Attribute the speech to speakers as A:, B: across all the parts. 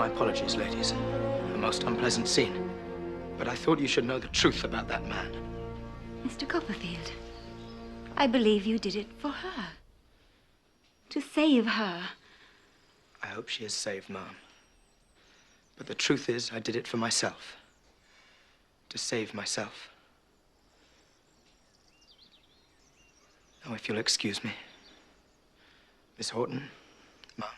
A: My apologies, ladies. A most unpleasant scene. But I thought you should know the truth about that man.
B: Mr. Copperfield, I believe you did it for her. To save her.
A: I hope she is saved, Ma'am. But the truth is, I did it for myself. To save myself. Now, if you'll excuse me. Miss Horton, Ma'am.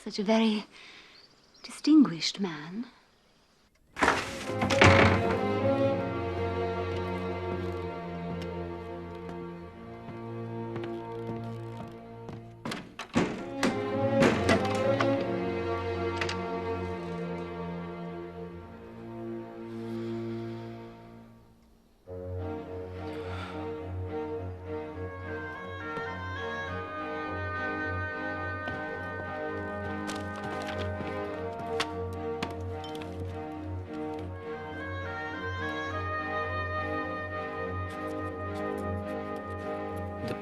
B: Such a very distinguished man.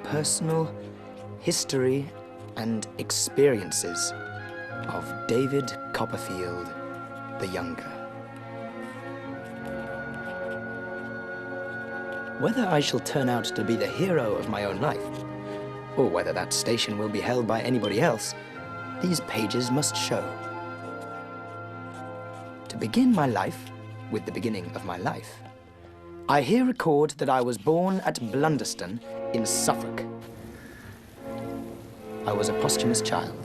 A: Personal history and experiences of David Copperfield the Younger. Whether I shall turn out to be the hero of my own life, or whether that station will be held by anybody else, these pages must show. To begin my life with the beginning of my life, I here record that I was born at Blunderston in Suffolk. I was a posthumous child.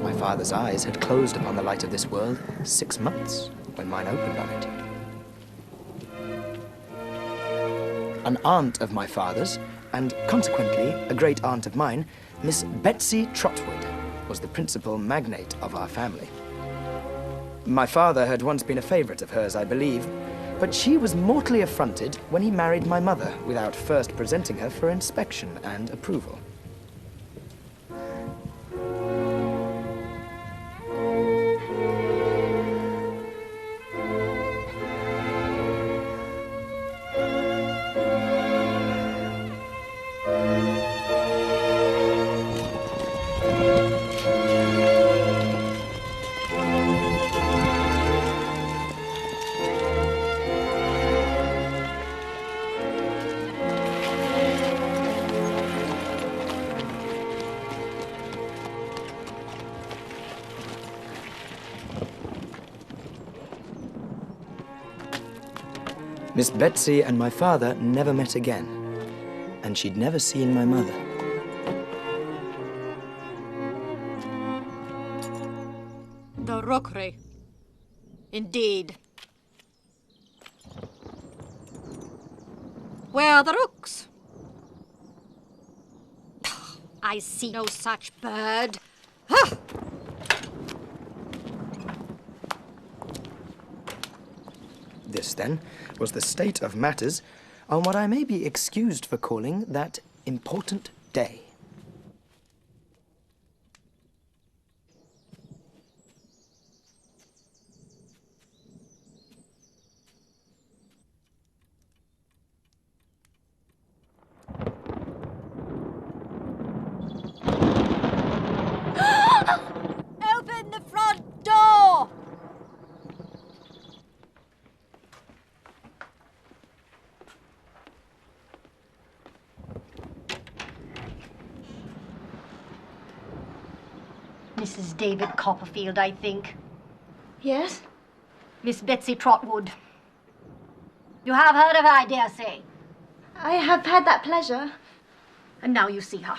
A: My father's eyes had closed upon the light of this world 6 months when mine opened on it. An aunt of my father's, and consequently a great aunt of mine, Miss Betsy Trotwood, was the principal magnate of our family. My father had once been a favourite of hers, I believe, but she was mortally affronted when he married my mother without first presenting her for inspection and approval. Miss Betsy and my father never met again, and she'd never seen my mother.
C: The rookery. Indeed. Where are the rooks? I see no such bird. Ah!
A: This, then, was the state of matters on what I may be excused for calling that important day.
C: Open the front door! Mrs. David Copperfield, I think.
B: Yes?
C: Miss Betsy Trotwood. You have heard of her, I dare say.
B: I have had that pleasure.
C: And now you see her.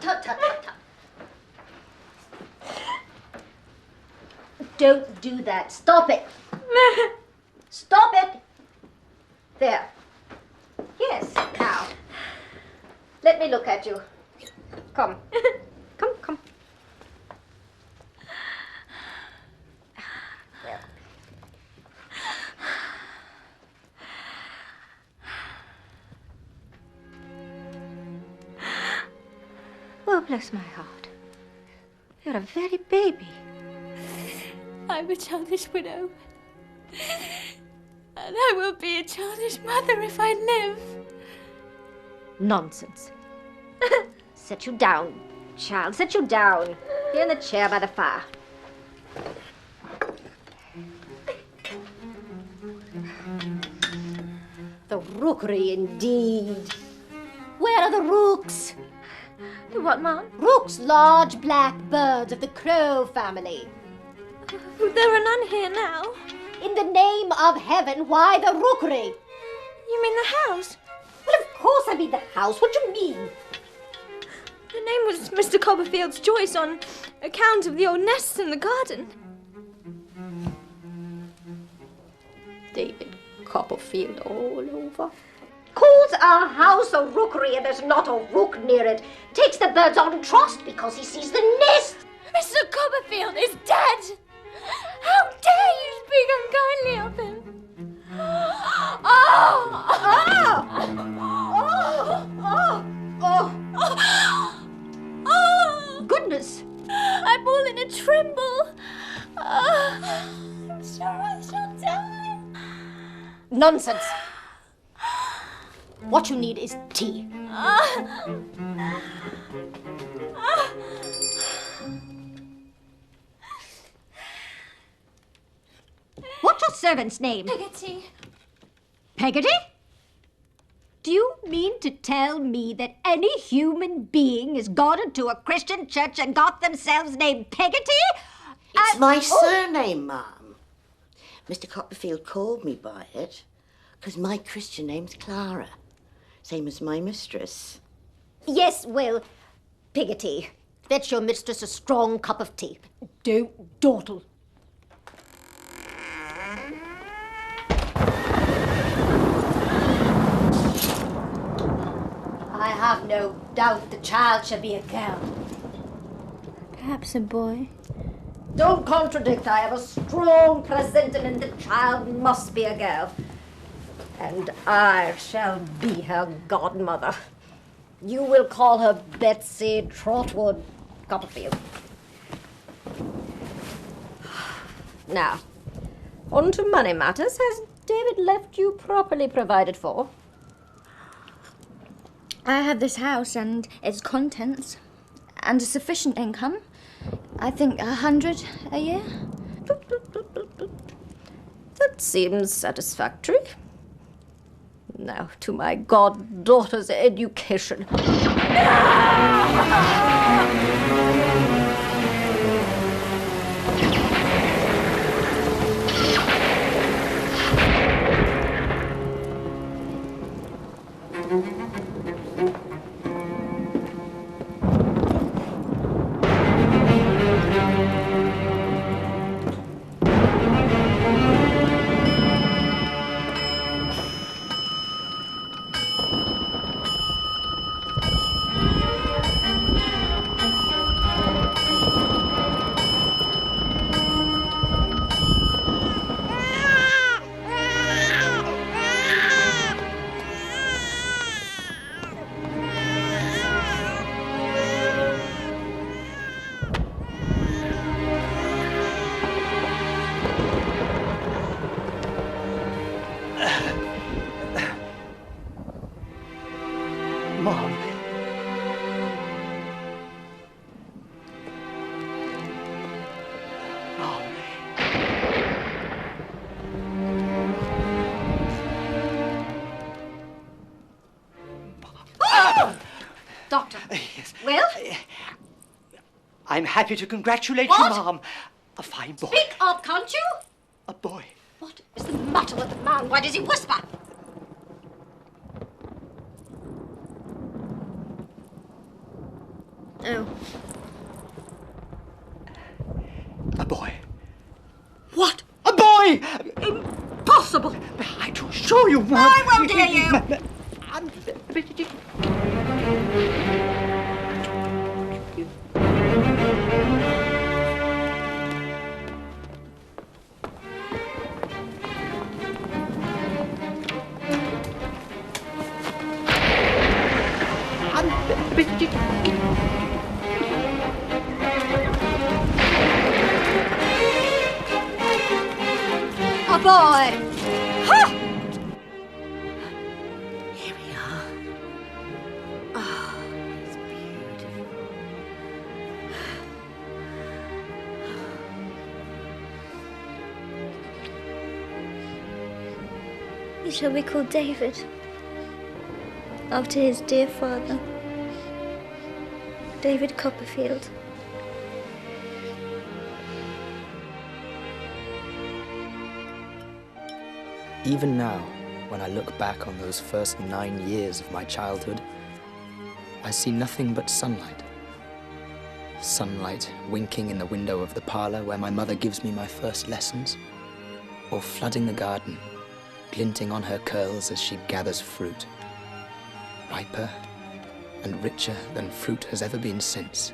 C: Tut, tut, tut, tut. Don't do that. Stop it. Stop it. There. Yes, now. Let me look at you. Come. Come, come.
B: bless my heart. You're a very baby.
D: I'm a childish widow. And I will be a childish mother if I live.
C: Nonsense. Sit you down, child. Sit you down. Here in the chair by the fire. The rookery, indeed. Where are the rooks?
D: The what, Mom?
C: Rooks, large black birds of the crow family.
D: There are none here now.
C: In the name of heaven, why the rookery?
D: You mean the house?
C: Well, of course I mean the house. What do you mean?
D: The name was Mr. Copperfield's choice on account of the old nests in the garden.
C: David Copperfield all over. Calls our house a rookery and there's not a rook near it. Takes the birds on trust because he sees the nest.
D: Mr. Copperfield is dead! How dare you speak unkindly of him? Oh! Oh!
C: Goodness!
D: I'm all in a tremble. I'm sure I shall die.
C: Nonsense! What you need is tea. What's your servant's name?
D: Peggotty.
C: Peggotty? Do you mean to tell me that any human being has gone into a Christian church and got themselves named Peggotty?
E: It's my surname, Mum. Mr. Copperfield called me by it because my Christian name's Clara, same as my mistress.
C: Yes, well, Peggotty, fetch your mistress a strong cup of tea. Don't dawdle. I have no doubt the child shall be a girl.
D: Perhaps a boy.
C: Don't contradict. I have a strong presentiment the child must be a girl. And I shall be her godmother. You will call her Betsy Trotwood Copperfield. Now, on to money matters. Has David left you properly provided for?
D: I have this house and its contents, and a sufficient income. I think 100 a year.
C: That seems satisfactory. Now to my goddaughter's education.
A: Mom. Mom.
C: Doctor.
A: Yes.
C: Well?
A: I'm happy to congratulate
C: What?
A: you, Mom. A fine boy.
C: Speak up, can't you?
A: A boy.
C: What is the matter with the man? Why does he whisper?
D: Oh.
A: A boy.
C: What?
A: A boy!
C: Impossible!
A: I to show you, Mom.
C: I will dare you! boy! Ha!
E: Here we are. Oh, it's beautiful.
F: He shall be called David, after his dear father, David Copperfield.
A: Even now, when I look back on those first 9 years of my childhood, I see nothing but sunlight. Sunlight winking in the window of the parlor where my mother gives me my first lessons, or flooding the garden, glinting on her curls as she gathers fruit, riper and richer than fruit has ever been since,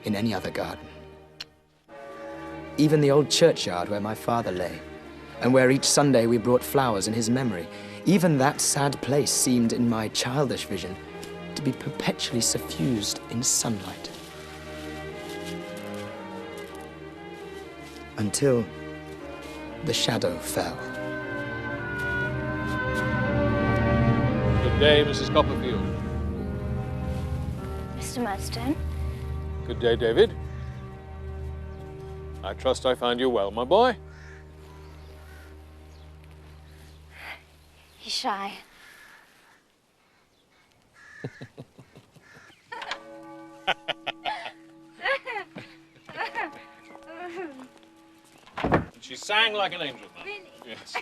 A: in any other garden. Even the old churchyard where my father lay, and where each Sunday we brought flowers in his memory, even that sad place seemed, in my childish vision, to be perpetually suffused in sunlight. Until the shadow fell.
G: Good day, Mrs. Copperfield.
F: Mr. Murdstone?
G: Good day, David. I trust I find you well, my boy.
F: He's shy.
G: She sang like an angel, Mum.
F: Really?
G: Yes.
F: So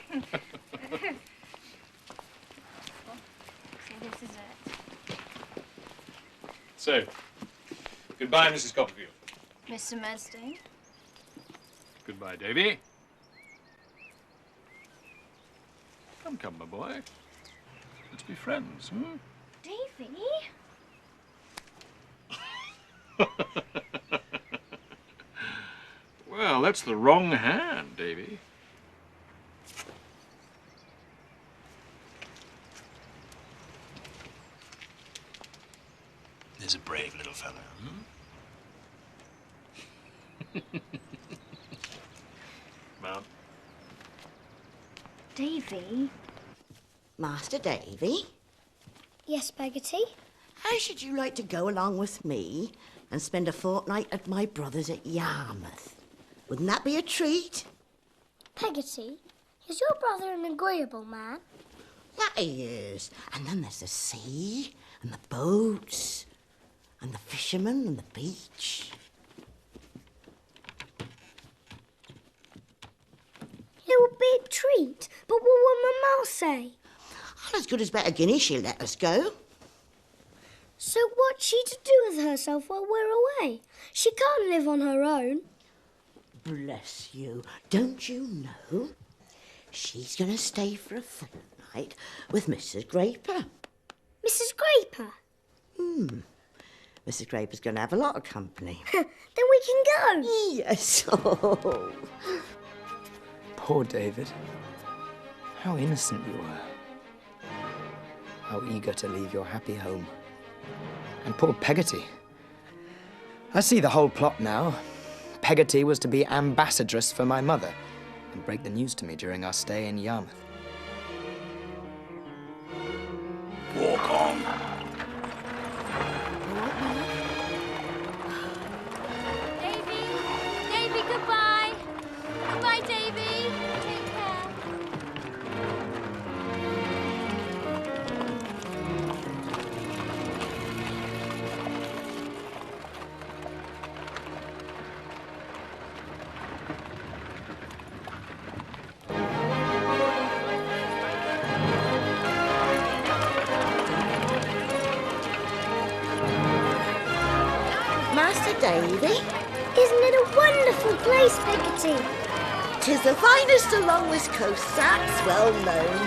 F: this is it.
G: So, goodbye, Mrs. Copperfield.
F: Mr. Murdstone?
G: Goodbye, Davy. Come, my boy. Let's be friends, hmm?
F: Davy?
G: Well, that's the wrong hand, Davy. There's a brave little fellow, hmm? Mum.
F: Davy?
E: Master Davy,
F: Yes, Peggotty?
E: how should you like to go along with me and spend a fortnight at my brother's at Yarmouth? Wouldn't that be a treat?
F: Peggotty, is your brother an agreeable man?
E: That he is. And then there's the sea and the boats and the fishermen and the beach.
F: It would be a treat, but what would Mamma say?
E: All as good as better guinea she'll let us go.
F: So what's she to do with herself while we're away? She can't live on her own.
E: Bless you. Don't you know? She's going to stay for a fortnight with Mrs. Graper.
F: Mrs. Graper?
E: Mrs. Graper's going to have a lot of company.
F: Then we can go.
E: Yes. Oh.
A: Poor David. How innocent you were. How eager to leave your happy home. And poor Peggotty. I see the whole plot now. Peggotty was to be ambassadress for my mother and break the news to me during our stay in Yarmouth.
G: Walk on.
D: Davy! Davy, goodbye! Goodbye, Davy! Take care.
E: Master Davy,
F: Isn't it a wonderful place, Peggotty?
E: 'tis the finest along this coast, that's well known.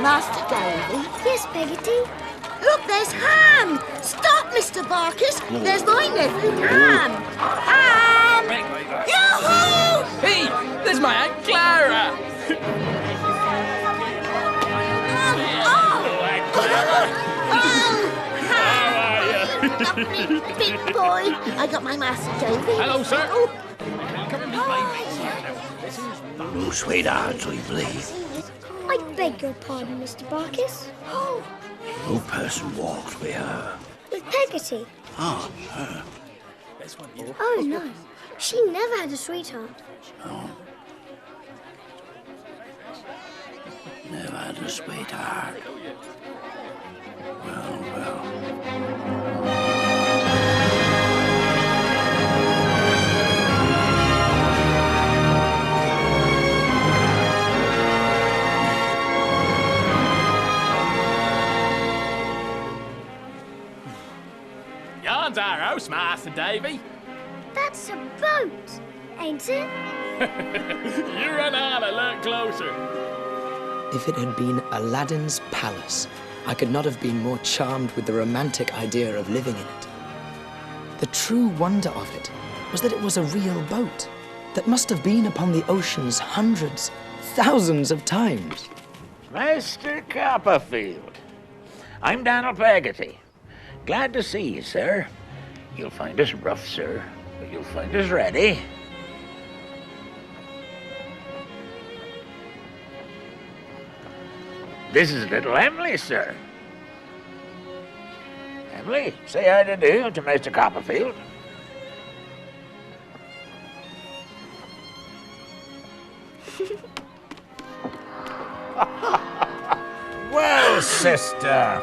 E: Master Davy,
F: Yes, Peggotty.
E: look, there's Ham! Stop, Mr. Barkis! There's my nephew, Ham! Ham! Yoo-hoo!
H: Hey, there's my Aunt Clara!
E: Oh! lovely big boy. I got my Master Davy.
H: Hello, sir.
E: Oh.
I: No sweethearts, I believe.
F: I beg your pardon, Mr. Barkis.
I: No person walks with her.
F: With Peggotty.
I: Ah, her.
F: Oh, no. She never had a sweetheart.
I: No. Never had a sweetheart. Well, well.
H: Yon's our house, Master Davy.
F: That's a boat, ain't it?
H: You run on and look closer.
A: If it had been Aladdin's palace, I could not have been more charmed with the romantic idea of living in it. The true wonder of it was that it was a real boat that must have been upon the oceans hundreds, thousands of times.
I: Master Copperfield, I'm Donald Peggotty. Glad to see you, sir. You'll find us rough, sir, but you'll find us ready. This is little Emily, sir. Emily, say how to do to Master Copperfield. Well, sister.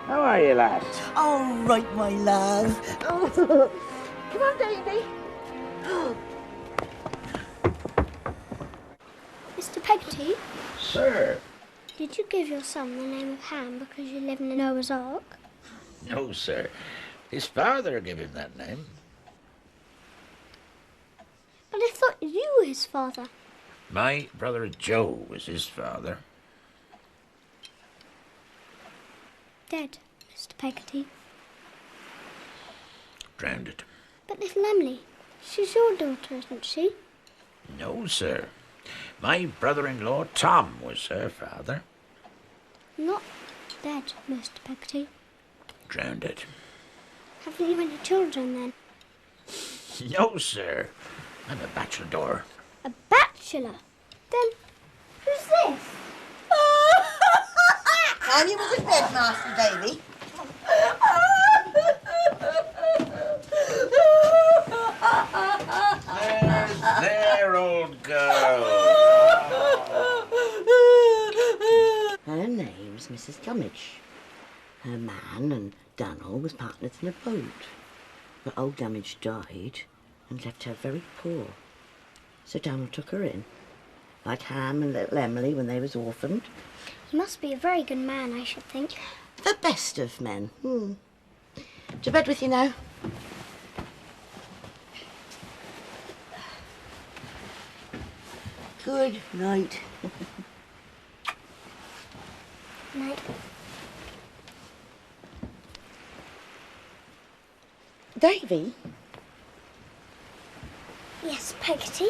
I: How are you, lads?
E: All right, my love. Oh. Come on, Davy.
F: Mr. Peggotty,
I: Sir.
F: did you give your son the name of Ham because you live in a Noah's Ark?
I: No, sir. His father gave him that name.
F: But I thought you were his father.
I: My brother Joe was his father.
F: Dead, Mr. Peggotty.
I: Drowned it.
F: But little Emily, she's your daughter, isn't she?
I: No, sir. My brother-in-law Tom was her father.
F: Not dead, Mr. Peggotty.
I: Drowned it.
F: Haven't you any children then?
I: No, sir. I'm a bachelor.
F: A bachelor? Then who's this?
E: And you was in bed, Master Davy.
I: There, old girl.
E: Her name's Mrs. Gummidge. Her man and Daniel was partners in a boat. But old Gummidge died and left her very poor. So Daniel took her in, like Ham and little Emily when they was orphaned.
F: He must be a very good man, I should think.
E: The best of men. To bed with you now. Good night.
F: Night.
E: Davy?
F: Yes, Peggotty?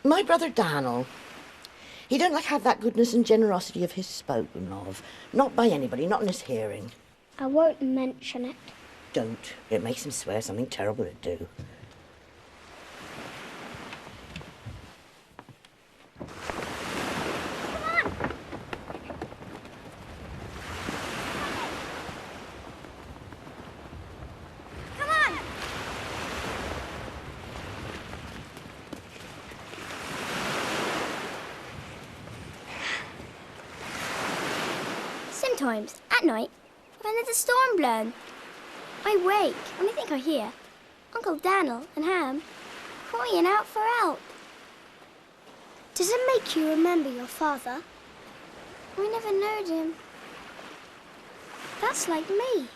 E: My brother Daniel, he don't like have that goodness and generosity of his spoken of. Not by anybody, not in his hearing.
F: I won't mention it.
E: Don't. It makes him swear something terrible to do.
J: Sometimes, at night, when there's a storm blowing, I wake and I think I hear Uncle Daniel and Ham crying out for help.
F: Does it make you remember your father?
J: I never knowed him.
F: That's like me.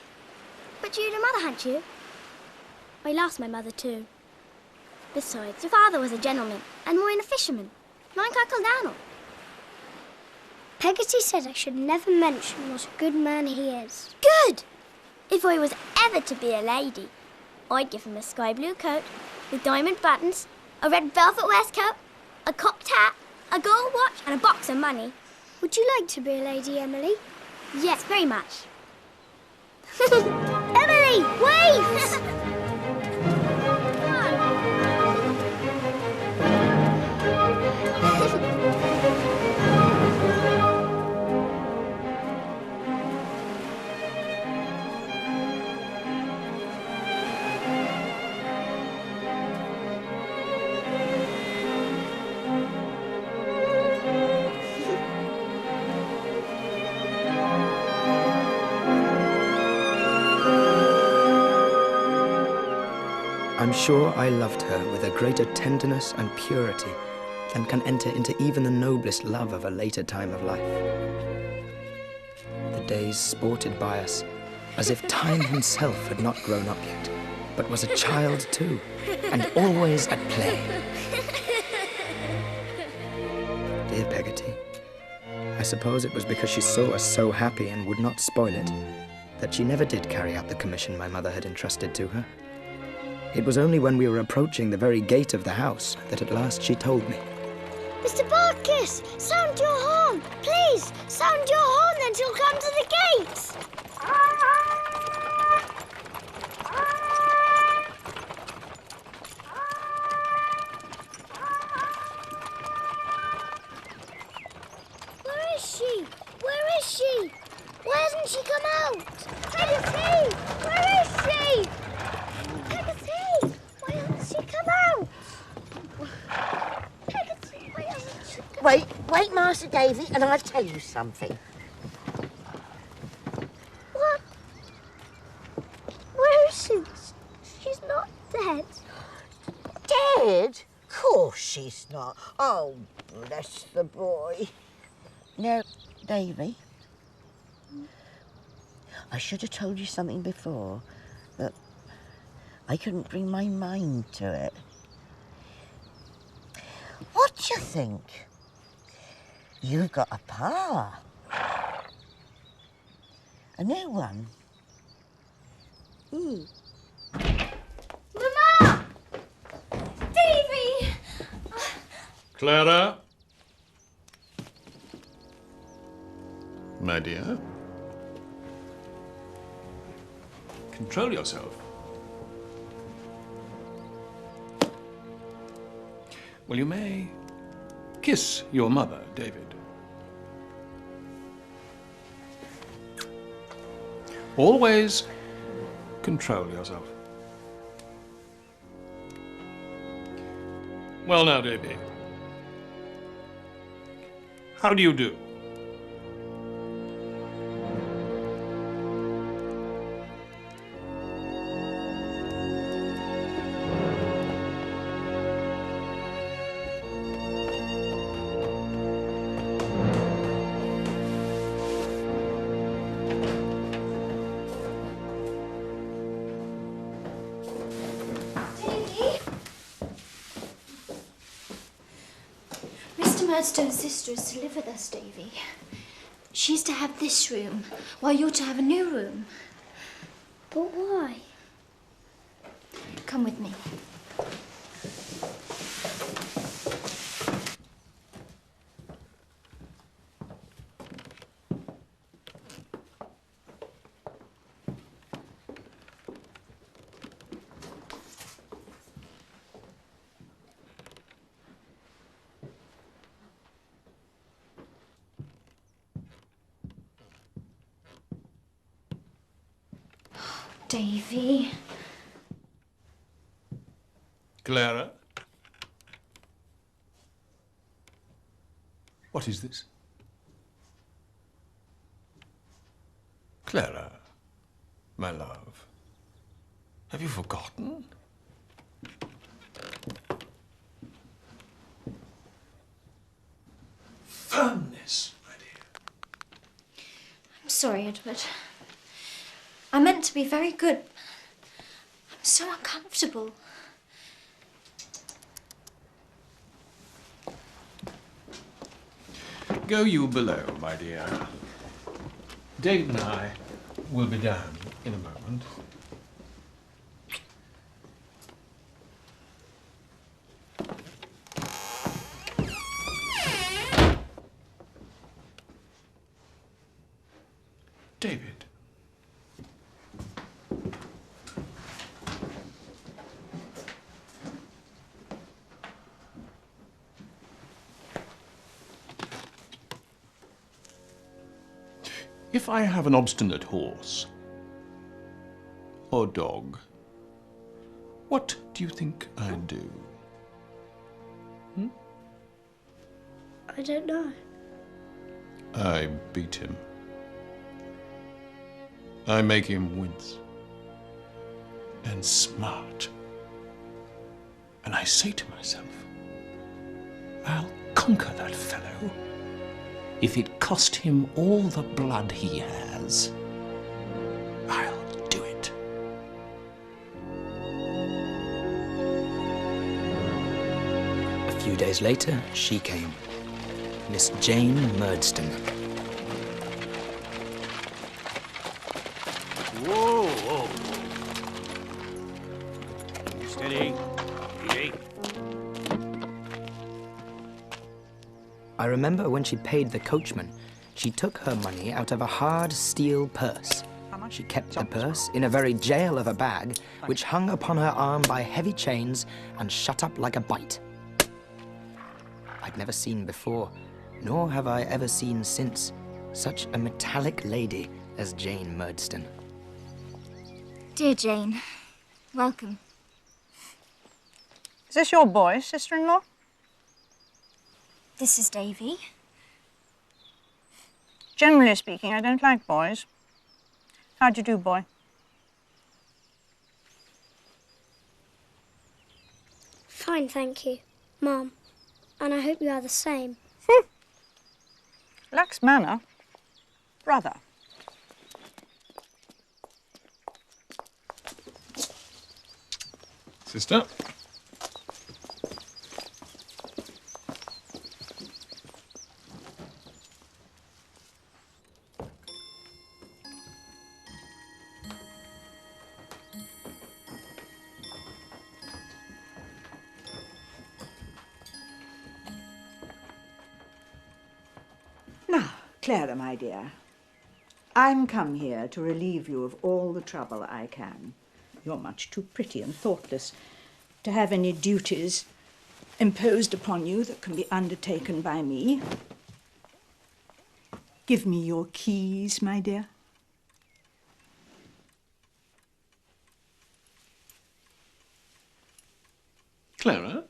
J: But you'd a mother, hadn't you? I lost my mother too. Besides, your father was a gentleman and mine a fisherman, like Uncle Daniel.
F: Peggotty said I should never mention what a good man he is.
J: Good! If I was ever to be a lady, I'd give him a sky blue coat with diamond buttons, a red velvet waistcoat, a cocked hat, a gold watch and a box of money.
F: Would you like to be a lady, Emily?
J: Yes, very much.
F: Emily, wait!
A: I'm sure I loved her with a greater tenderness and purity than can enter into even the noblest love of a later time of life. The days sported by us as if Time himself had not grown up yet, but was a child too, and always at play. Dear Peggotty, I suppose it was because she saw us so happy and would not spoil it, that she never did carry out the commission my mother had entrusted to her. It was only when we were approaching the very gate of the house that at last she told me.
F: Mr. Barkis, sound your horn. Please, sound your horn, then she'll come to the gate. Where is she? Where is she? Why hasn't she come out? Peggotty! Where is she? Peggotty! Why hasn't she come out? Peggotty, why hasn't she come out?
E: Wait, Master Davy, and I'll tell you something.
F: What? Where is she? She's not dead.
E: Dead? Of course she's not. Oh, bless the boy. No, Davy. I should have told you something before, but I couldn't bring my mind to it. What do you think? You've got a pa. A new one.
D: Mama! Davy!
G: Clara? My dear? Control yourself. Well, you may kiss your mother, David. Always control yourself. Well now, Davy. How do you do?
D: Mr. Murdstone's sister is to live with us, Davy. She's to have this room, while you're to have a new room.
F: But why?
D: Come with me. Davy.
G: Clara? What is this? Clara, my love, have you forgotten? Firmness, my dear.
D: I'm sorry, Edward. I meant to be very good. I'm so uncomfortable.
G: Go you below, my dear. David and I will be down in a moment. If I have an obstinate horse or dog, what do you think I'd do?
J: I don't know.
G: I beat him. I make him wince and smart. And I say to myself, I'll conquer that fellow if it cost him all the blood he has. I'll do it.
A: A few days later, she came. Miss Jane Murdstone.
I: Whoa, whoa, whoa. Steady. Easy.
A: I remember when she paid the coachman, she took her money out of a hard steel purse. She kept the purse in a very jail of a bag, which hung upon her arm by heavy chains and shut up like a bite. I'd never seen before, nor have I ever seen since, such a metallic lady as Jane Murdstone.
D: Dear Jane, welcome.
K: Is this your boy, sister-in-law?
D: This is Davy.
K: Generally speaking, I don't like boys. How'd you do, boy?
J: Fine, thank you, Mum. And I hope you are the same.
K: Lax manner. Brother.
G: Sister?
L: Now, Clara, my dear, I'm come here to relieve you of all the trouble I can. You're much too pretty and thoughtless to have any duties imposed upon you that can be undertaken by me. Give me your keys, my dear.
G: Clara?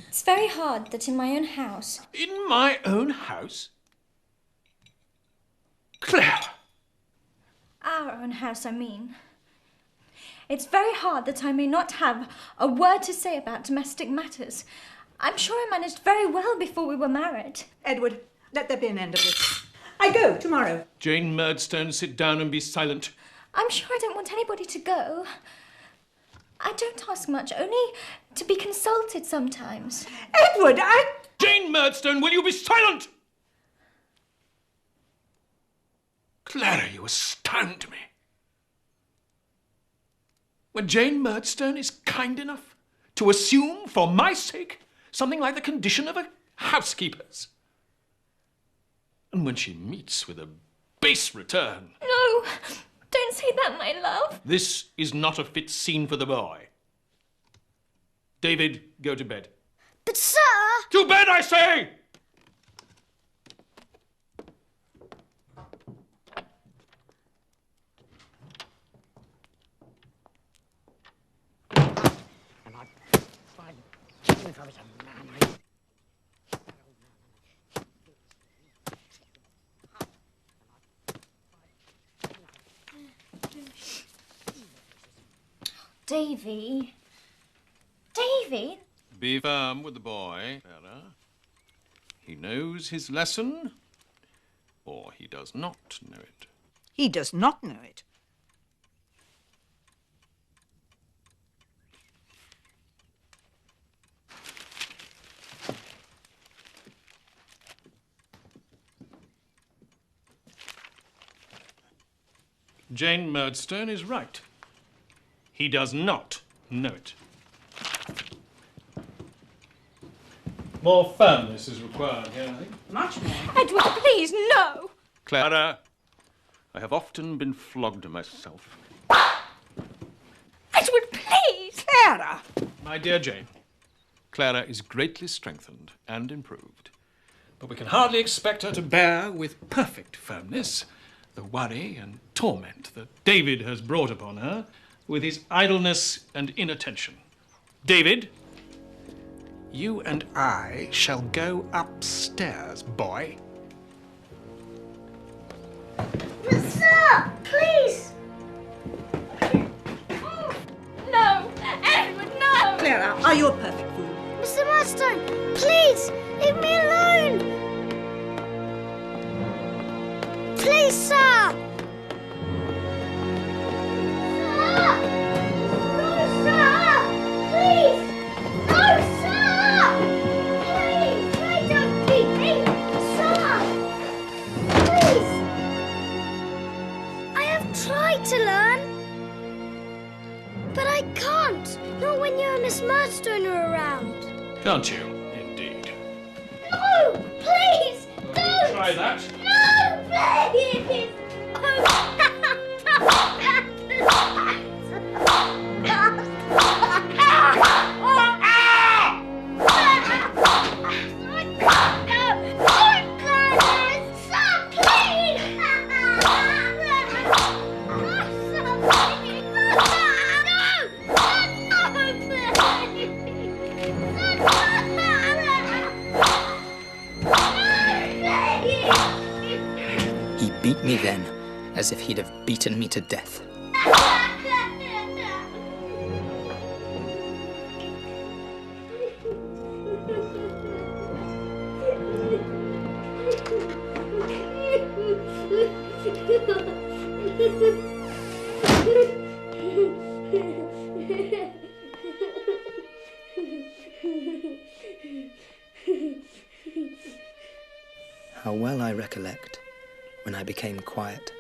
D: It's very hard that in my own house...
G: In my own house? Clara!
D: Our own house, I mean. It's very hard that I may not have a word to say about domestic matters. I'm sure I managed very well before we were married.
L: Edward, let there be an end of this. I go tomorrow.
G: Jane Murdstone, sit down and be silent.
D: I'm sure I don't want anybody to go. I don't ask much, only to be consulted sometimes.
L: Edward,
G: Jane Murdstone, will you be silent? Clara, you astound me. When Jane Murdstone is kind enough to assume, for my sake, something like the condition of a housekeeper's. And when she meets with a base return.
D: No, don't say that, my love.
G: This is not a fit scene for the boy. David, go to bed.
J: But, sir...
G: To bed, I say!
D: Davy. Davy?
G: Be firm with the boy, Clara. He knows his lesson, or he does not know it.
L: He does not know it.
G: Jane Murdstone is right. He does not know it. More firmness is required here, I think.
L: Much more.
D: Edward, please, no!
G: Clara, I have often been flogged myself.
D: Edward, please!
L: Clara!
G: My dear Jane, Clara is greatly strengthened and improved, but we can hardly expect her to bear with perfect firmness the worry and torment that David has brought upon her with his idleness and inattention. David, you and I shall go upstairs, boy.
F: Sir, please!
D: No! Edward, no!
L: Clara, are you a perfect fool?
F: Mr. Murdstone, please, leave me alone! Please, sir! Sir! No, sir! Please! No, sir! Please! Please don't beat me! Sir! Please! I have tried to learn, but I can't. Not when you and Miss Murdstone are around.
G: Can't you, indeed?
F: No! Please! Don't!
G: Try that.
F: No, please!
A: He beat me then, as if he'd have beaten me to death. How well I recollect, when I became quiet,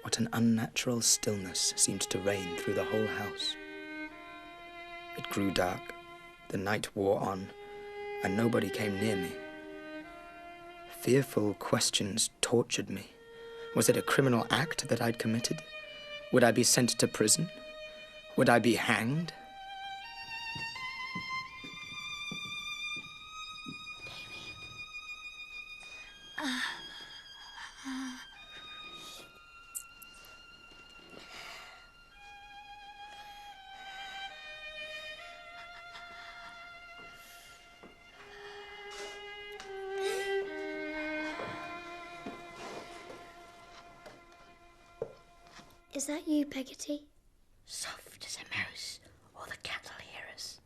A: what an unnatural stillness seemed to reign through the whole house. It grew dark, the night wore on, and nobody came near me. Fearful questions tortured me. Was it a criminal act that I'd committed? Would I be sent to prison? Would I be hanged?
F: Is that you, Peggotty?
E: Soft as a mouse, or the cat'll hear us.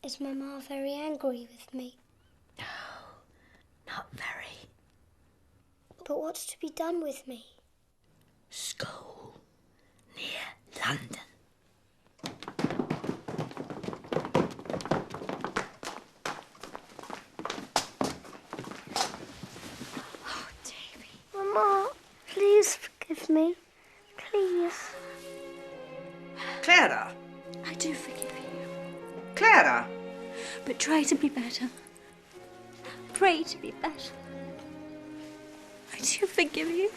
F: Is Mamma very angry with me?
E: No, not very.
F: But what's to be done with me?
E: School near London.
F: Oh, Davy. Mamma, please forgive me. Please.
L: Clara!
D: I do forgive you.
L: Clara!
D: But try to be better. Pray to be better. I do forgive you.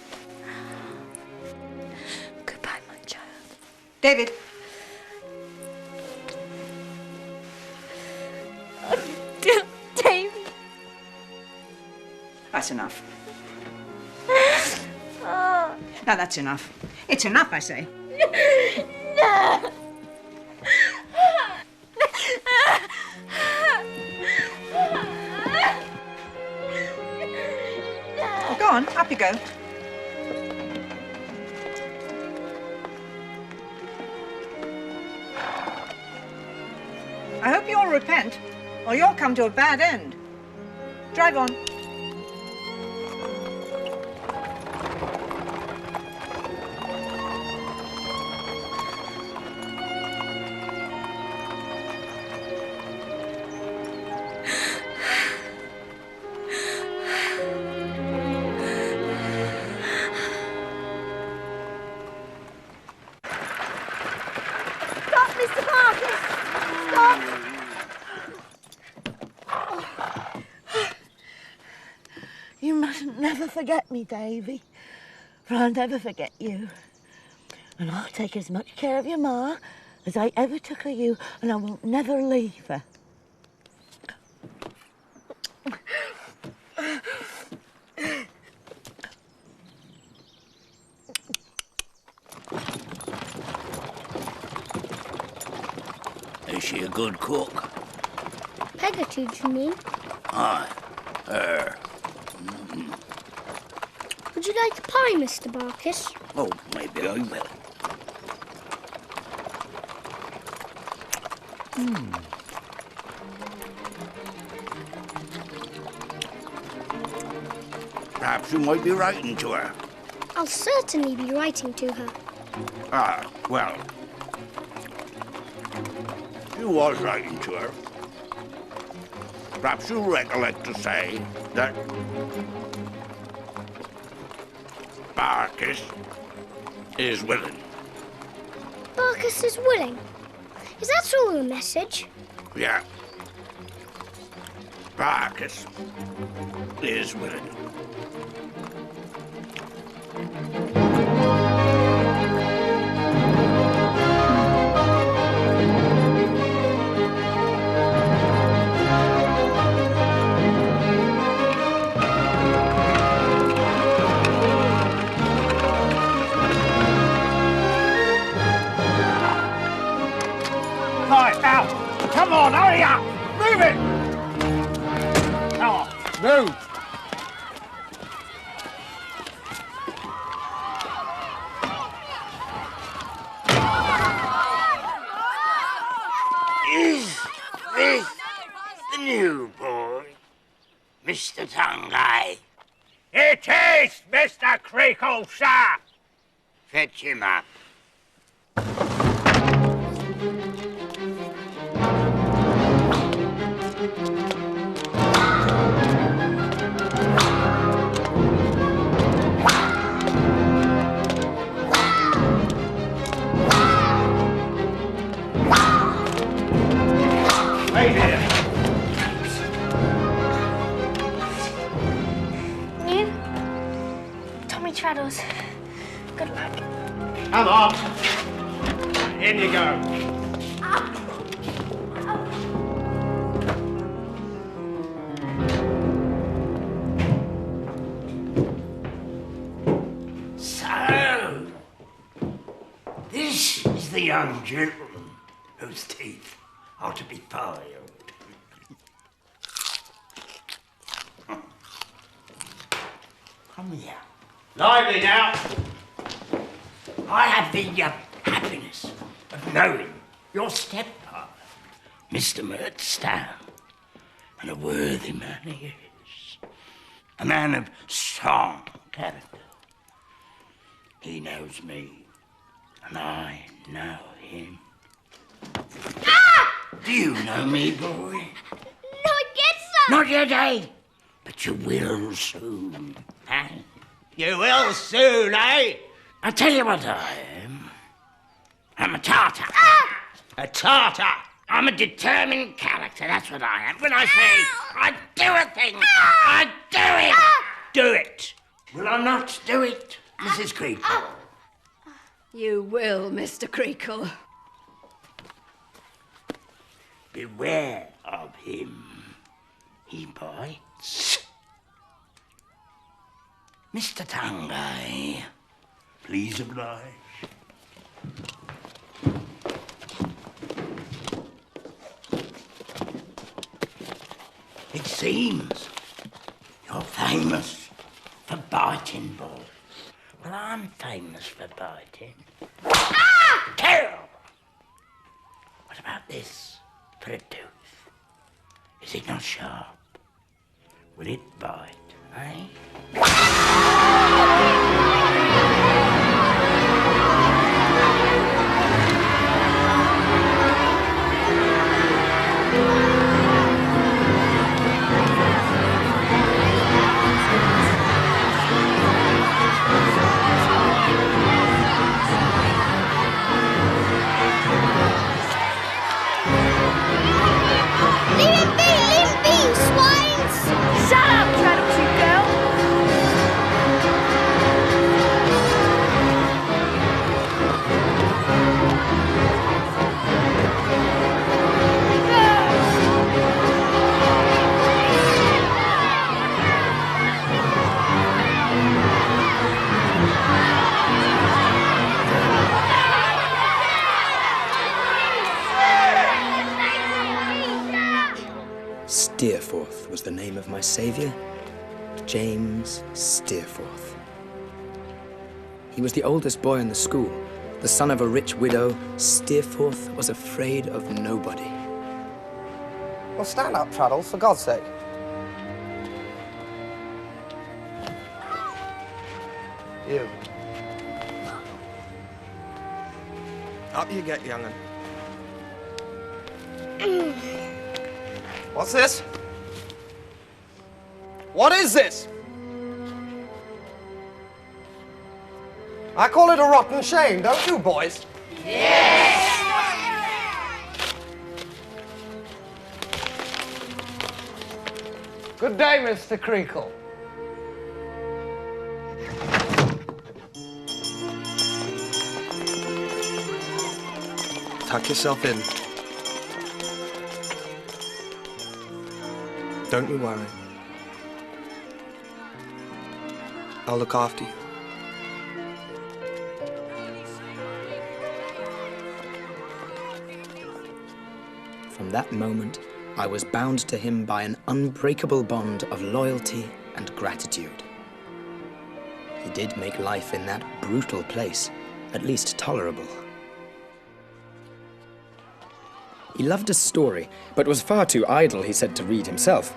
D: Goodbye, my child.
L: David!
D: Davy.
L: That's enough.
F: Oh.
L: Now that's enough. It's enough, I say.
F: No.
L: Go on, up you go. I hope you'll repent, or you'll come to a bad end. Drive on.
E: You mustn't never forget me, Davy, for I'll never forget you. And I'll take as much care of your ma as I ever took of you, and I will never leave her.
I: Is she a good cook?
F: Peggotty, do you mean?
I: Aye, her.
F: Would you like a pie, Mr. Barkis?
I: Oh, maybe I will. Perhaps you might be writing to her.
F: I'll certainly be writing to her.
I: Ah, well. You was writing to her. Perhaps you'll recollect to say that Barkis is willing.
F: Barkis is willing. Is that all the message?
I: Yeah. Barkis is willing.
H: Right, now, come on, hurry up! Move it! Come on, move!
I: Is this the new boy, Mr. Tongueye?
H: It is, Mr. Creakle, sir!
I: Fetch him up.
H: Hey there!
F: You? Tommy Traddles. Good luck.
H: Come on! In you go.
I: So, this is the young gentleman whose teeth are to be filed. Come here.
H: Lively now!
I: I have the happiness of knowing your stepfather, Mr. Murdstone, and a worthy man he is. A man of strong character. He knows me, and I know him.
F: Ah!
I: Do you know me, boy?
F: Not yet, sir!
I: Not yet, eh? But you will soon, eh?
H: You will soon, eh?
I: I'll tell you what I am. I'm a Tartar.
F: Ah!
H: A Tartar!
I: I'm a determined character, that's what I am. When I say I do a thing, I do it!
H: Do it!
I: Will I not do it, Mrs. Creakle?
C: You will, Mr. Creakle.
I: Beware of him. He bites. Mr. Tongueye, please oblige. It seems you're famous for biting, boy. Well, I'm famous for biting. Ah! Terrible! What about this for a tooth? Is it not sharp? Will it bite, eh?
F: Leave him be, swines!
D: Shut up, Traddles, you girl!
A: Steerforth was the name of my saviour, James Steerforth. He was the oldest boy in the school. The son of a rich widow, Steerforth was afraid of nobody.
M: Well, stand up, Traddles, for God's sake. You. Up you get, young'un. What's this? What is this? I call it a rotten shame, don't you, boys?
F: Yes!
M: Good day, Mr. Creakle. Tuck yourself in. Don't you worry. I'll look after you.
A: From that moment, I was bound to him by an unbreakable bond of loyalty and gratitude. He did make life in that brutal place at least tolerable. He loved a story, but was far too idle, he said, to read himself,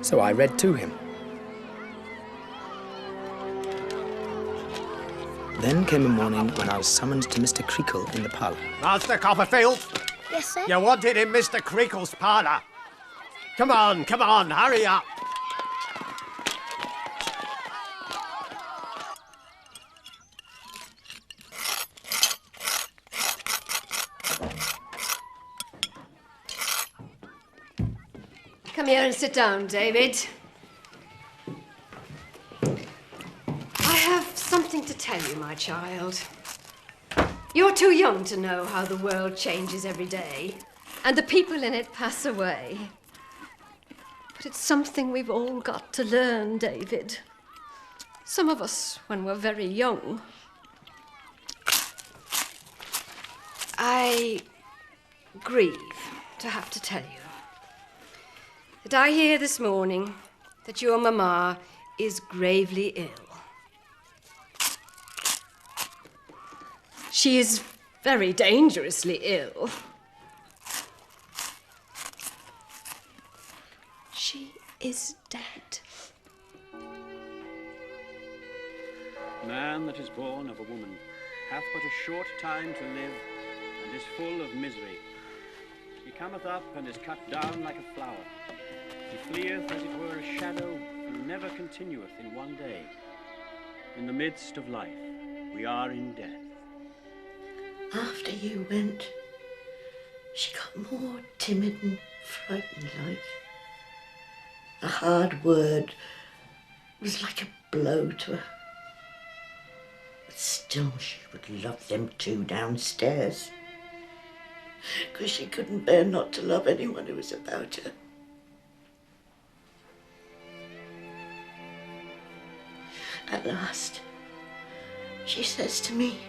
A: so I read to him. Then came a morning when I was summoned to Mr. Creakle in the parlour.
H: Master Copperfield,
J: Yes, sir?
H: you're wanted in Mr. Creakle's parlour. Come on, hurry up.
C: Come here and sit down, David. I have something to tell you, my child. You're too young to know how the world changes every day, and the people in it pass away. But it's something we've all got to learn, David. Some of us when we're very young. I grieve to have to tell you that I hear this morning that your mamma is gravely ill. She is very dangerously ill. She is dead.
N: Man that is born of a woman hath but a short time to live, and is full of misery. He cometh up and is cut down like a flower. He fleeth as it were a shadow, and never continueth in one day. In the midst of life we are in death.
E: After you went, she got more timid and frightened like. A hard word was like a blow to her. But still she would love them two downstairs, because she couldn't bear not to love anyone who was about her. At last, she says to me,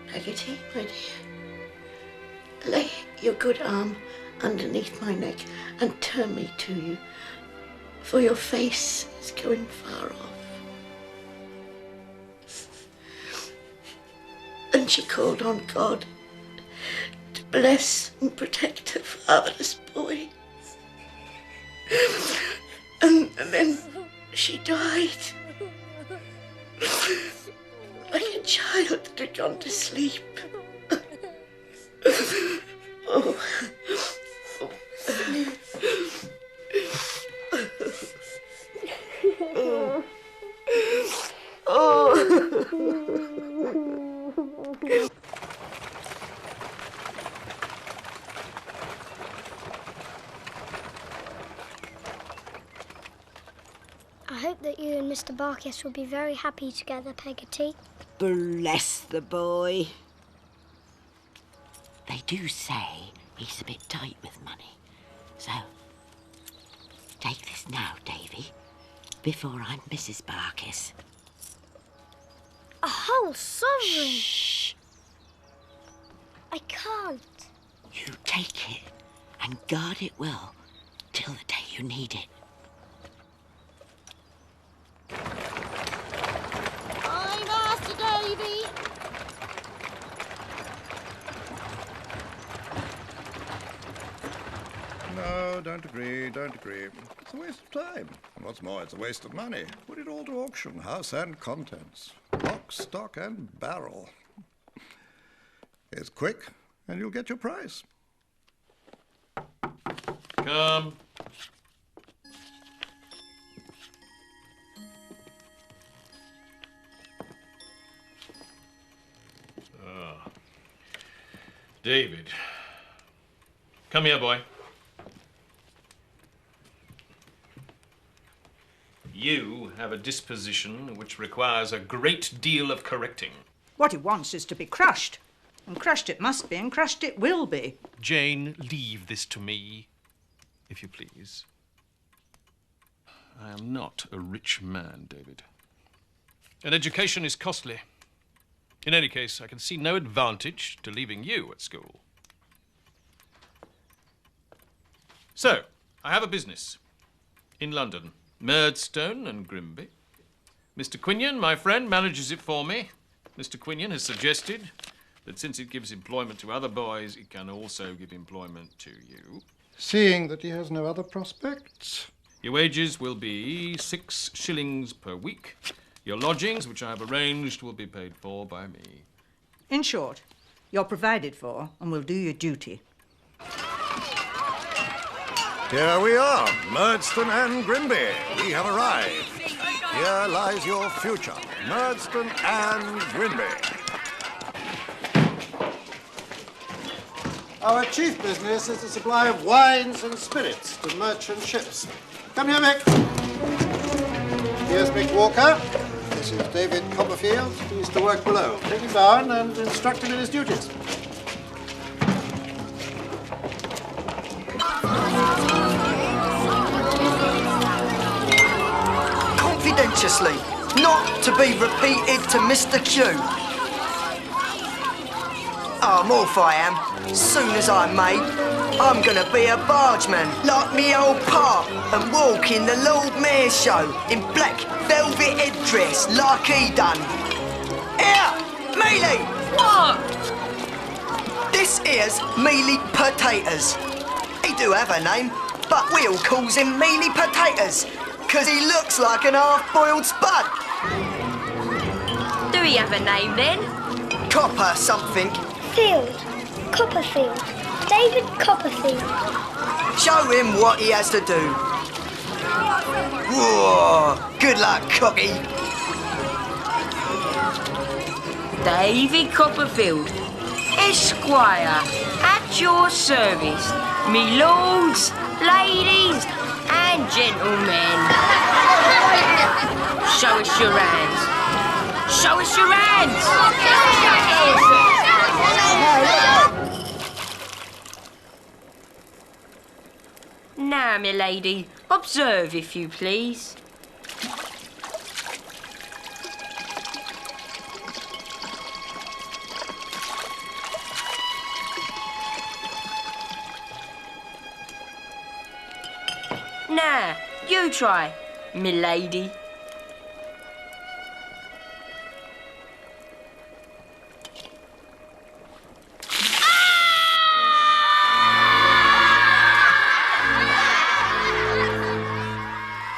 E: "Peggotty, my dear, lay your good arm underneath my neck and turn me to you, for your face is going far off." And she called on God to bless and protect her fatherless boy. And then she died. Like a child that had gone to sleep. Oh. Oh. Oh.
J: I hope that you and Mr. Barkis will be very happy together, Peggotty.
E: Bless the boy. They do say he's a bit tight with money. So, take this now, Davy, before I'm Mrs. Barkis.
J: A whole sovereign?
E: Shh.
J: I can't.
E: You take it and guard it well until the day you need it.
F: I'm Master Davy.
O: No, don't agree, don't agree. It's a waste of time. And what's more, it's a waste of money. Put it all to auction, house and contents. Lock, stock and barrel. It's quick, and you'll get your price.
P: Come. David. Come here, boy. You have a disposition which requires a great deal of correcting.
L: What he wants is to be crushed. And crushed it must be, and crushed it will be.
P: Jane, leave this to me, if you please. I am not a rich man, David. And education is costly. In any case, I can see no advantage to leaving you at school. So, I have a business in London. Murdstone and Grimby. Mr. Quinion, my friend, manages it for me. Mr. Quinion has suggested that since it gives employment to other boys, it can also give employment to you.
O: Seeing that he has no other prospects.
P: Your wages will be 6 shillings per week. Your lodgings, which I have arranged, will be paid for by me.
L: In short, you're provided for and will do your duty.
O: Here we are, Murdstone and Grimby. We have arrived. Here lies your future, Murdstone and Grimby.
M: Our chief business is the supply of wines and spirits to merchant ships. Come here, Mick. Here's Mick Walker. This is David Copperfield. He's to work below. Take him down and instruct him in his duties.
A: Confidentiously, not to be repeated to Mr. Q. I'm off, I am. Soon as I'm made, I'm gonna be a bargeman, like me old pa, and walk in the Lord Mayor's show in black velvet headdress, like he done. Here, Mealy! What? This here's Mealy Potatoes. He do have a name, but we all calls him Mealy Potatoes, 'cause he looks like an half-boiled spud.
Q: Do he have a name then?
A: Copper something.
F: Field. Copperfield. David Copperfield.
A: Show him what he has to do. Whoa, good luck, cocky.
Q: David Copperfield, Esquire, at your service, me lords, ladies, and gentlemen. Show us your hands. Show us your hands. Now, my lady, observe if you please. Now, you try, my lady.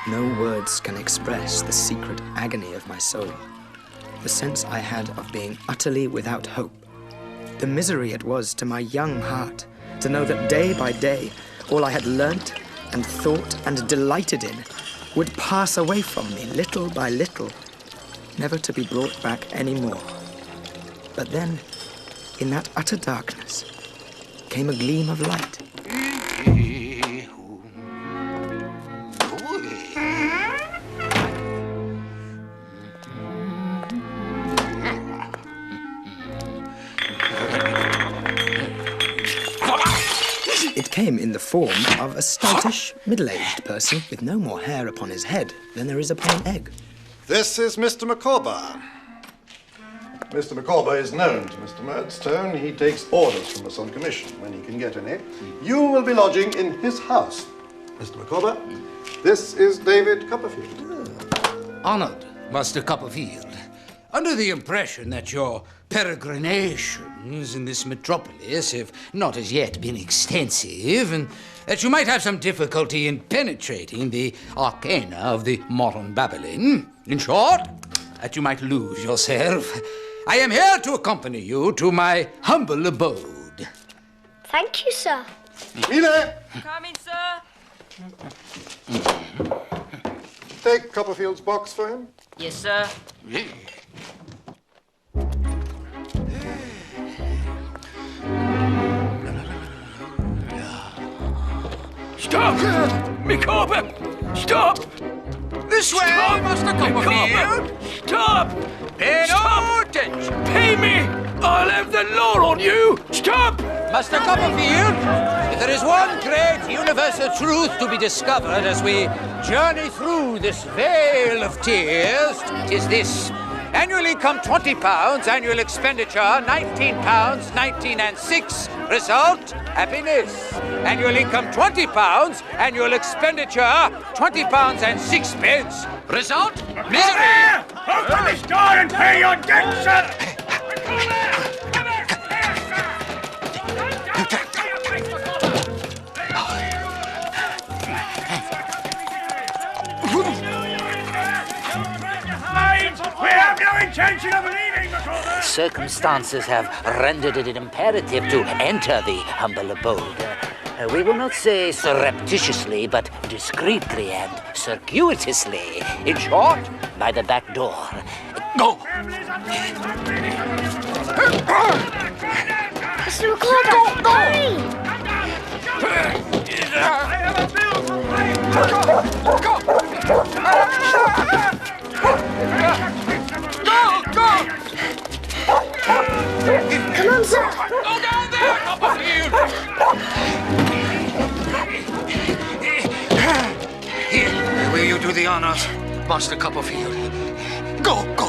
A: No words can express the secret agony of my soul, the sense I had of being utterly without hope, the misery it was to my young heart to know that day by day all I had learnt and thought and delighted in would pass away from me little by little, never to be brought back any more. But then, in that utter darkness, came a gleam of light. It came in the form of a stoutish, middle-aged person with no more hair upon his head than there is upon an egg.
M: This is Mr. Micawber. Mr. Micawber is known to Mr. Murdstone. He takes orders from us on commission when he can get any. You will be lodging in his house. Mr. Micawber, this is David Copperfield.
R: Honored, Master Copperfield. Under the impression that your peregrinations in this metropolis have not as yet been extensive, and that you might have some difficulty in penetrating the arcana of the modern Babylon. In short, that you might lose yourself. I am here to accompany you to my humble abode.
F: Thank you, sir.
M: Mile!
Q: Coming, sir.
M: Take Copperfield's box for him.
Q: Yes, sir.
H: Stop! Micawber! Stop!
R: This way, Master Copperfield!
H: Stop!
R: Pay no attention!
H: Pay me! I'll have the law on you! Stop!
R: Master Copperfield, if there is one great universal truth to be discovered as we journey through this vale of tears, it is this. Annual income £20, annual expenditure £19, 19 and 6. Result, happiness. Annual income £20, annual expenditure £20 and 6 pence. Result, misery.
H: Open this door and pay your debt, sir! We have no intention of leaving, Micawber!
I: Circumstances have rendered it imperative to enter the humble abode. We will not say surreptitiously, but discreetly and circuitously. In short, by the back door. Go!
F: Mr. Micawber, hurry!
H: I have a bill to pay!
F: Come on, sir!
R: Go down there, Copperfield! Here, will you do the honors, Master Copperfield? Go, go!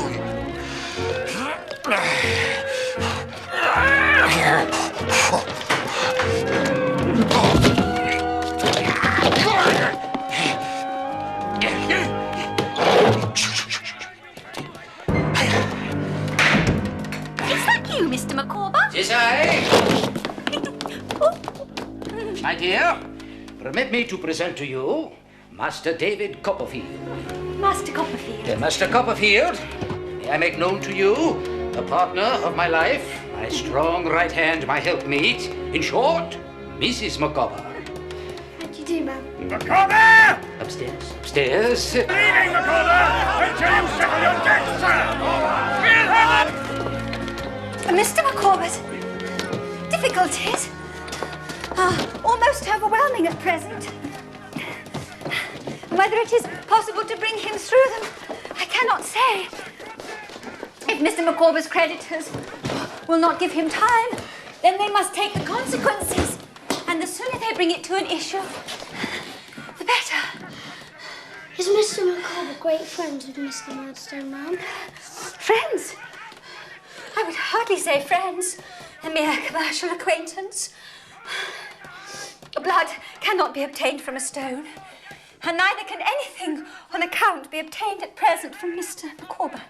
B: Mr. Micawber?
R: Tis I. My dear, permit me to present to you Master David Copperfield.
D: Master Copperfield.
R: Master Copperfield, may I make known to you the partner of my life, my strong right hand, my helpmeet, in short, Mrs. Micawber.
F: How do you do, ma'am?
H: Micawber!
R: Upstairs, upstairs.
H: Leaving, Micawber, until you settle your debts, sir! We'll have it!
D: Mr. Micawber's difficulties are almost overwhelming at present. Whether it is possible to bring him through them, I cannot say. If Mr. Micawber's creditors will not give him time, then they must take the consequences. And the sooner they bring it to an issue, the better.
F: Is Mr. Micawber great friends with Mr. Murdstone, ma'am?
D: Friends? I would hardly say friends, a mere commercial acquaintance. Blood cannot be obtained from a stone, and neither can anything on account be obtained at present from Mr. Micawber.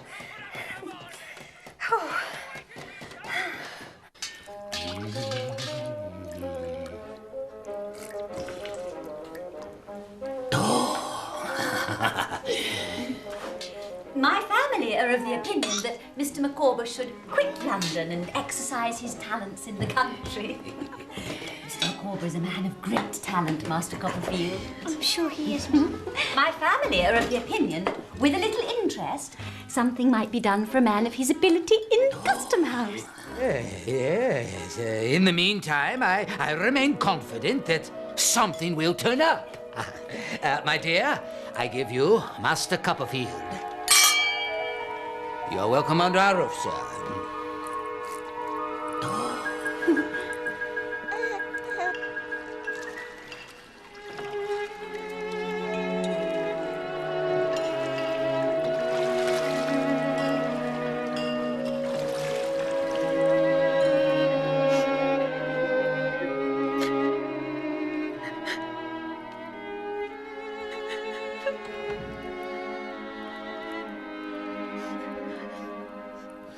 D: Oh. My family are of the opinion that Mr. Micawber should quit London and exercise his talents in the country. Mr. Micawber is a man of great talent, Master Copperfield.
F: I'm sure he is, ma'am.
B: My family are of the opinion that, with a little interest, something might be done for a man of his ability in the Custom House.
R: Yes. In the meantime, I remain confident that something will turn up. My dear, I give you Master Copperfield. You're welcome under our roof, sir.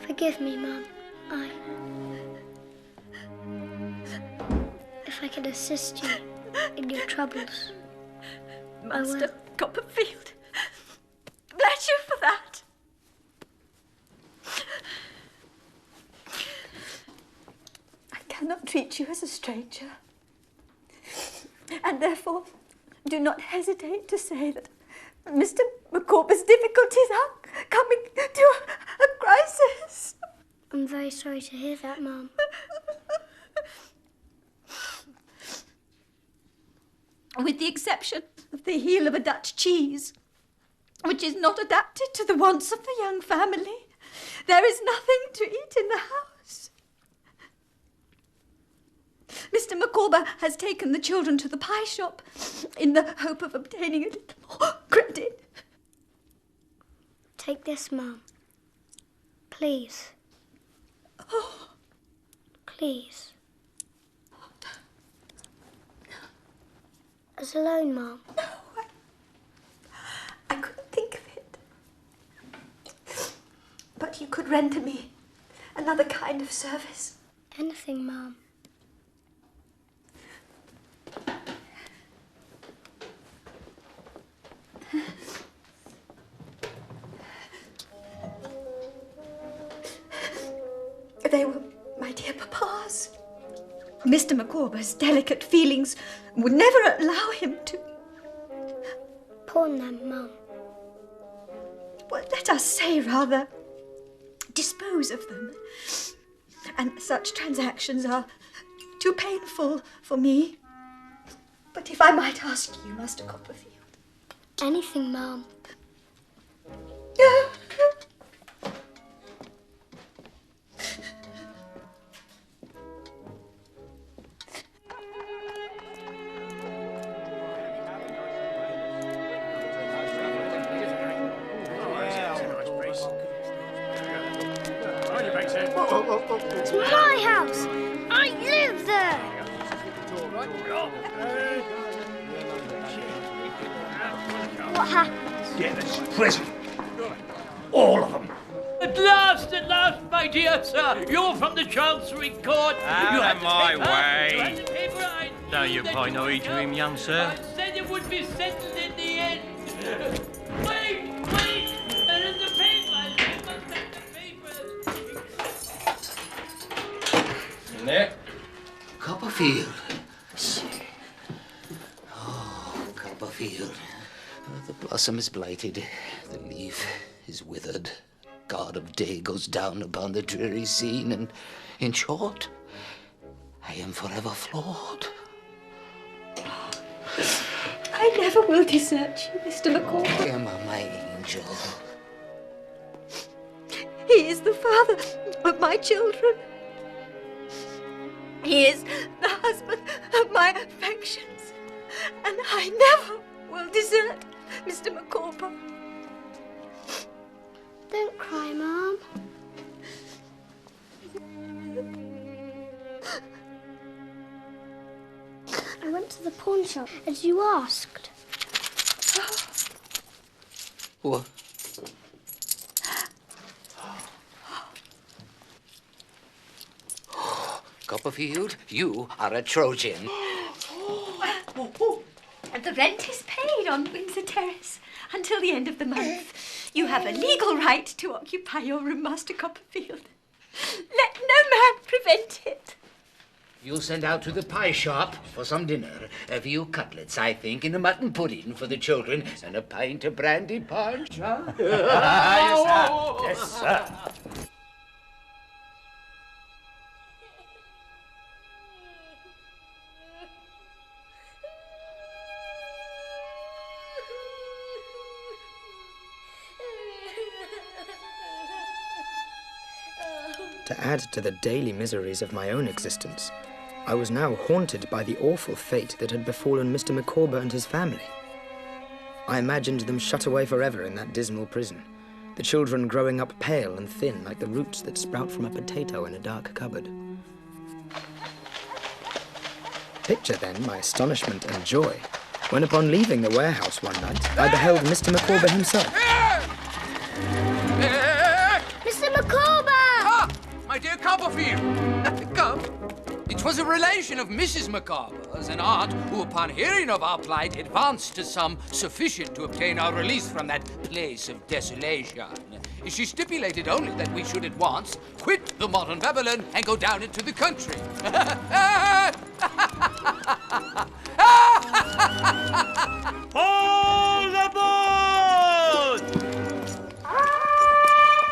J: Forgive me, Mum. If I can assist you in your troubles,
D: Master Copperfield, bless you for that. I cannot treat you as a stranger, and therefore do not hesitate to say that Mr. Micawber's difficulties are coming to a crisis.
J: I'm very sorry to hear that, Mum.
D: With the exception of the heel of a Dutch cheese, which is not adapted to the wants of the young family, there is nothing to eat in the house. Mr. Micawber has taken the children to the pie shop in the hope of obtaining a little more credit.
J: Take this, Mum. Please.
D: Oh.
J: Please. As a loan, Mum.
D: No, I couldn't think of it. But you could render me another kind of service.
J: Anything, Mum.
D: They were my dear papa's. Mr. Micawber's delicate feelings would never allow him to...
J: Pawn them, Mum.
D: Well, let us say, rather, dispose of them. And such transactions are too painful for me. But if I might ask you, Master Copperfield...
J: Anything, Mum. It's my house. I live there. What happened?
H: Get us prison. All of them.
S: At last, my dear sir, you're from the Chancery Court.
R: Out of my way.
S: Paper.
R: Don't you pay no heed to him, young sir.
S: I said it would be settled in the end. Wait! There is the papers. You must have the papers.
P: In there?
I: Copperfield. Oh, Copperfield. The blossom is blighted, the leaf is withered, God of day goes down upon the dreary scene, and, in short, I am forever flawed.
D: I never will desert you, Mr. Micawber.
I: Emma, my angel.
D: He is the father of my children. He is the husband of my affections. And I never will desert Mr. Micawber.
J: Don't cry, Mum. I went to the pawn shop as you asked.
I: What? Copperfield, you are a Trojan.
D: And the rent is paid on Windsor Terrace until the end of the month. You have a legal right to occupy your room, Master Copperfield. Let no man prevent it.
I: You'll send out to the pie shop for some dinner. A few cutlets, I think, and a mutton pudding for the children, and a pint of brandy punch, huh?
H: Yes, sir. Yes, sir.
A: To add to the daily miseries of my own existence, I was now haunted by the awful fate that had befallen Mr. Micawber and his family. I imagined them shut away forever in that dismal prison, the children growing up pale and thin like the roots that sprout from a potato in a dark cupboard. Picture then my astonishment and joy when, upon leaving the warehouse one night, I beheld Mr. Micawber himself.
J: Mr. Micawber!
R: Copperfield! Come. It was a relation of Mrs. Micawber's, an aunt who, upon hearing of our plight, advanced a sum sufficient to obtain our release from that place of desolation. She stipulated only that we should at once quit the modern Babylon and go down into the country.
S: All aboard!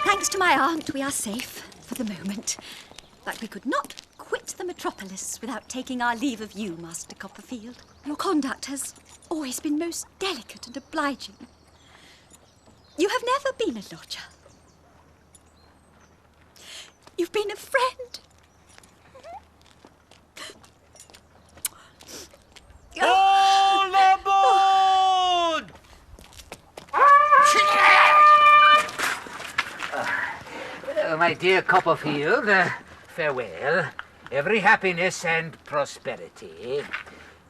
B: Thanks to my aunt, we are safe for the moment. But we could not quit the metropolis without taking our leave of you, Master Copperfield. Your conduct has always been most delicate and obliging. You have never been a lodger. You've been a friend.
S: All aboard!
I: My dear Copperfield, farewell. Every happiness and prosperity.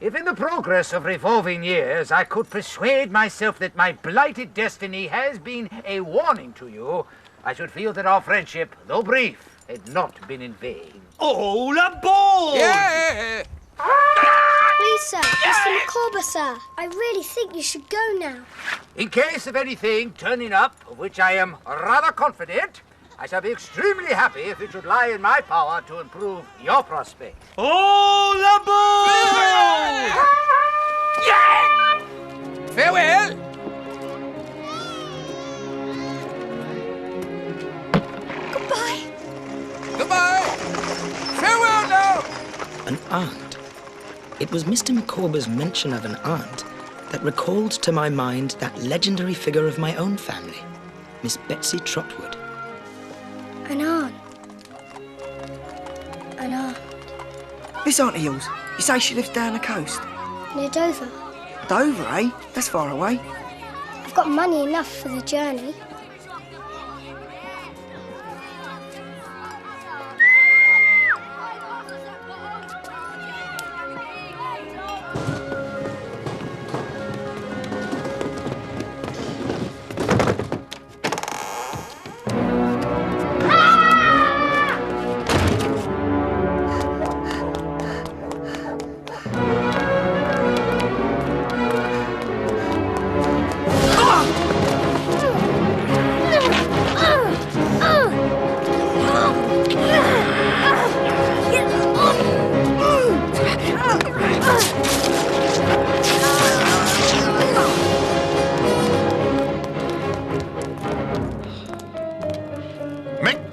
I: If in the progress of revolving years I could persuade myself that my blighted destiny has been a warning to you, I should feel that our friendship, though brief, had not been in vain.
S: All aboard!
R: Yeah!
F: Please, sir. Mr. Micawber, sir. I really think you should go now.
I: In case of anything turning up, of which I am rather confident, I shall be extremely happy if it should lie in my power to improve your prospects.
S: All aboard!
R: Yeah! Farewell!
B: Goodbye.
R: Goodbye! Farewell now!
A: An aunt. It was Mr. Micawber's mention of an aunt that recalled to my mind that legendary figure of my own family, Miss Betsy Trotwood.
F: An aunt. An aunt.
T: This aunt of yours, you say she lives down the coast?
F: Near Dover.
T: Dover, eh? That's far away.
F: I've got money enough for the journey.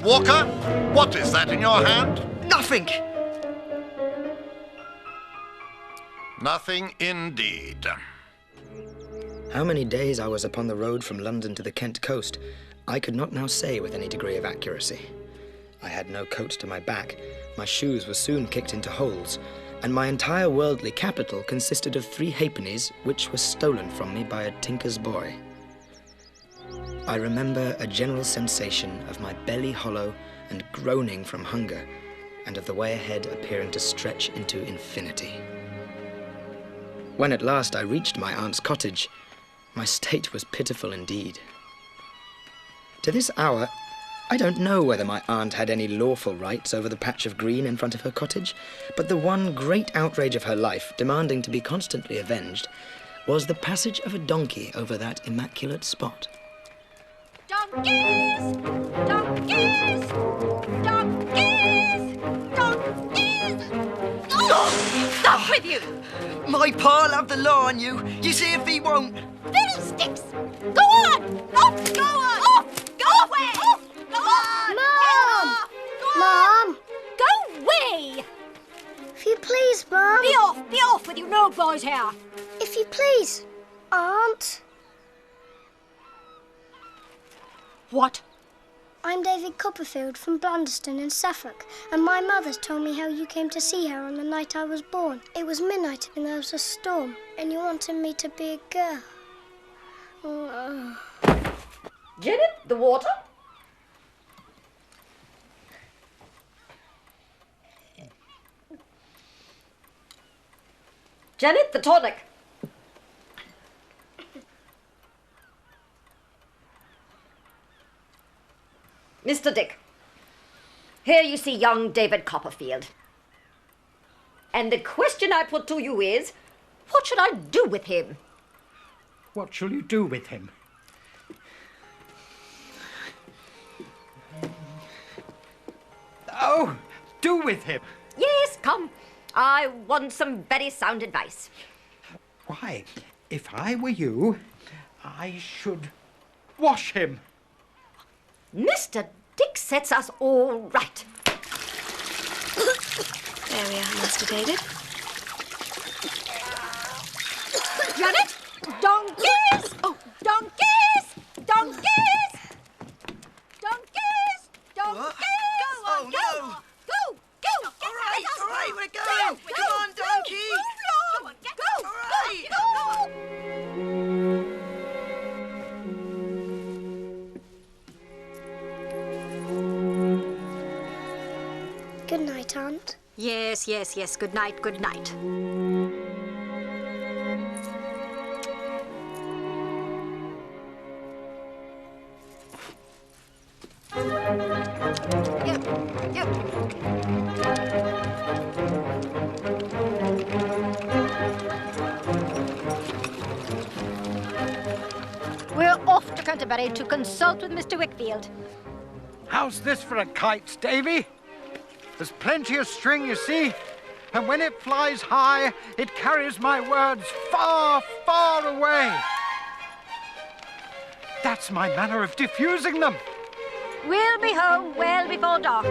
M: Walker, what is that in your hand?
T: Nothing.
M: Nothing indeed.
A: How many days I was upon the road from London to the Kent coast, I could not now say with any degree of accuracy. I had no coat to my back, my shoes were soon kicked into holes, and my entire worldly capital consisted of 3 halfpennies which were stolen from me by a tinker's boy. I remember a general sensation of my belly hollow and groaning from hunger, and of the way ahead appearing to stretch into infinity. When at last I reached my aunt's cottage, my state was pitiful indeed. To this hour, I don't know whether my aunt had any lawful rights over the patch of green in front of her cottage, but the one great outrage of her life, demanding to be constantly avenged, was the passage of a donkey over that immaculate spot.
B: Donkeys! Donkeys! Donkeys! Donkeys! Stop with you!
T: My pa loved the law on you. You see if he won't.
B: Fiddlesticks! Go on! Off! Go on! Off! Go away! Off! Go on!
F: Mom!
B: Go on!
F: Mom!
B: Go away!
F: If you please, Mom.
C: Be off with you no boys here.
F: If you please, Aunt.
C: What?
F: I'm David Copperfield from Blunderston in Suffolk, and my mother told me how you came to see her on the night I was born. It was midnight and there was a storm, and you wanted me to be a girl.
C: Janet, the water? Janet, the tonic. Mr. Dick. Here you see young David Copperfield. And the question I put to you is, what should I do with him?
H: What shall you do with him? Oh, do with him?
C: Yes, come. I want some very sound advice.
H: Why, if I were you, I should wash him.
C: Mr. Dick sets us all right.
B: There we are, Master David.
C: Janet! Donkeys! Oh, donkeys! Donkeys! Donkeys! Donkeys! Go on,
T: Oh,
C: go!
T: no.
C: Go! Go!
T: All right, we're
C: Go,
T: going.
C: go,
T: Come on,
C: go,
T: donkey.
C: Come on, get go!
T: All right.
C: Go!
F: Good night, Aunt.
C: Yes, yes, yes. Good night, good night. We're off to Canterbury to consult with Mr. Wickfield.
H: How's this for a kite, Davy? There's plenty of string, you see, and when it flies high, it carries my words far, far away. That's my manner of diffusing them.
C: We'll be home well before dark.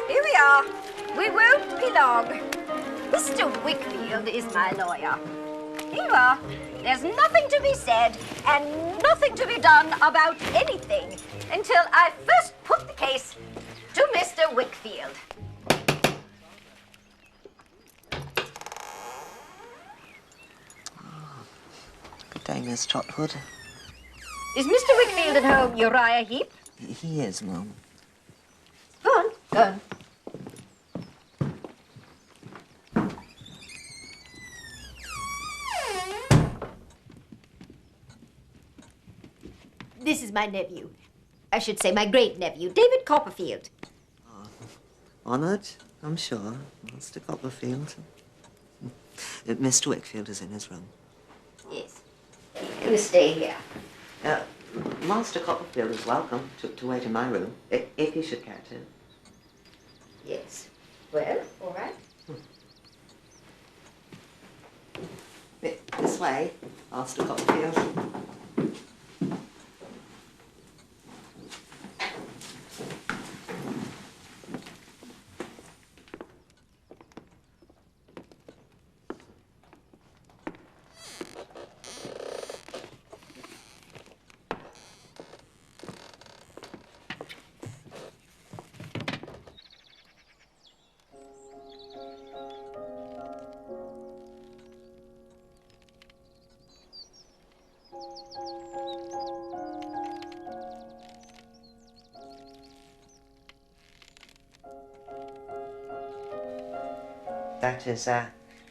C: Here we are. We won't be long. Mr. Wickfield is my lawyer. Here you are. There's nothing to be said and nothing to be done about anything until I first put the case to Mr. Wickfield.
E: Good day, Miss Trotwood.
C: Is Mr. Wickfield at home, Uriah Heep?
E: He is, Mum.
C: Go on, go on. This is my nephew. I should say my great-nephew, David Copperfield.
E: Honoured, I'm sure, Master Copperfield. Mr. Wickfield is in his room.
C: Yes. You stay here.
E: Master Copperfield is welcome to wait in my room, if he should care to.
C: Yes. Well, all right.
E: This way, Master Copperfield. That is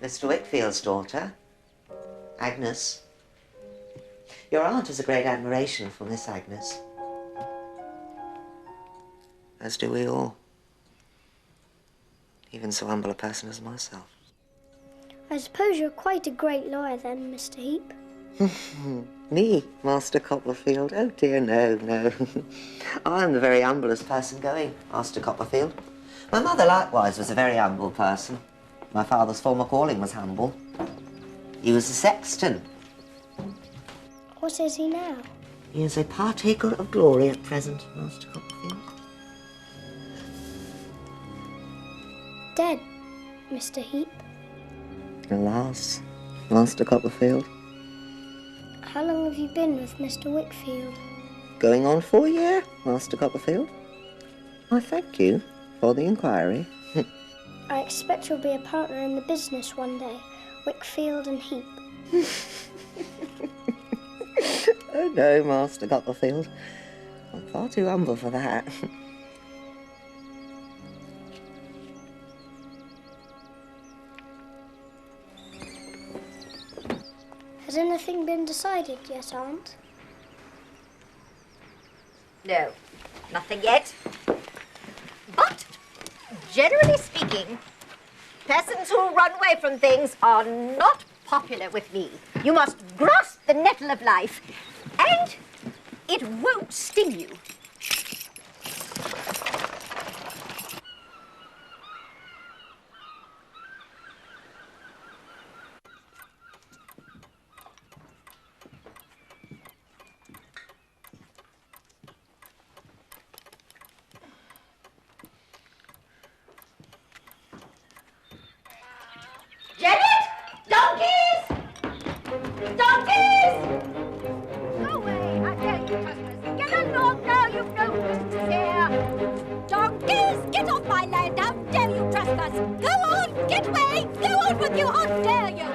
E: Mr. Wickfield's daughter, Agnes. Your aunt has a great admiration for Miss Agnes. As do we all. Even so humble a person as myself.
F: I suppose you're quite a great lawyer then, Mr. Heep.
E: Me, Master Copperfield? Oh dear, no, no. I'm the very humblest person going, Master Copperfield. My mother likewise was a very humble person. My father's former calling was humble. He was a sexton.
F: What is he now?
E: He is a partaker of glory at present, Master Copperfield.
F: Dead, Mr. Heep.
E: Alas, Master Copperfield.
F: How long have you been with Mr. Wickfield?
E: Going on 4 years, Master Copperfield. I thank you for the inquiry.
F: I expect you'll be a partner in the business one day, Wickfield and Heep.
E: Oh no, Master Copperfield. I'm far too humble for that.
F: Has anything been decided yet, Aunt?
C: No, nothing yet. But, generally speaking, persons who run away from things are not popular with me. You must grasp the nettle of life, and it won't sting you. Janet! Donkeys! Donkeys! Go away, I tell you, customers. Get along now, you've no business here. Donkeys, get off my land, how dare you trespass? Go on, get away, go on with you, how dare you?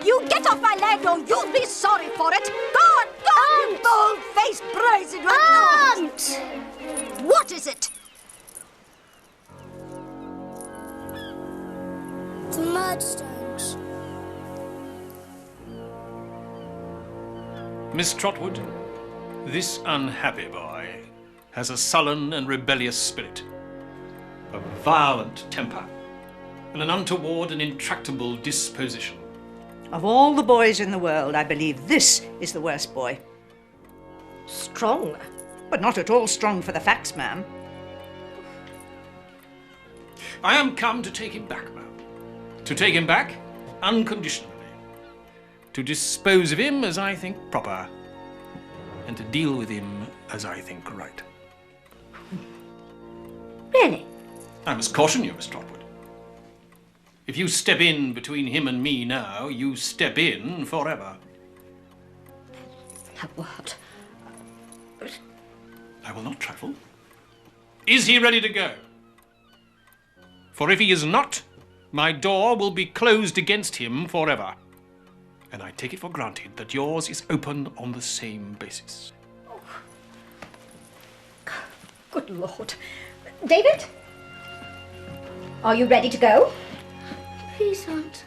C: You get off my land or you'll be sorry for it. Go on, you bold-faced, brazen Aunt! What is it?
F: The Murdstones.
P: Miss Trotwood, this unhappy boy has a sullen and rebellious spirit, a violent temper, and an untoward and intractable disposition.
L: Of all the boys in the world, I believe this is the worst boy.
C: Strong?
L: But not at all strong for the facts, ma'am.
P: I am come to take him back, ma'am. To take him back unconditionally. To dispose of him as I think proper. And to deal with him as I think right.
C: Really?
P: I must caution you, Miss Trotwood. If you step in between him and me now, you step in forever.
C: What?
P: I will not trifle. Is he ready to go? For if he is not, my door will be closed against him forever. And I take it for granted that yours is open on the same basis.
C: Oh. Good Lord. David? Are you ready to go?
F: Please, Aunt.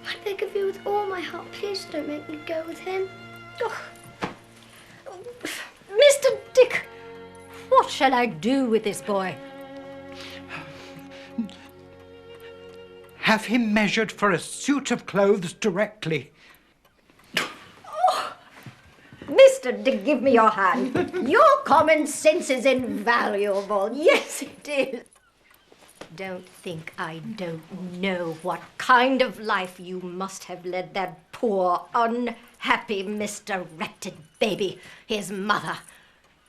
F: I beg of you with all my heart, please don't make me go with him.
C: Oh. Mr. Dick, what shall I do with this boy?
H: Have him measured for a suit of clothes directly.
C: Oh. Mr. Dick, give me your hand. Your common sense is invaluable. Yes, it is. Don't think I don't know what kind of life you must have led that poor, unhappy Mr. Wretched baby, his mother.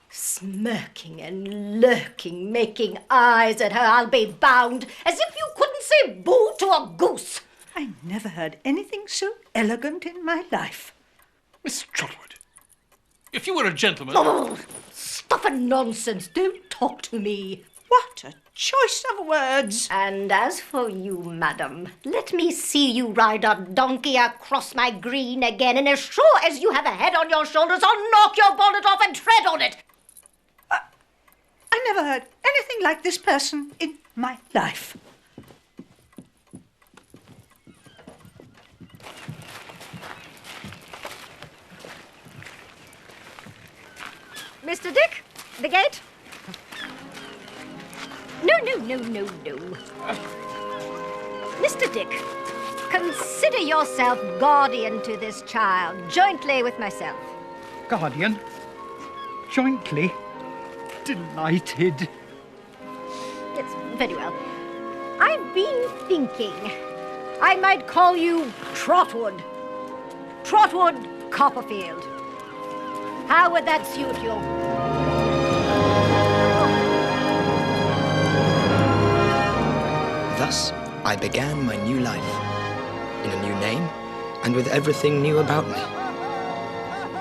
C: Smirking and lurking, making eyes at her, I'll be bound, as if you couldn't say boo to a goose.
L: I never heard anything so elegant in my life.
P: Miss Trotwood, if you were a gentleman...
C: Oh, stuff and nonsense. Don't talk to me.
L: What a choice of words.
C: And as for you, madam, let me see you ride a donkey across my green again, and as sure as you have a head on your shoulders, I'll knock your bonnet off and tread on it.
L: I never heard anything like this person in my life.
C: Mr. Dick, the gate? No. Mr. Dick, consider yourself guardian to this child, jointly with myself.
H: Guardian? Jointly? Delighted.
C: Yes, very well. I've been thinking I might call you Trotwood. Trotwood Copperfield. How would that suit you?
A: Thus, I began my new life, in a new name, and with everything new about me.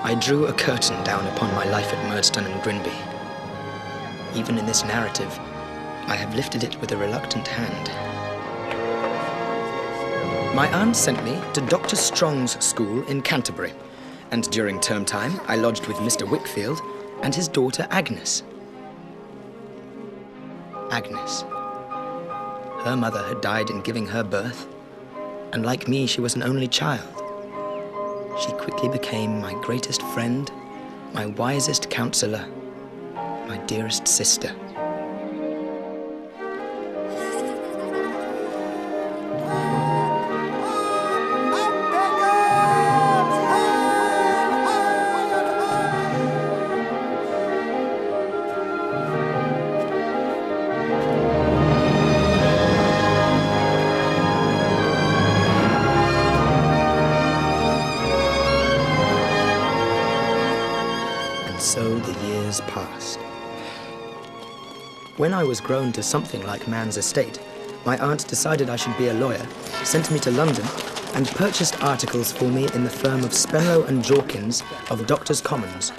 A: I drew a curtain down upon my life at Murdstone and Grinby. Even in this narrative, I have lifted it with a reluctant hand. My aunt sent me to Dr. Strong's school in Canterbury, and during term time I lodged with Mr. Wickfield, and his daughter Agnes. Agnes. Her mother had died in giving her birth, and like me, she was an only child. She quickly became my greatest friend, my wisest counselor, my dearest sister. So the years passed. When I was grown to something like man's estate, my aunt decided I should be a lawyer, sent me to London, and purchased articles for me in the firm of Spenlow and Jorkins of Doctors' Commons.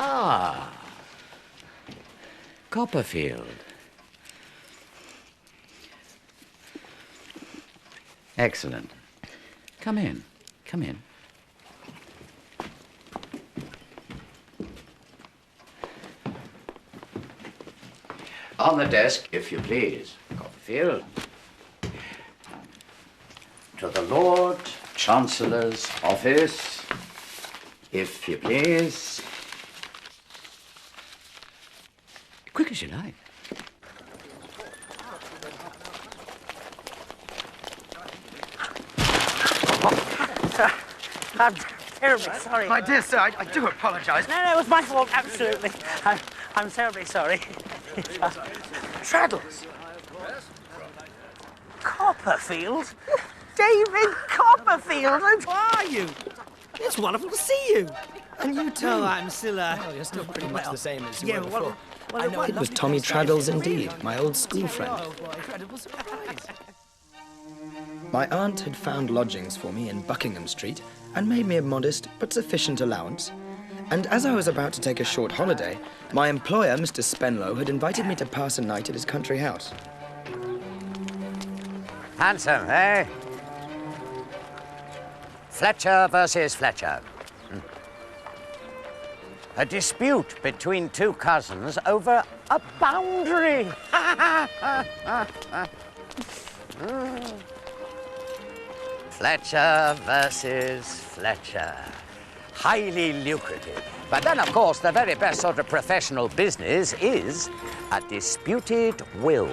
I: Ah, Copperfield. Excellent. Come in. Come in. On the desk, if you please, Copperfield. To the Lord Chancellor's office, if you please. Quick as you like.
Q: I'm terribly sorry.
T: My dear sir, I do apologise.
Q: No, it was my fault, absolutely. I'm terribly sorry.
T: Traddles!
Q: Copperfield? David Copperfield?
T: How are you? It's wonderful to see you. And you too.
Q: Oh, I'm still,
A: Well, you're still pretty much the same as you
Q: yeah,
A: were before.
Q: well,
A: I know it was Tommy Traddles indeed, my old school friend.
T: Incredible surprise.
A: My aunt had found lodgings for me in Buckingham Street and made me a modest but sufficient allowance. And as I was about to take a short holiday, my employer, Mr. Spenlow, had invited me to pass a night at his country house.
R: Handsome, eh? Fletcher versus Fletcher. A dispute between two cousins over a boundary. Fletcher versus Fletcher. Highly lucrative. But then, of course, the very best sort of professional business is a disputed will.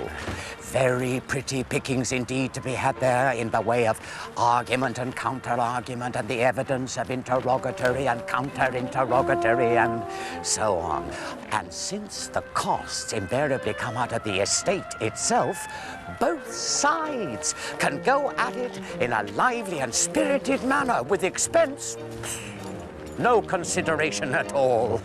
R: Very pretty pickings indeed to be had there in the way of argument and counter-argument and the evidence of interrogatory and counter-interrogatory and so on. And since the costs invariably come out of the estate itself, both sides can go at it in a lively and spirited manner with expense. No consideration at all.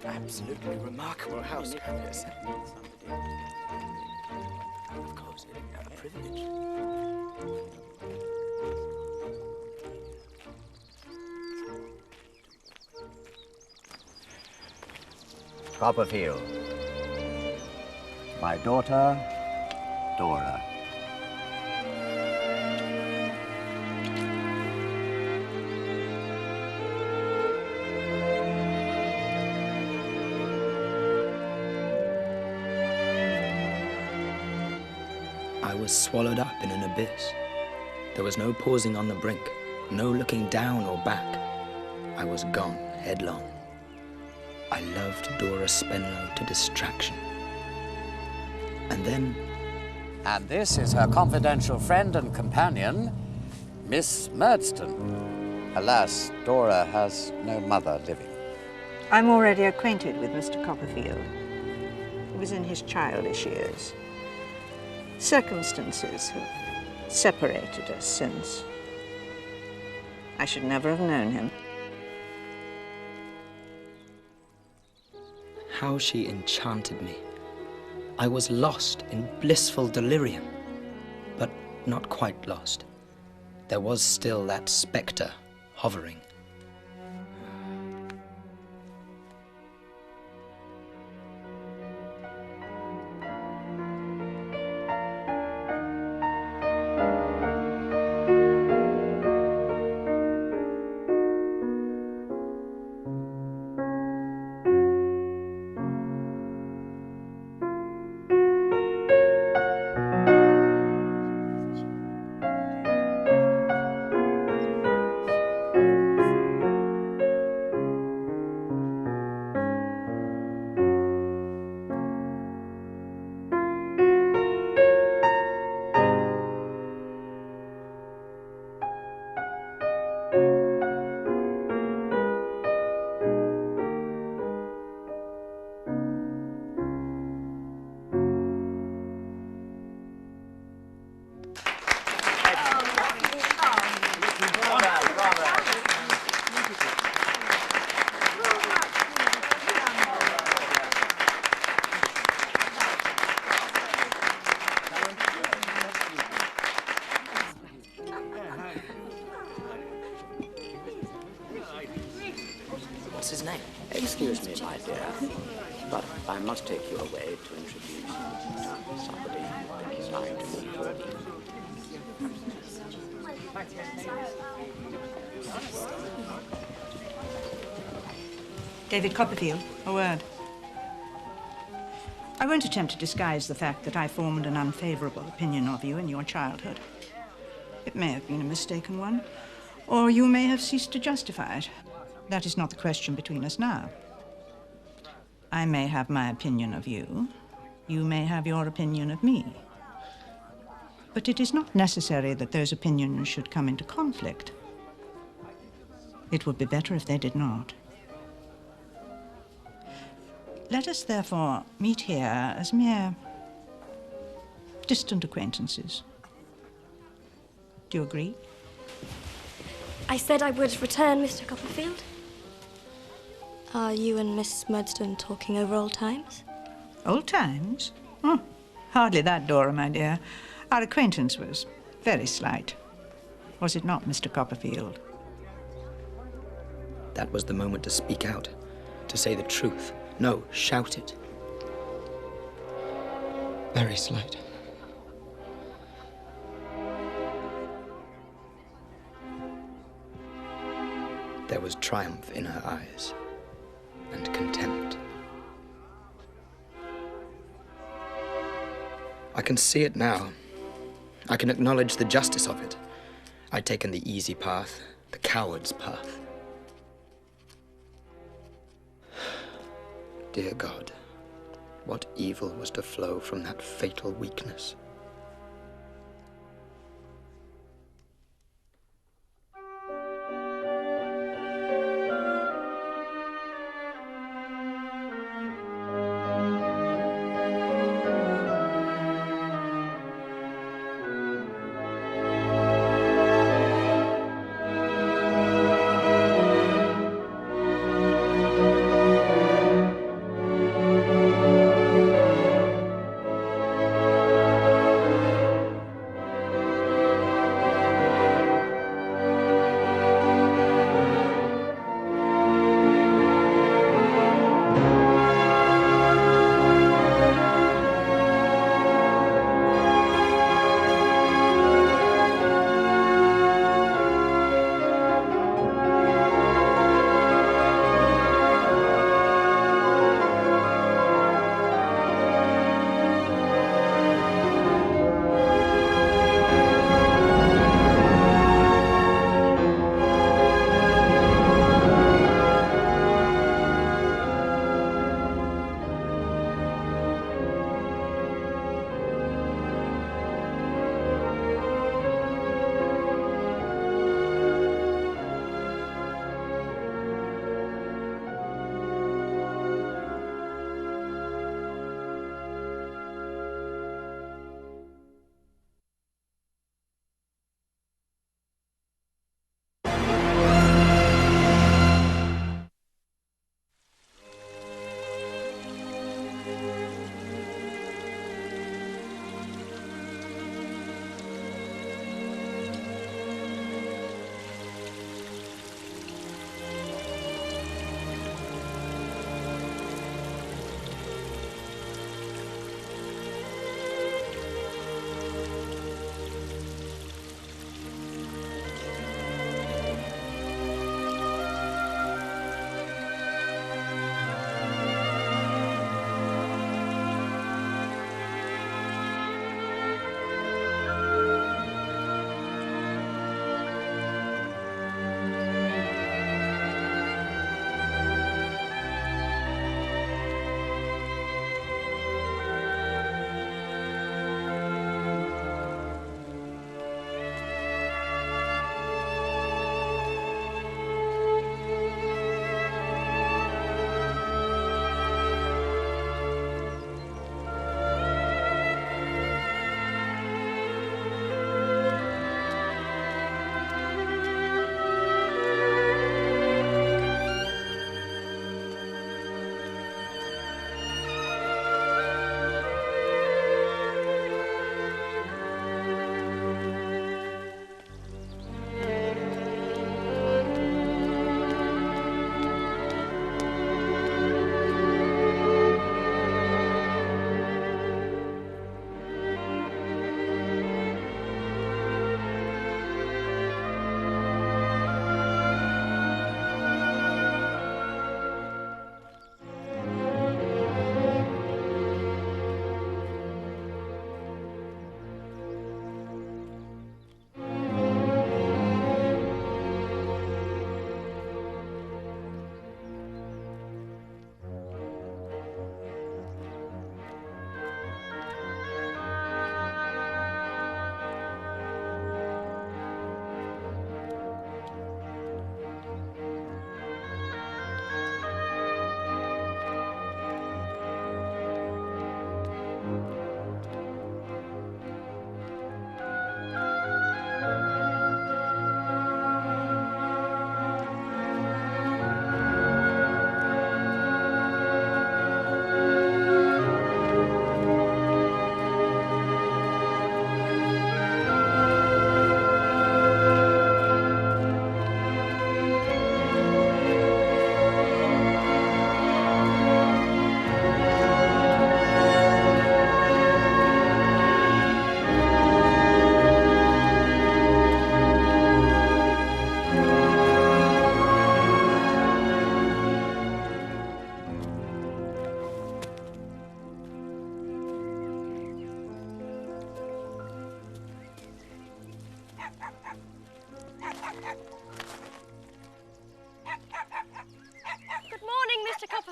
A: Absolutely remarkable house. Yes. Of course, a privilege.
R: Copperfield. My daughter, Dora.
A: I was swallowed up in an abyss. There was no pausing on the brink, no looking down or back. I was gone headlong. I loved Dora Spenlow to distraction. And then...
R: And this is her confidential friend and companion, Miss Murdstone. Alas, Dora has no mother living.
L: I'm already acquainted with Mr. Copperfield. It was in his childish years. Circumstances have separated us since. I should never have known him.
A: How she enchanted me. I was lost in blissful delirium, but not quite lost. There was still that spectre hovering. What's his name?
R: Excuse me, my dear, but I must take you away to introduce somebody that is lying to me for you.
L: David Copperfield, a word. I won't attempt to disguise the fact that I formed an unfavorable opinion of you in your childhood. It may have been a mistaken one, or you may have ceased to justify it. That is not the question between us now. I may have my opinion of you. You may have your opinion of me. But it is not necessary that those opinions should come into conflict. It would be better if they did not. Let us therefore meet here as mere distant acquaintances. Do you agree?
J: I said I would return, Mr. Copperfield. Are you and Miss Murdstone talking over old times?
L: Old times? Oh, hardly that, Dora, my dear. Our acquaintance was very slight. Was it not, Mr. Copperfield?
A: That was the moment to speak out, to say the truth. No, shout it. Very slight. There was triumph in her eyes, and contempt. I can see it now. I can acknowledge the justice of it. I'd taken the easy path, the coward's path. Dear God, what evil was to flow from that fatal weakness?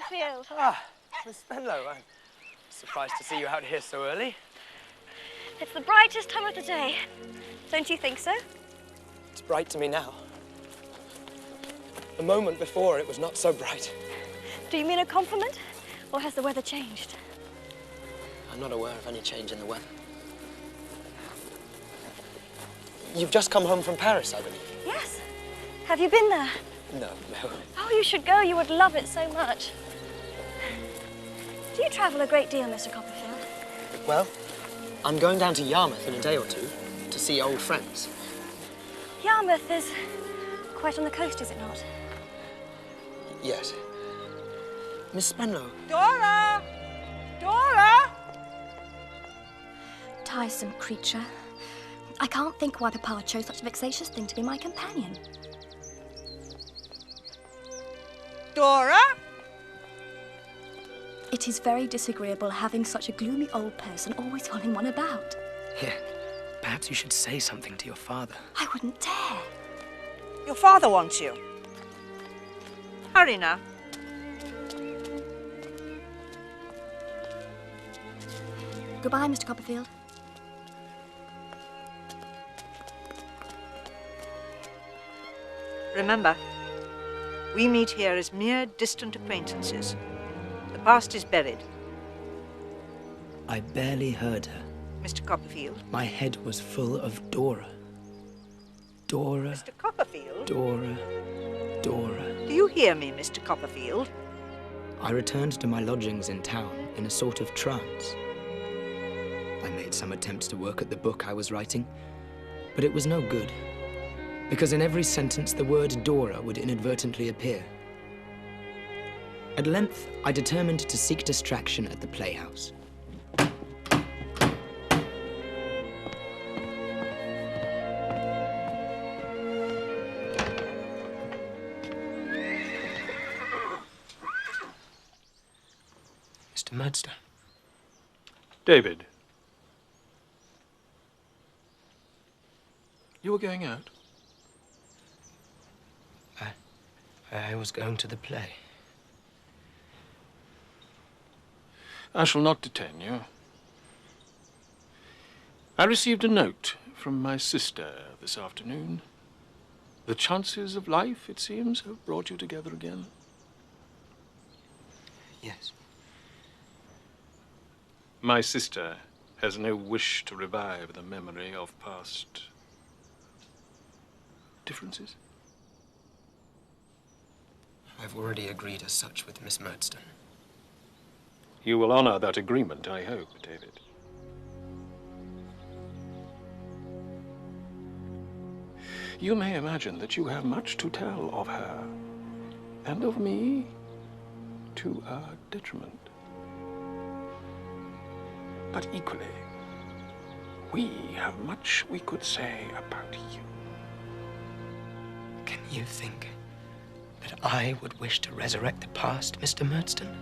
J: Copperfield.
U: Ah, Miss Spenlow, I'm surprised to see you out here so early.
J: It's the brightest time of the day. Don't you think so?
U: It's bright to me now. A moment before, it was not so bright.
J: Do you mean a compliment? Or has the weather changed?
U: I'm not aware of any change in the weather. You've just come home from Paris, I believe.
J: Yes. Have you been there?
U: No.
J: Oh, you should go. You would love it so much. Do you travel a great deal, Mr. Copperfield?
U: Well, I'm going down to Yarmouth in a day or two to see old friends.
J: Yarmouth is quite on the coast, is it not?
U: Yes. Miss Spenlow.
K: Dora! Dora!
B: Tiresome creature. I can't think why Papa chose such a vexatious thing to be my companion.
K: Dora?
B: It is very disagreeable having such a gloomy old person always following one about.
A: Here, perhaps you should say something to your father.
B: I wouldn't dare.
K: Your father wants you. Hurry now.
B: Goodbye, Mr. Copperfield.
L: Remember, we meet here as mere distant acquaintances. The past is buried.
A: I barely heard her.
L: Mr. Copperfield.
A: My head was full of Dora. Dora.
L: Mr. Copperfield?
A: Dora. Dora.
L: Do you hear me, Mr. Copperfield?
A: I returned to my lodgings in town in a sort of trance. I made some attempts to work at the book I was writing, but it was no good, because in every sentence the word Dora would inadvertently appear. At length, I determined to seek distraction at the playhouse. Mr. Murdstone.
P: David. You were going out?
A: I was going to the play.
P: I shall not detain you. I received a note from my sister this afternoon. The chances of life, it seems, have brought you together again.
A: Yes.
P: My sister has no wish to revive the memory of past differences.
A: I've already agreed as such with Miss Murdstone.
P: You will honor that agreement, I hope, David. You may imagine that you have much to tell of her, and of me, to our detriment. But equally, we have much we could say about you.
A: Can you think that I would wish to resurrect the past, Mr. Murdstone?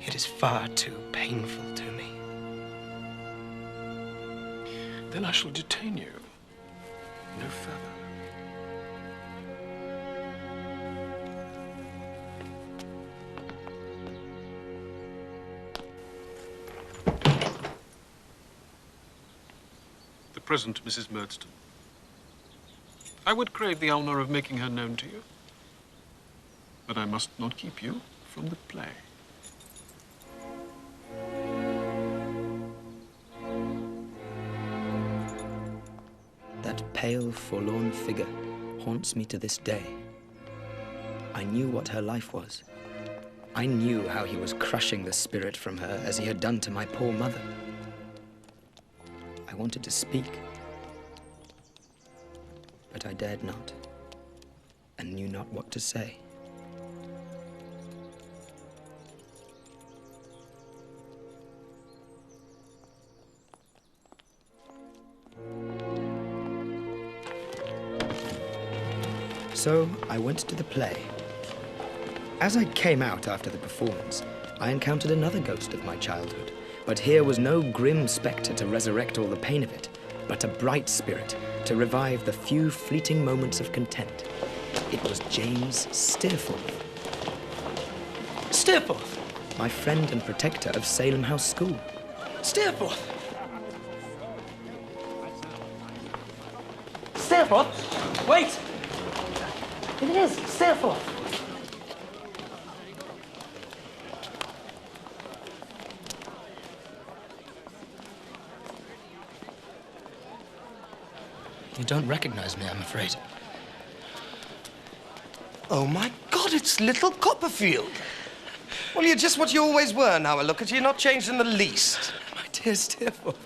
A: It is far too painful to me.
P: Then I shall detain you no further. The present Mrs. Murdstone. I would crave the honor of making her known to you, but I must not keep you from the play.
A: That pale, forlorn figure haunts me to this day. I knew what her life was. I knew how he was crushing the spirit from her as he had done to my poor mother. I wanted to speak, but I dared not, and knew not what to say. So I went to the play. As I came out after the performance, I encountered another ghost of my childhood. But here was no grim spectre to resurrect all the pain of it, but a bright spirit to revive the few fleeting moments of content. It was James Steerforth. Steerforth! My friend and protector of Salem House School. Steerforth! Steerforth! Wait! It is Steerforth! You don't recognize me, I'm afraid.
G: Oh, my God, it's little Copperfield. Well, you're just what you always were now I look at you. Not changed in the least.
A: My dear Steerforth,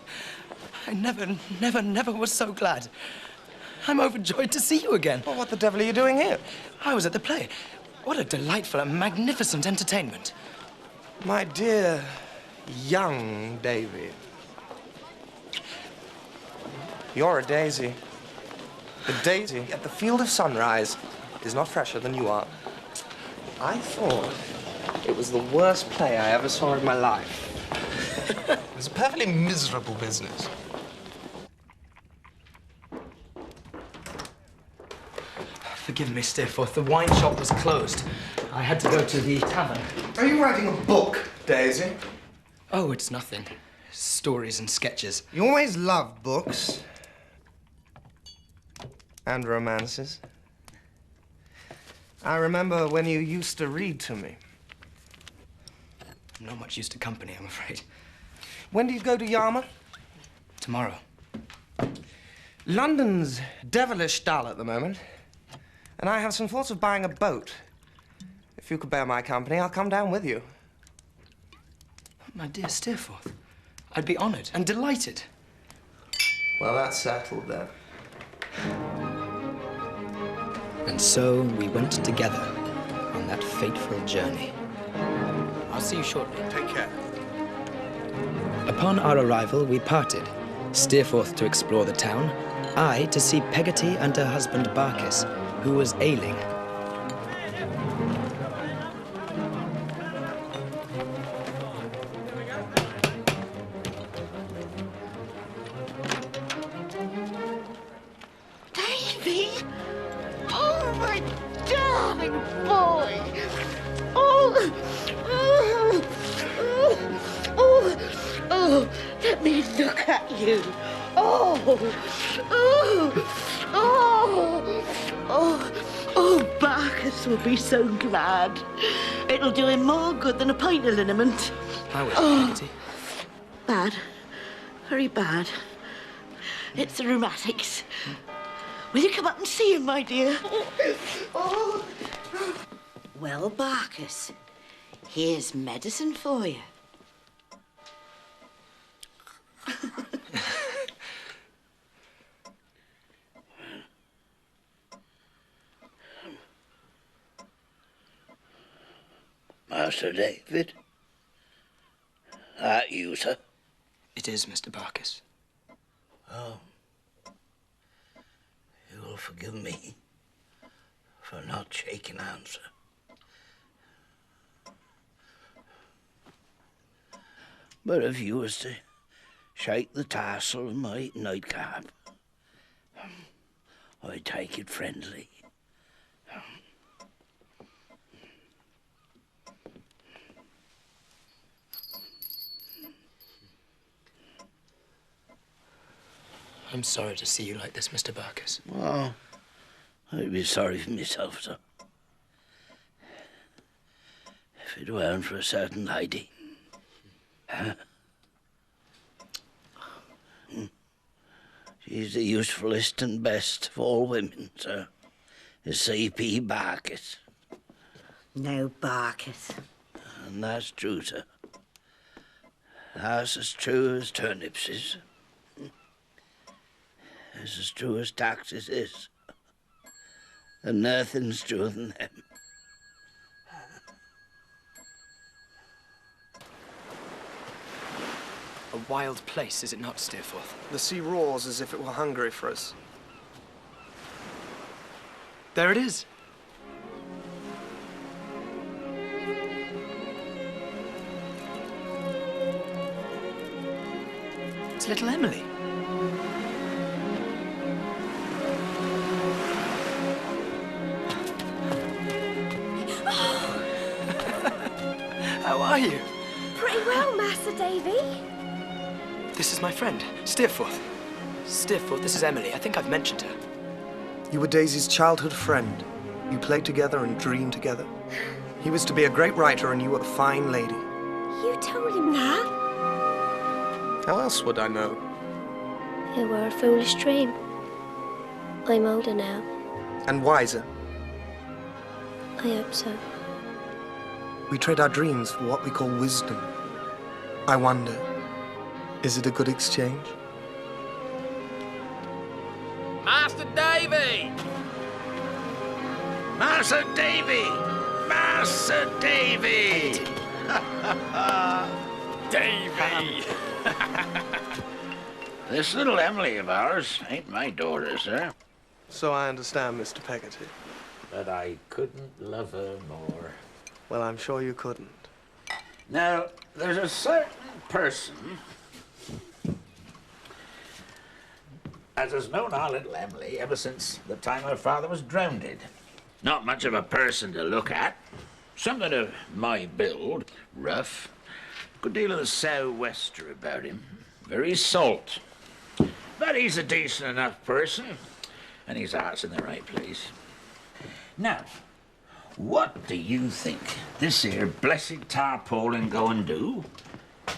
A: I never was so glad. I'm overjoyed to see you again.
G: Well, what the devil are you doing here?
A: I was at the play. What a delightful and magnificent entertainment.
G: My dear young Davy. You're a daisy. The daisy at the field of sunrise is not fresher than you are. I thought it was the worst play I ever saw in my life. It was a perfectly miserable business.
A: Forgive me, Steerforth. The wine shop was closed. I had to go to the tavern.
G: Are you writing a book, Daisy?
A: Oh, it's nothing. Stories and sketches.
G: You always loved books. And romances. I remember when you used to read to me.
A: I'm not much used to company, I'm afraid.
G: When do you go to Yarmouth?
A: Tomorrow.
G: London's devilish dull at the moment. And I have some thoughts of buying a boat. If you could bear my company, I'll come down with you.
A: My dear Steerforth, I'd be honored and delighted.
G: Well, that's settled then.
A: And so we went together on that fateful journey. I'll see you shortly.
G: Take care.
A: Upon our arrival, we parted. Steerforth to explore the town, I to see Peggotty and her husband Barkis, who was ailing.
E: Davy! Oh, my darling boy! Oh! Oh! Let me look at you! Oh, Barkis will be so glad. It'll do him more good than a pint of liniment.
A: How is it, Peggotty?
E: Bad. Very bad. It's the rheumatics. Will you come up and see him, my dear? Well, Barkis, here's medicine for you.
V: Master David? That you, sir?
A: It is, Mr. Barkis.
V: Oh. You will forgive me for not shaking hands, sir. But if you was to shake the tassel of my nightcap, I'd take it friendly.
A: I'm sorry to see you like this, Mr. Barkis.
V: Well, I'd be sorry for myself, sir. If it weren't for a certain lady. She's the usefulest and best of all women, sir. Is C.P. Barkis.
E: No, Barkis.
V: And that's true, sir. That's as true as turnips is. It's as true as taxes is. And nothing's truer than them.
A: A wild place, is it not, Steerforth?
G: The sea roars as if it were hungry for us.
A: There it is. It's little Emily. How are you?
J: Pretty well, Master Davy.
A: This is my friend, Steerforth. Steerforth, this is Emily. I think I've mentioned her.
G: You were Daisy's childhood friend. You played together and dreamed together. He was to be a great writer and you were a fine lady.
J: You told him that?
G: How else would I know?
J: It were a foolish dream. I'm older now.
G: And wiser.
J: I hope so.
G: We trade our dreams for what we call wisdom. I wonder, is it a good exchange?
R: Master Davy!
V: Master Davy! Master Davy!
R: Davy!
V: This little Emily of ours ain't my daughter, sir.
G: So I understand, Mr. Peggotty.
V: But I couldn't love her more.
G: Well, I'm sure you couldn't.
V: Now, there's a certain person as has known our little Emily ever since the time her father was drowned. Not much of a person to look at. Something of my build, rough. Good deal of the sou'wester about him. Very salt. But he's a decent enough person, and his heart's in the right place. Now, what do you think this here blessed tarpaulin go and do?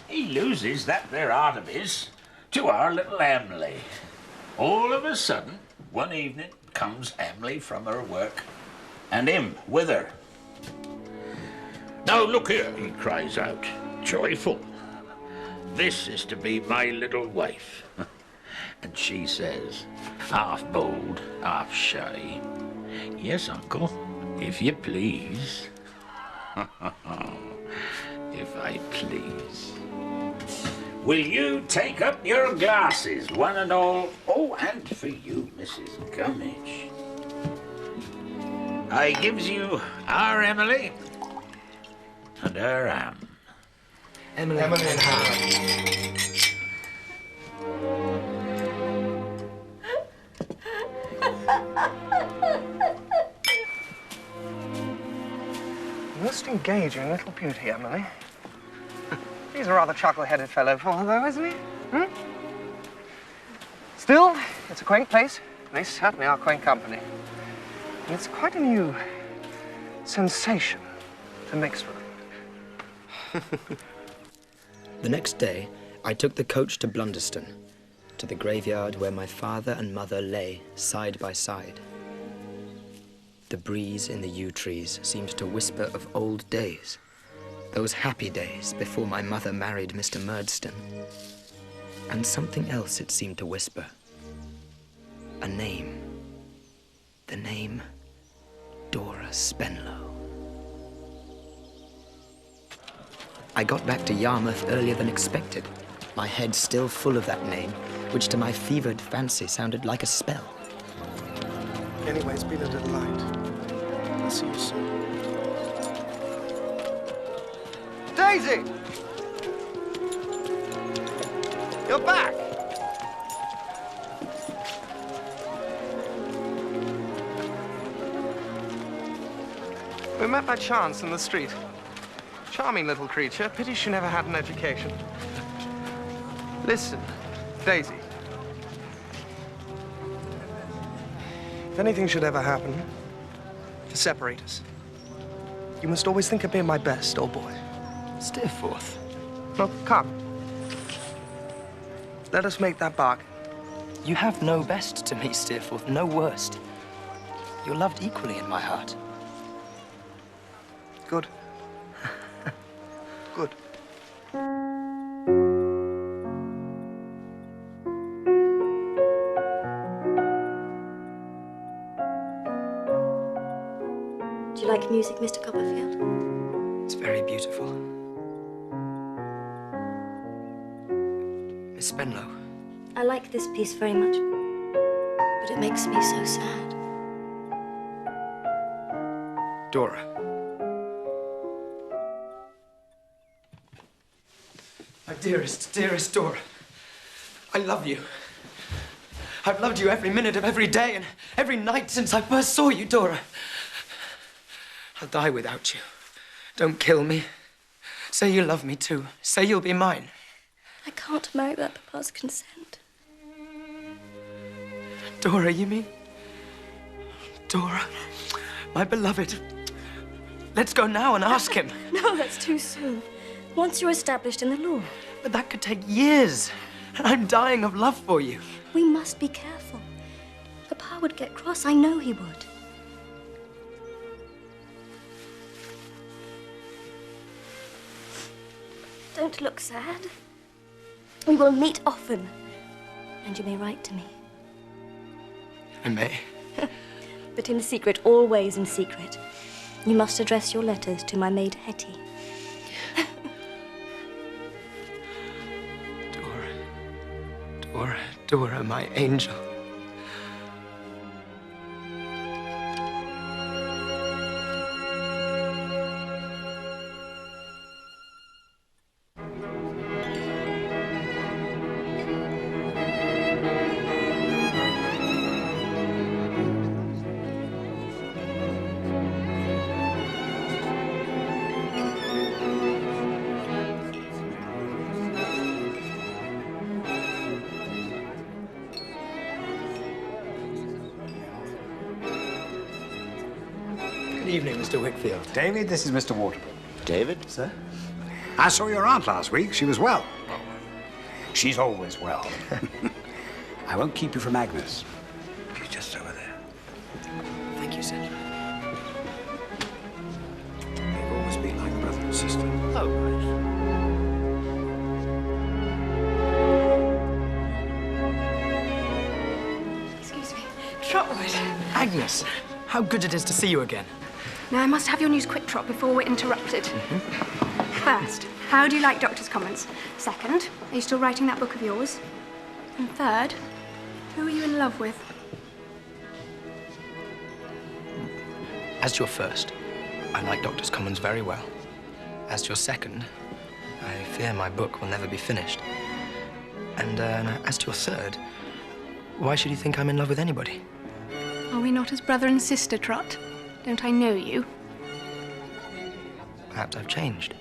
V: He loses that there heart of his to our little Emily. All of a sudden, one evening comes Emily from her work, and him with her. Now look here, he cries out, joyful. This is to be my little wife. And she says, half bold, half shy, yes, uncle, if you please. If I please. Will you take up your glasses, one and all? Oh, and for you, Mrs. Gummidge. I gives you our Emily and her Am.
A: Emily
G: and Ham. Most engaging little beauty, Emily. He's a rather chuckle-headed fellow for her, though, isn't he? Hmm? Still, it's a quaint place. They certainly are quaint company. And it's quite a new sensation to mix with them.
A: The next day, I took the coach to Blunderston, to the graveyard where my father and mother lay side by side. The breeze in the yew trees seemed to whisper of old days, those happy days before my mother married Mr. Murdstone. And something else it seemed to whisper. A name. The name Dora Spenlow. I got back to Yarmouth earlier than expected, my head still full of that name, which to my fevered fancy sounded like a spell.
G: Anyway, it's been a delight. I'll see you soon. Daisy! You're back! We met by chance in the street. Charming little creature. Pity she never had an education. Listen, Daisy. If anything should ever happen to separate us, you must always think of being my best, old boy.
A: Steerforth.
G: No, come. Let us make that bargain.
A: You have no best to me, Steerforth, no worst. You're loved equally in my heart.
G: Good. Good.
J: Do you like music, Mr. Copperfield?
A: It's very beautiful. Miss Spenlow.
J: I like this piece very much, but it makes me so sad.
A: Dora. My dearest, dearest Dora. I love you. I've loved you every minute of every day and every night since I first saw you, Dora. I'll die without you. Don't kill me. Say you love me too. Say you'll be mine.
F: I can't marry without Papa's consent.
A: Dora, you mean? Dora, my beloved. Let's go now and ask him.
F: No, that's too soon. Once you're established in the law.
A: But that could take years. And I'm dying of love for you.
F: We must be careful. Papa would get cross. I know he would. Don't look sad. We will meet often. And you may write to me.
A: I may.
F: But in secret, always in secret. You must address your letters to my maid Hetty.
A: Dora, my angel.
N: Good evening, Mr. Wickfield.
O: David, this is Mr. Waterbury.
N: David? Sir?
O: I saw your aunt last week. She was well. She's always well. I won't keep you from Agnes. She's just over there.
A: Thank you, sir.
O: They've always been like brother and sister.
A: Oh, right.
W: Excuse me. Trotwood.
A: Agnes, how good it is to see you again.
W: Now, I must have your news quick, Trot, before we're interrupted. First, how do you like Doctor's comments? Second, are you still writing that book of yours? And third, who are you in love with?
A: As to your first, I like Doctor's Commons very well. As to your second, I fear my book will never be finished. And as to your third, why should you think I'm in love with anybody?
W: Are we not as brother and sister, Trot? Don't I know you?
A: Perhaps I've changed.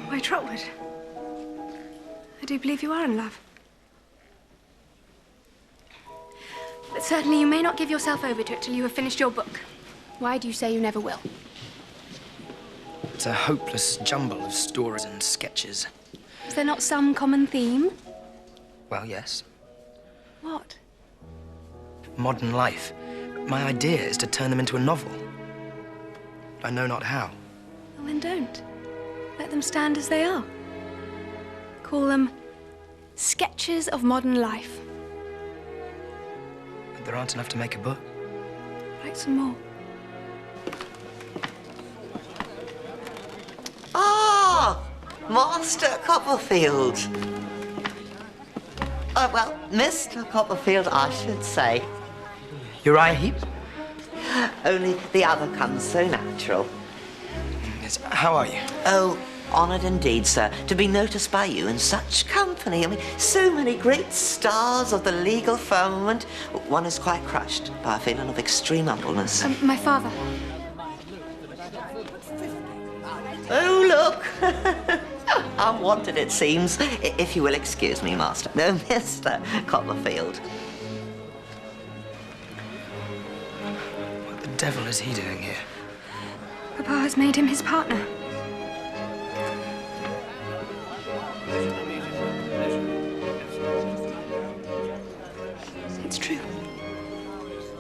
W: Why, Trotwood, I do believe you are in love. But certainly you may not give yourself over to it till you have finished your book. Why do you say you never will?
A: It's a hopeless jumble of stories and sketches.
W: Is there not some common theme?
A: Well, yes.
W: What?
A: Modern life. My idea is to turn them into a novel. But I know not how.
W: Well, then don't. Let them stand as they are. Call them sketches of modern life.
A: But there aren't enough to make a book.
W: Write some more.
X: Ah, Master Copperfield. Well, Mr. Copperfield, I should say.
A: Uriah Heep?
X: Only the other comes so natural.
A: Yes, how are you?
X: Oh, honoured indeed, sir, to be noticed by you in such company. I mean, so many great stars of the legal firmament. One is quite crushed by a feeling of extreme humbleness.
W: My father.
X: Oh, look! Unwanted, it seems. If you will excuse me, Master. No, Mr. Copperfield.
A: What the devil is he doing here?
W: Papa has made him his partner. It's true.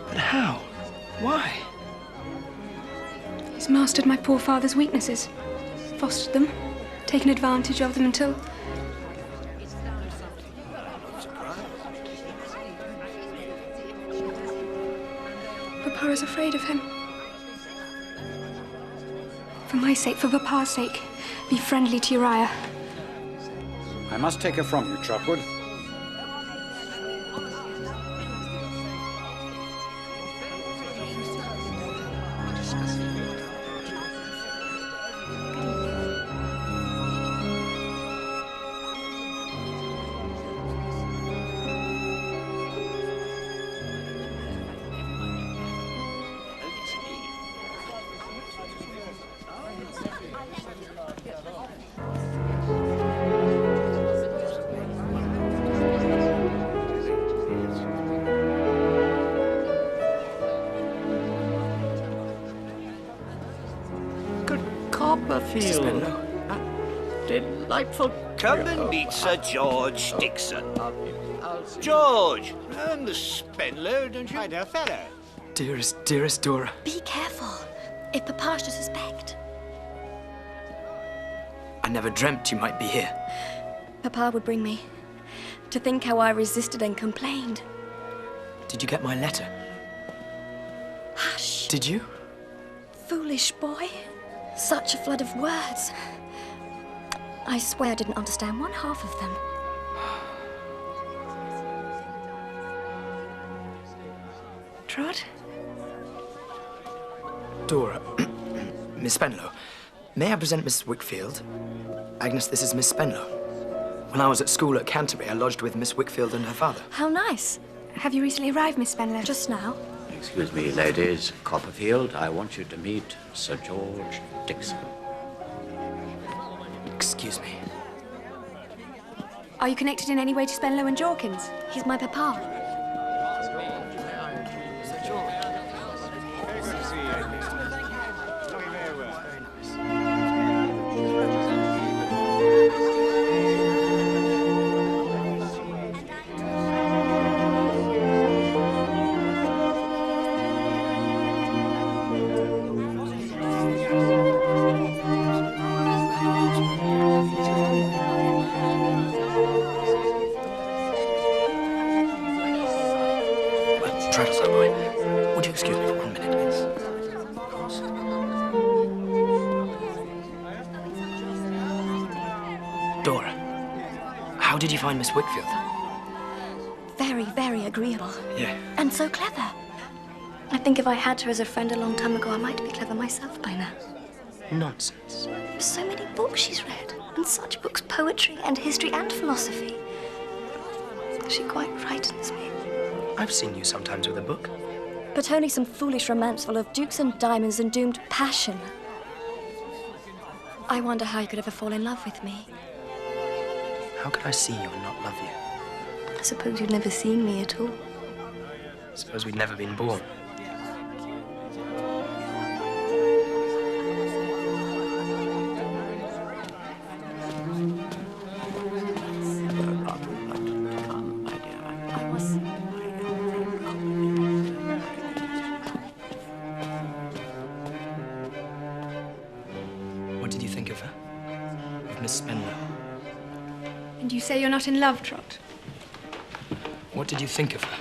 A: But how? Why?
W: He's mastered my poor father's weaknesses, fostered them, taken advantage of them until... Papa is afraid of him. For my sake, for Papa's sake, be friendly to Uriah.
O: I must take her from you, Trotwood.
X: Copperfield. Delightful.
R: Come and meet Sir George Dixon. George, Miss Spenlow, don't you? My dear fellow.
A: Dearest, dearest Dora.
B: Be careful. If Papa should suspect.
A: I never dreamt you might be here.
B: Papa would bring me. To think how I resisted and complained.
A: Did you get my letter?
B: Hush.
A: Did you?
B: Foolish boy. Such a flood of words. I swear I didn't understand one half of them. Trot?
A: Dora. Miss Spenlow. May I present Miss Wickfield? Agnes, this is Miss Spenlow. When I was at school at Canterbury, I lodged with Miss Wickfield and her father.
B: How nice. Have you recently arrived, Miss Spenlow? Just now.
V: Excuse me, ladies. Copperfield, I want you to meet Sir George Dixon.
A: Excuse me.
W: Are you connected in any way to Spenlow and Jorkins?
B: He's my papa.
A: Would you excuse me for 1 minute, please? Dora, how did you find Miss Wickfield?
B: Very, very agreeable.
A: Yeah.
B: And so clever. I think if I had her as a friend a long time ago, I might be clever myself by now.
A: Nonsense.
B: There's so many books she's read. And such books, poetry and history and philosophy. She quite frightens me.
A: I've seen you sometimes with a book.
B: But only some foolish romance full of dukes and diamonds and doomed passion. I wonder how you could ever fall in love with me.
A: How could I see you and not love you?
B: I suppose you'd never seen me at all.
A: Suppose we'd never been born. What did you think of her? Of Miss Spenlow?
W: And you say you're not in love, Trot?
A: What did you think of her?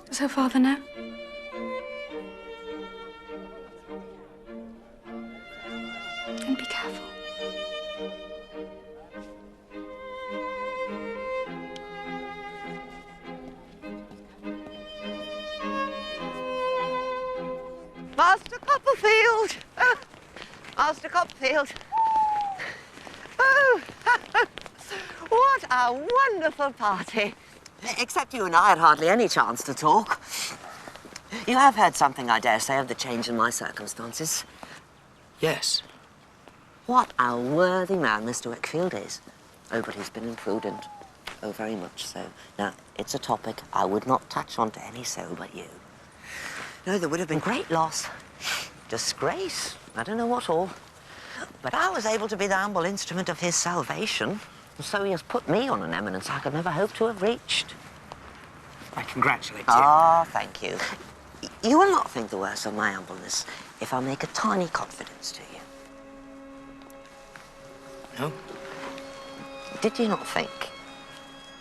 W: Does her father know? And be careful.
X: Master Copperfield! Oh, Master Copperfield! Oh, what a wonderful party. Except you and I had hardly any chance to talk. You have heard something, I dare say, of the change in my circumstances.
A: Yes.
X: What a worthy man Mr. Wickfield is. Oh, but he's been imprudent. Oh, very much so. Now, it's a topic I would not touch on to any soul but you. No, there would have been great loss. Disgrace. I don't know what all. But I was able to be the humble instrument of his salvation. And so he has put me on an eminence I could never hope to have reached.
A: I congratulate you.
X: Ah, thank you. You will not think the worse of my humbleness if I make a tiny confidence to you.
A: No?
X: Did you not think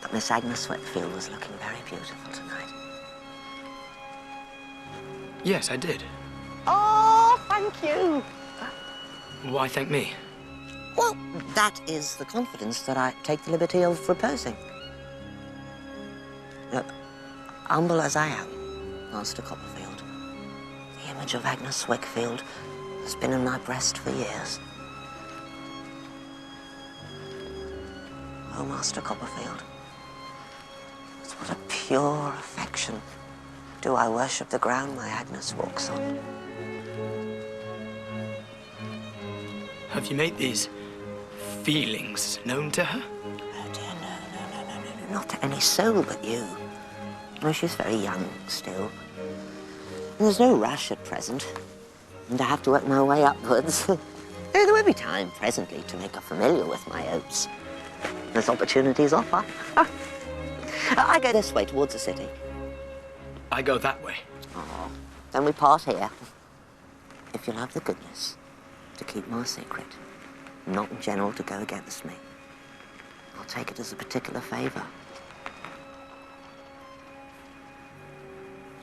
X: that Miss Agnes Wickfield was looking very beautiful tonight?
A: Yes, I did.
X: Oh, thank you.
A: Why thank me?
X: Well, that is the confidence that I take the liberty of reposing. Look, humble as I am, Master Copperfield, the image of Agnes Wickfield has been in my breast for years. Oh, Master Copperfield, with what a pure affection do I worship the ground my Agnes walks on.
A: Have you made these feelings known to her?
X: Oh, dear, no. Not to any soul but you. No, she's very young still. And there's no rush at present. and I have to work my way upwards. There will be time presently to make her familiar with my oats, as opportunities offer. I go this way towards the city.
A: I go that way.
X: Oh, then we part here. If you'll have the goodness to keep my secret, not in general to go against me, I'll take it as a particular favour.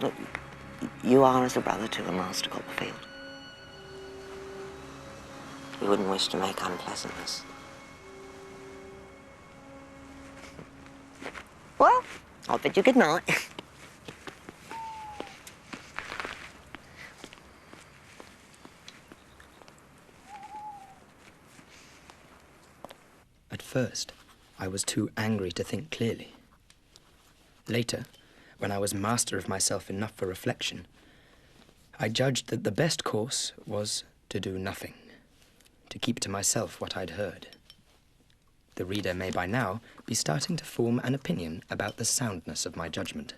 X: Look, you are as a brother to a Master Copperfield. You wouldn't wish to make unpleasantness. Well, I'll bid you good night.
A: At first, I was too angry to think clearly. Later, when I was master of myself enough for reflection, I judged that the best course was to do nothing, to keep to myself what I'd heard. The reader may by now be starting to form an opinion about the soundness of my judgment.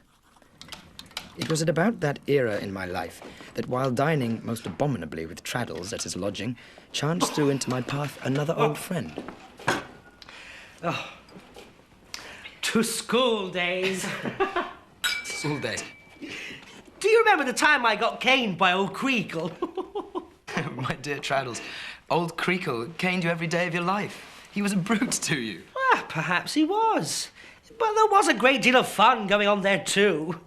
A: It was at about that era in my life that while dining most abominably with Traddles at his lodging, chanced through into my path another old friend.
D: Oh, to school days.
A: School days.
D: Do you remember the time I got caned by old Creakle?
A: My dear Traddles, old Creakle caned you every day of your life. He was a brute to you.
D: Ah, perhaps he was. But there was a great deal of fun going on there too.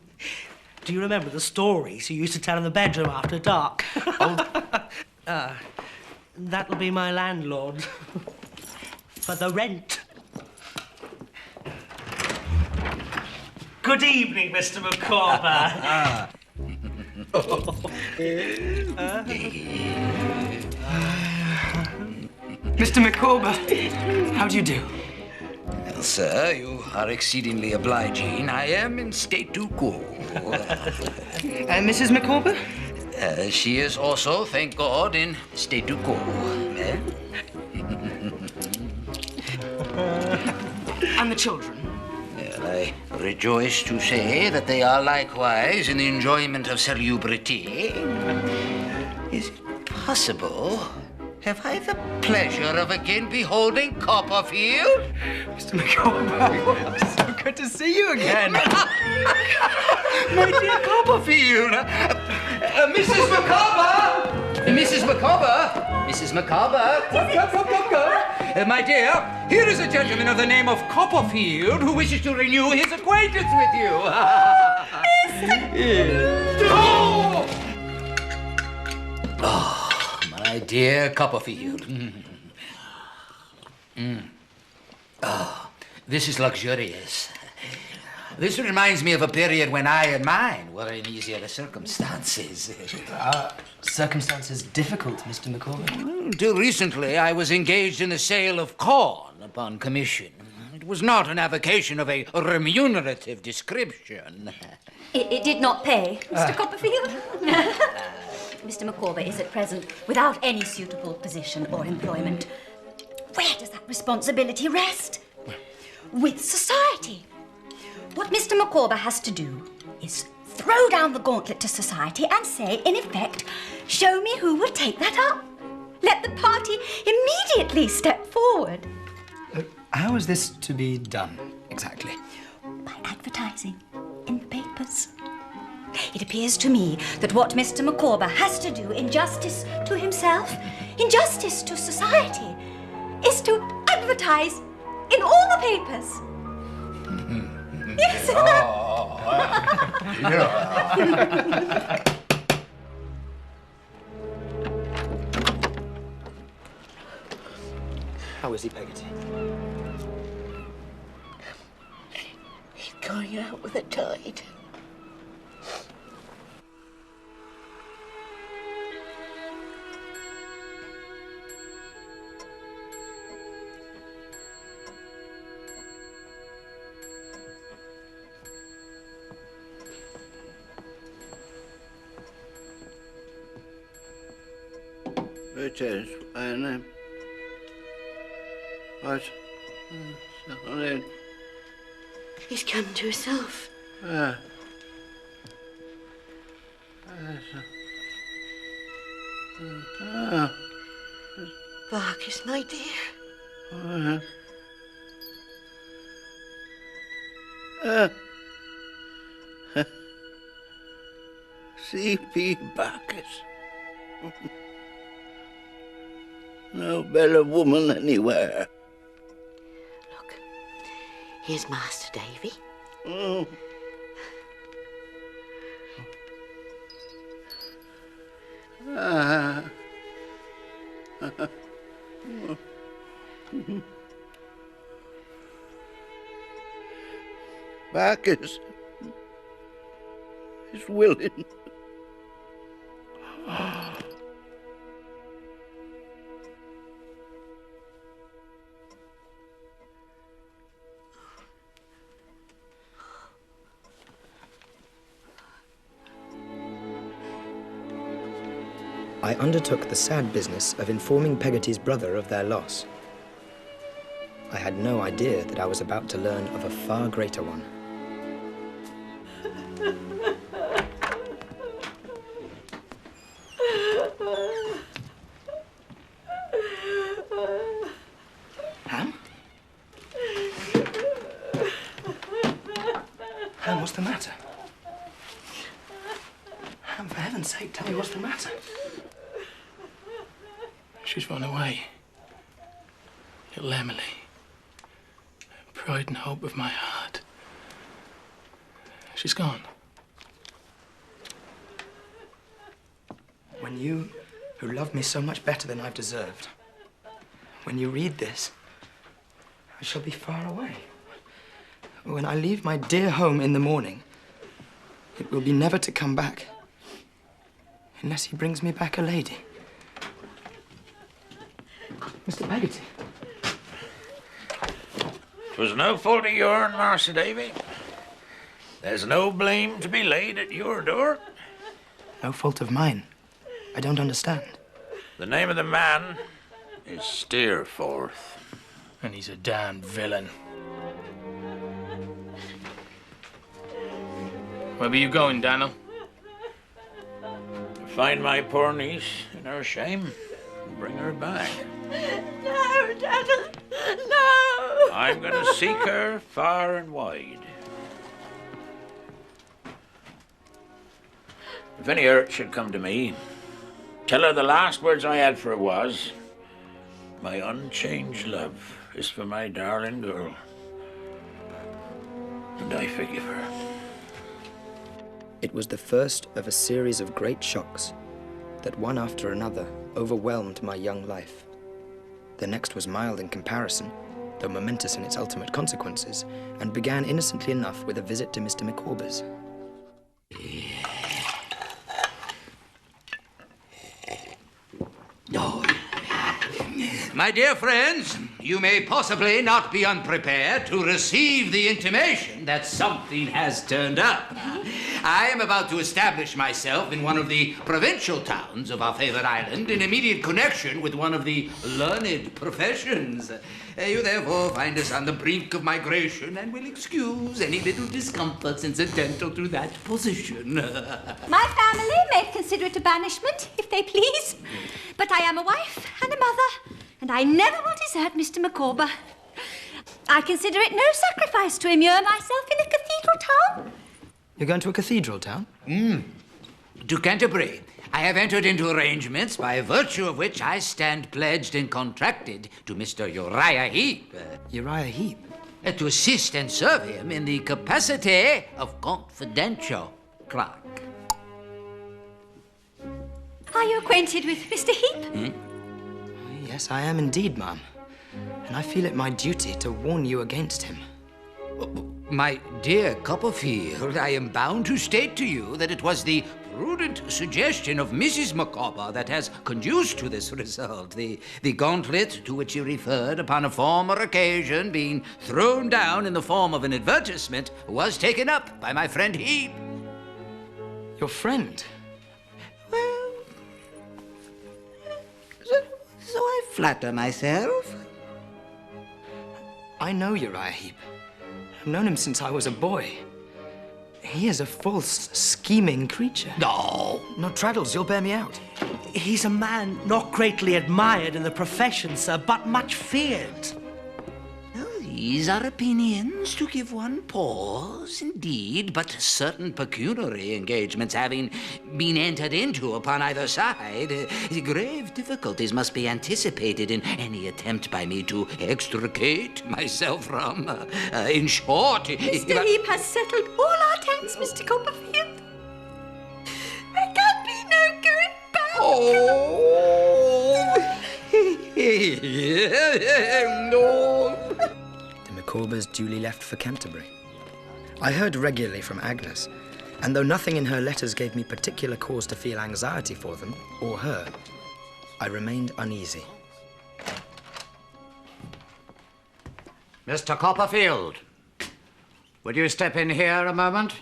D: Do you remember the stories you used to tell in the bedroom after dark? That'll be my landlord. For the rent. Good evening, Mr. Micawber.
A: Mr. Micawber, how do you do?
R: Well, sir, you are exceedingly obliging. I am in statu quo.
A: Mrs. Micawber?
R: She is also, thank God, in statu quo.
A: And the children?
R: Well, I rejoice to say that they are likewise in the enjoyment of salubrity. Is it possible? Have I the pleasure of again beholding Copperfield?
A: Mr. Micawber, it's so good to see you again.
R: My dear Copperfield! Mrs. Micawber! Mrs. Micawber! Mrs. Micawber! Come. My dear, here is a gentleman of the name of Copperfield who wishes to renew his acquaintance with you. Oh, my dear Copperfield. Oh, this is luxurious. This reminds me of a period when I and mine were in easier circumstances.
A: Circumstances difficult, Mr. Micawber?
R: Until recently, I was engaged in the sale of corn upon commission. It was not an avocation of a remunerative description.
B: It did not pay, Mr. Copperfield. Mr. Micawber is at present without any suitable position or employment. Where does that responsibility rest? With society. What Mr. Micawber has to do is throw down the gauntlet to society and say, in effect, show me who will take that up. Let the party immediately step forward.
A: How is this to be done, exactly?
B: By advertising in the papers. It appears to me that what Mr. Micawber has to do in justice to himself, in justice to society, is to advertise in all the papers. Yes.
A: How is he, Peggotty?
E: He's going out with the tide.
H: It is, and what? Something.
E: He's come to himself. Marcus, my dear.
V: C.P. Bacchus. No better woman anywhere.
E: Here's Master Davy.
V: Oh. Bacchus is willing.
A: I undertook the sad business of informing Peggotty's brother of their loss. I had no idea that I was about to learn of a far greater one. Ham? Ham, what's the matter? Ham, for heaven's sake, tell me what's the matter.
C: She's run away. Little Emily. Pride and hope of my heart. She's gone.
A: When you, who love me so much better than I've deserved, when you read this, I shall be far away. When I leave my dear home in the morning, it will be never to come back, unless he brings me back a lady. Mr. Peggotty.
V: 'Twas no fault of yourn, Master Davy. There's no blame to be laid at your door.
A: No fault of mine. I don't understand.
V: The name of the man is Steerforth.
C: And he's a damned villain. Where were you going, Daniel?
V: To find my poor niece in her shame and bring her back.
E: No, Daniel, no!
V: I'm going to seek her far and wide. If any hurt should come to me, tell her the last words I had for her was, my unchanged love is for my darling girl. And I forgive her.
A: It was the first of a series of great shocks that one after another overwhelmed my young life. The next was mild in comparison, though momentous in its ultimate consequences, and began innocently enough with a visit to Mr. Micawber's.
R: My dear friends, you may possibly not be unprepared to receive the intimation that something has turned up. I am about to establish myself in one of the provincial towns of our favored island in immediate connection with one of the learned professions. You therefore find us on the brink of migration and will excuse any little discomforts incidental to that position.
B: My family may consider it a banishment, if they please, but I am a wife and a mother, and I never will desert Mr. Micawber. I consider it no sacrifice to immure myself in a cathedral town.
A: You're going to a cathedral town?
R: To Canterbury. I have entered into arrangements by virtue of which I stand pledged and contracted to Mr. Uriah Heep.
A: Uriah Heep?
R: To assist and serve him in the capacity of confidential clerk.
B: Are you acquainted with Mr. Heep?
A: Yes, I am indeed, ma'am. And I feel it my duty to warn you against him.
R: My dear Copperfield, I am bound to state to you that it was the prudent suggestion of Mrs. Micawber that has conduced to this result. The gauntlet to which you referred upon a former occasion being thrown down in the form of an advertisement was taken up by my friend Heep.
A: Your friend?
R: Well, so I flatter myself.
A: I know Uriah Heep. I've known him since I was a boy. He is a false, scheming creature.
D: No.
A: No, Traddles, you'll bear me out.
D: He's a man not greatly admired in the profession, sir, but much feared.
R: These are opinions to give one pause, indeed, but certain pecuniary engagements having been entered into upon either side, grave difficulties must be anticipated in any attempt by me to extricate myself from. In short...
B: Mr. Heap has settled all our tents, Mr. Copperfield. There can be no going back.
R: No.
A: Micawbers duly left for Canterbury. I heard regularly from Agnes, and though nothing in her letters gave me particular cause to feel anxiety for them, or her, I remained uneasy.
R: Mr. Copperfield, would you step in here a moment?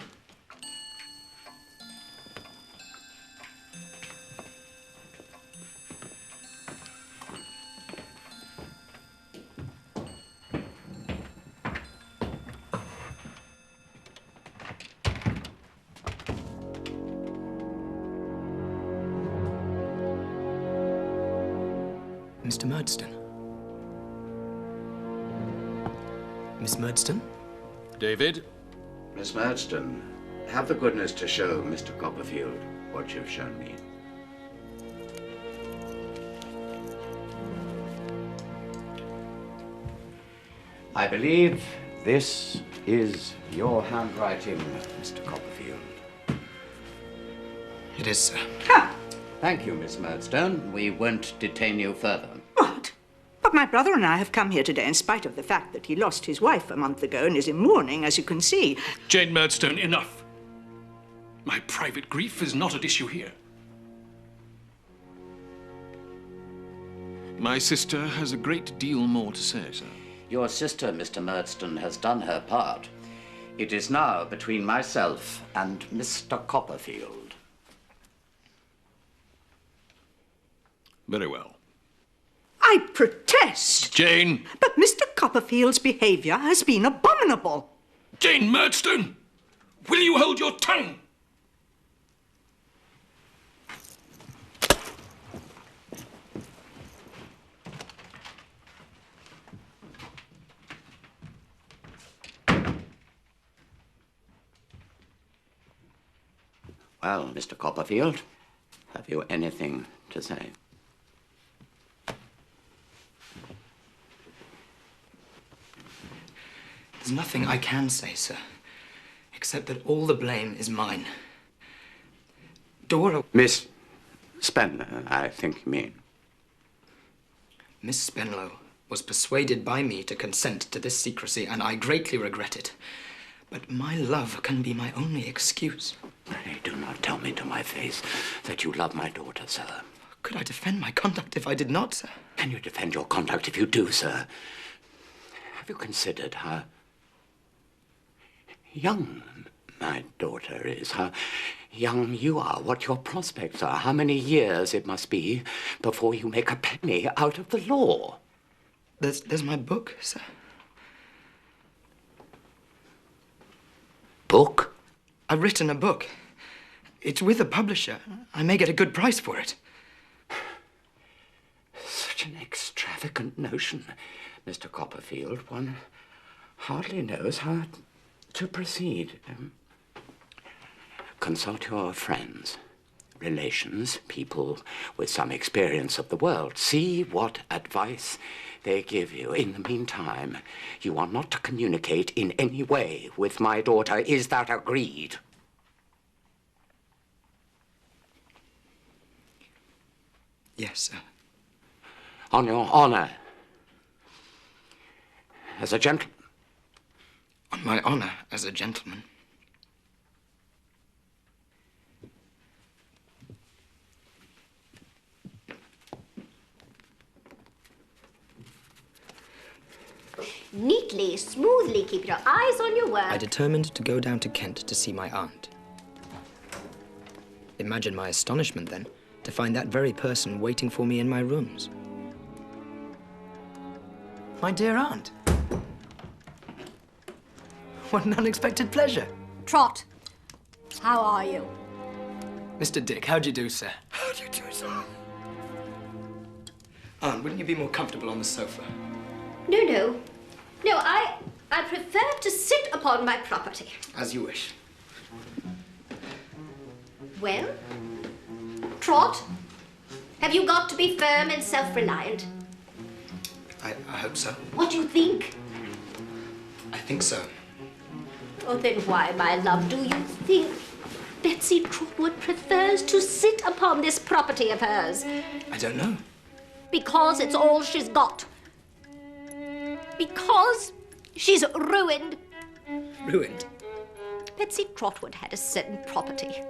A: Mr. Murdstone? Miss Murdstone?
P: David?
O: Miss Murdstone, have the goodness to show Mr. Copperfield what you've shown me. I believe this is your handwriting, Mr. Copperfield.
A: It is, sir.
R: Thank you, Miss Murdstone. We won't detain you further.
L: What? But my brother and I have come here today in spite of the fact that he lost his wife a month ago and is in mourning, as you can see.
P: Jane Murdstone, enough. My private grief is not at issue here. My sister has a great deal more to say, sir.
R: Your sister, Mr. Murdstone, has done her part. It is now between myself and Mr. Copperfield.
P: Very well.
L: I protest!
P: Jane!
L: But Mr. Copperfield's behaviour has been abominable.
P: Jane Murdstone! Will you hold your tongue?
O: Well, Mr. Copperfield, have you anything to say?
A: There's nothing I can say, sir, except that all the blame is mine. Dora...
O: Miss Spenlow, I think you mean.
A: Miss Spenlow was persuaded by me to consent to this secrecy, and I greatly regret it. But my love can be my only excuse.
O: Pray do not tell me to my face that you love my daughter, sir.
A: Could I defend my conduct if I did not, sir?
O: Can you defend your conduct if you do, sir? Have you considered how young my daughter is, how young you are, what your prospects are, how many years it must be before you make a penny out of the law?
A: There's my book, sir.
O: Book?
A: I've written a book. It's with a publisher. I may get a good price for it.
O: Such an extravagant notion, Mr. Copperfield. One hardly knows how to proceed. Consult your friends, relations, people with some experience of the world. See what advice they give you. In the meantime, you are not to communicate in any way with my daughter. Is that agreed?
A: Yes, sir.
O: On your honor. As a gentleman.
A: On my honor as a gentleman.
I: Neatly, smoothly, keep your eyes on your work.
A: I determined to go down to Kent to see my aunt. Imagine my astonishment, then, to find that very person waiting for me in my rooms. My dear aunt. What an unexpected pleasure.
B: Trot,
I: How are you?
A: Mr. Dick, how do you do, sir?
G: How do you do, sir?
A: Aunt, wouldn't you be more comfortable on the sofa?
I: No, no. No, I prefer to sit upon my property.
A: As you wish.
I: Well, Trot, have you got to be firm and self-reliant?
A: I hope so.
I: What do you think?
A: I think so.
I: Oh, then why, my love, do you think Betsy Trotwood prefers to sit upon this property of hers?
A: I don't know.
I: Because it's all she's got. Because she's ruined.
A: Ruined?
I: Betsy Trotwood had a certain property.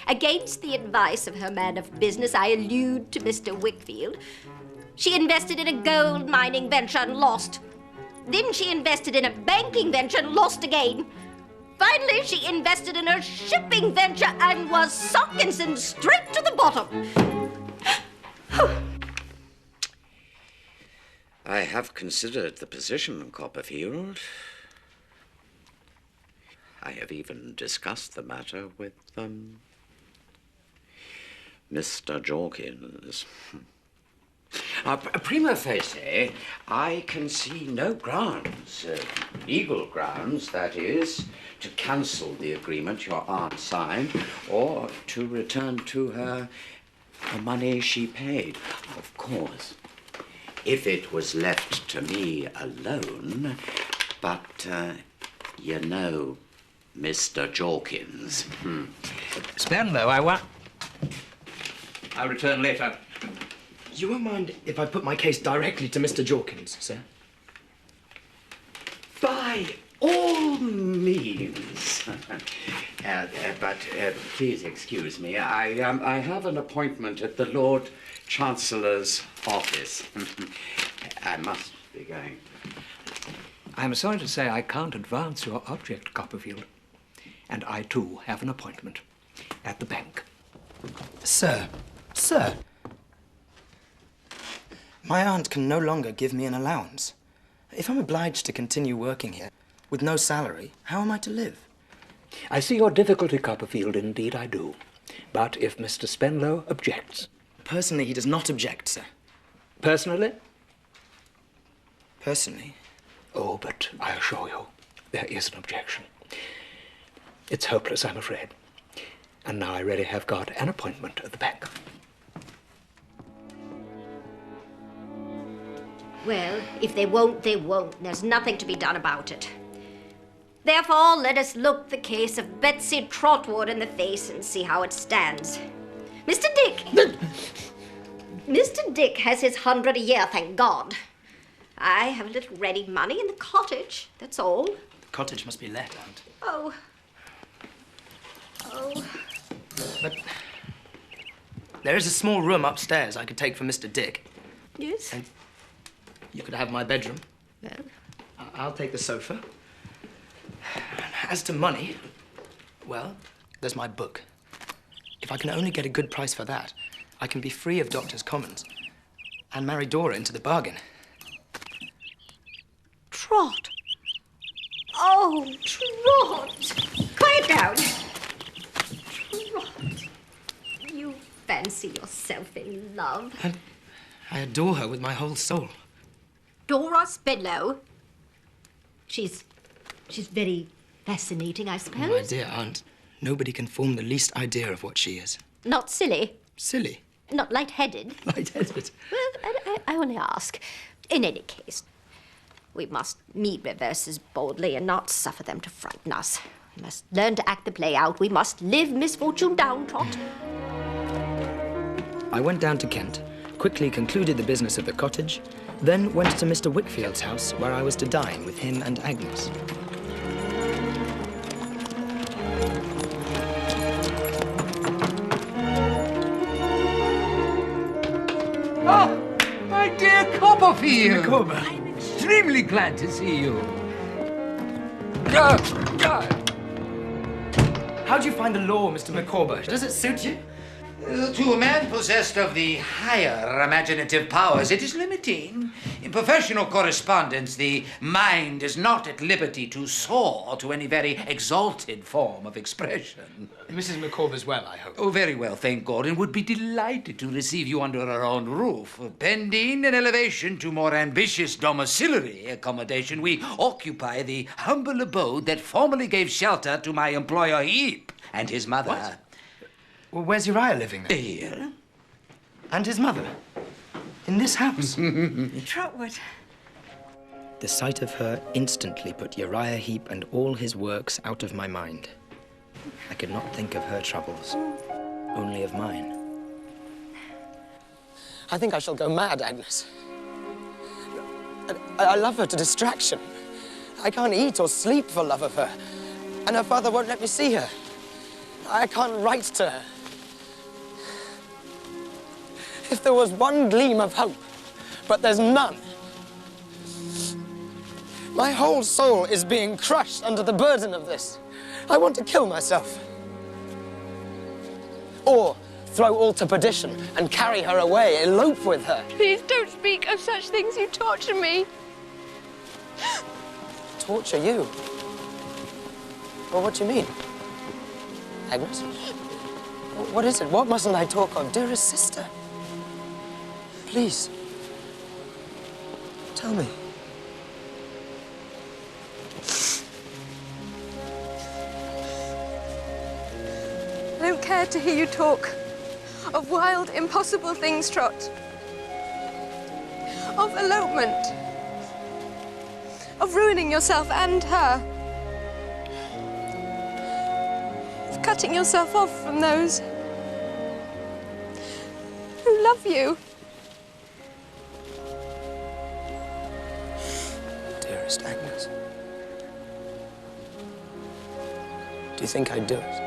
I: Against the advice of her man of business, I allude to Mr. Wickfield. She invested in a gold mining venture and lost. Then she invested in a banking venture and lost again. Finally, she invested in a shipping venture and was sunk and sent straight to the bottom.
O: I have considered the position, Copperfield. I have even discussed the matter with, Mr. Jorkins. Prima facie, I can see no grounds, legal grounds, that is, to cancel the agreement your aunt signed or to return to her the money she paid. Of course, if it was left to me alone, but, you know, Mr. Jorkins.
R: Spenlow, I'll return later.
A: You won't mind if I put my case directly to Mr. Jorkins, sir?
O: By all means. But please excuse me. I have an appointment at the Lord Chancellor's office. I must be going.
R: I'm sorry to say I can't advance your object, Copperfield. And I, too, have an appointment at the bank.
A: Sir, my aunt can no longer give me an allowance. If I'm obliged to continue working here with no salary, how am I to live?
R: I see your difficulty, Copperfield, indeed I do. But if Mr. Spenlow objects...
A: Personally, he does not object, sir.
R: Personally?
A: Personally?
R: Oh, but I assure you, there is an objection. It's hopeless, I'm afraid. And now I really have got an appointment at the bank.
I: Well, if they won't, they won't. There's nothing to be done about it. Therefore, let us look the case of Betsy Trotwood in the face and see how it stands. Mr. Dick! Mr. Dick has his 100 a year, thank God. I have a little ready money in the cottage, that's all.
A: The cottage must be let, Aunt.
I: Oh.
A: But there is a small room upstairs I could take for Mr. Dick.
I: Yes?
A: And you could have my bedroom.
I: Well?
A: I'll take the sofa. As to money, well, there's my book. If I can only get a good price for that, I can be free of Doctor's Commons and marry Dora into the bargain.
I: Trot! Oh, Trot! Quiet down! Trot, you fancy yourself in love.
A: I adore her with my whole soul.
I: Dora Spenlow? She's very fascinating, I suppose.
A: My dear Aunt, nobody can form the least idea of what she is.
I: Not silly.
A: Silly?
I: Not light-headed.
A: Light-headed?
I: Well, I only ask. In any case, we must meet reverses boldly and not suffer them to frighten us. We must learn to act the play out. We must live misfortune down, Trot.
A: I went down to Kent, quickly concluded the business of the cottage, then went to Mr. Wickfield's house, where I was to dine with him and Agnes.
R: Oh, my dear Copperfield!
A: Micawber.
R: I'm extremely glad to see you.
A: How do you find the law, Mr. Micawber? Does it suit you?
R: To a man possessed of the higher imaginative powers, it is limiting. In professional correspondence, the mind is not at liberty to soar to any very exalted form of expression.
A: Mrs. Micawber's well, I hope.
R: Oh, very well, thank God, and would be delighted to receive you under our own roof. Pending an elevation to more ambitious domiciliary accommodation, we occupy the humble abode that formerly gave shelter to my employer Heap and his mother.
A: What? Well, where's Uriah living then?
R: Here.
A: And his mother? In this house?
K: Trotwood.
A: The sight of her instantly put Uriah Heep and all his works out of my mind. I could not think of her troubles, only of mine. I think I shall go mad, Agnes. I love her to distraction. I can't eat or sleep for love of her. And her father won't let me see her. I can't write to her. If there was one gleam of hope, but there's none. My whole soul is being crushed under the burden of this. I want to kill myself. Or throw all to perdition and carry her away, elope with her.
W: Please don't speak of such things. You torture me.
A: Torture you? Well, what do you mean? Agnes? What is it? What mustn't I talk of? Dearest sister. Please. Tell me.
W: I don't care to hear you talk of wild, impossible things, Trot. Of elopement. Of ruining yourself and her. Of cutting yourself off from those who love you.
A: Dearest Agnes. Do you think I'd do it?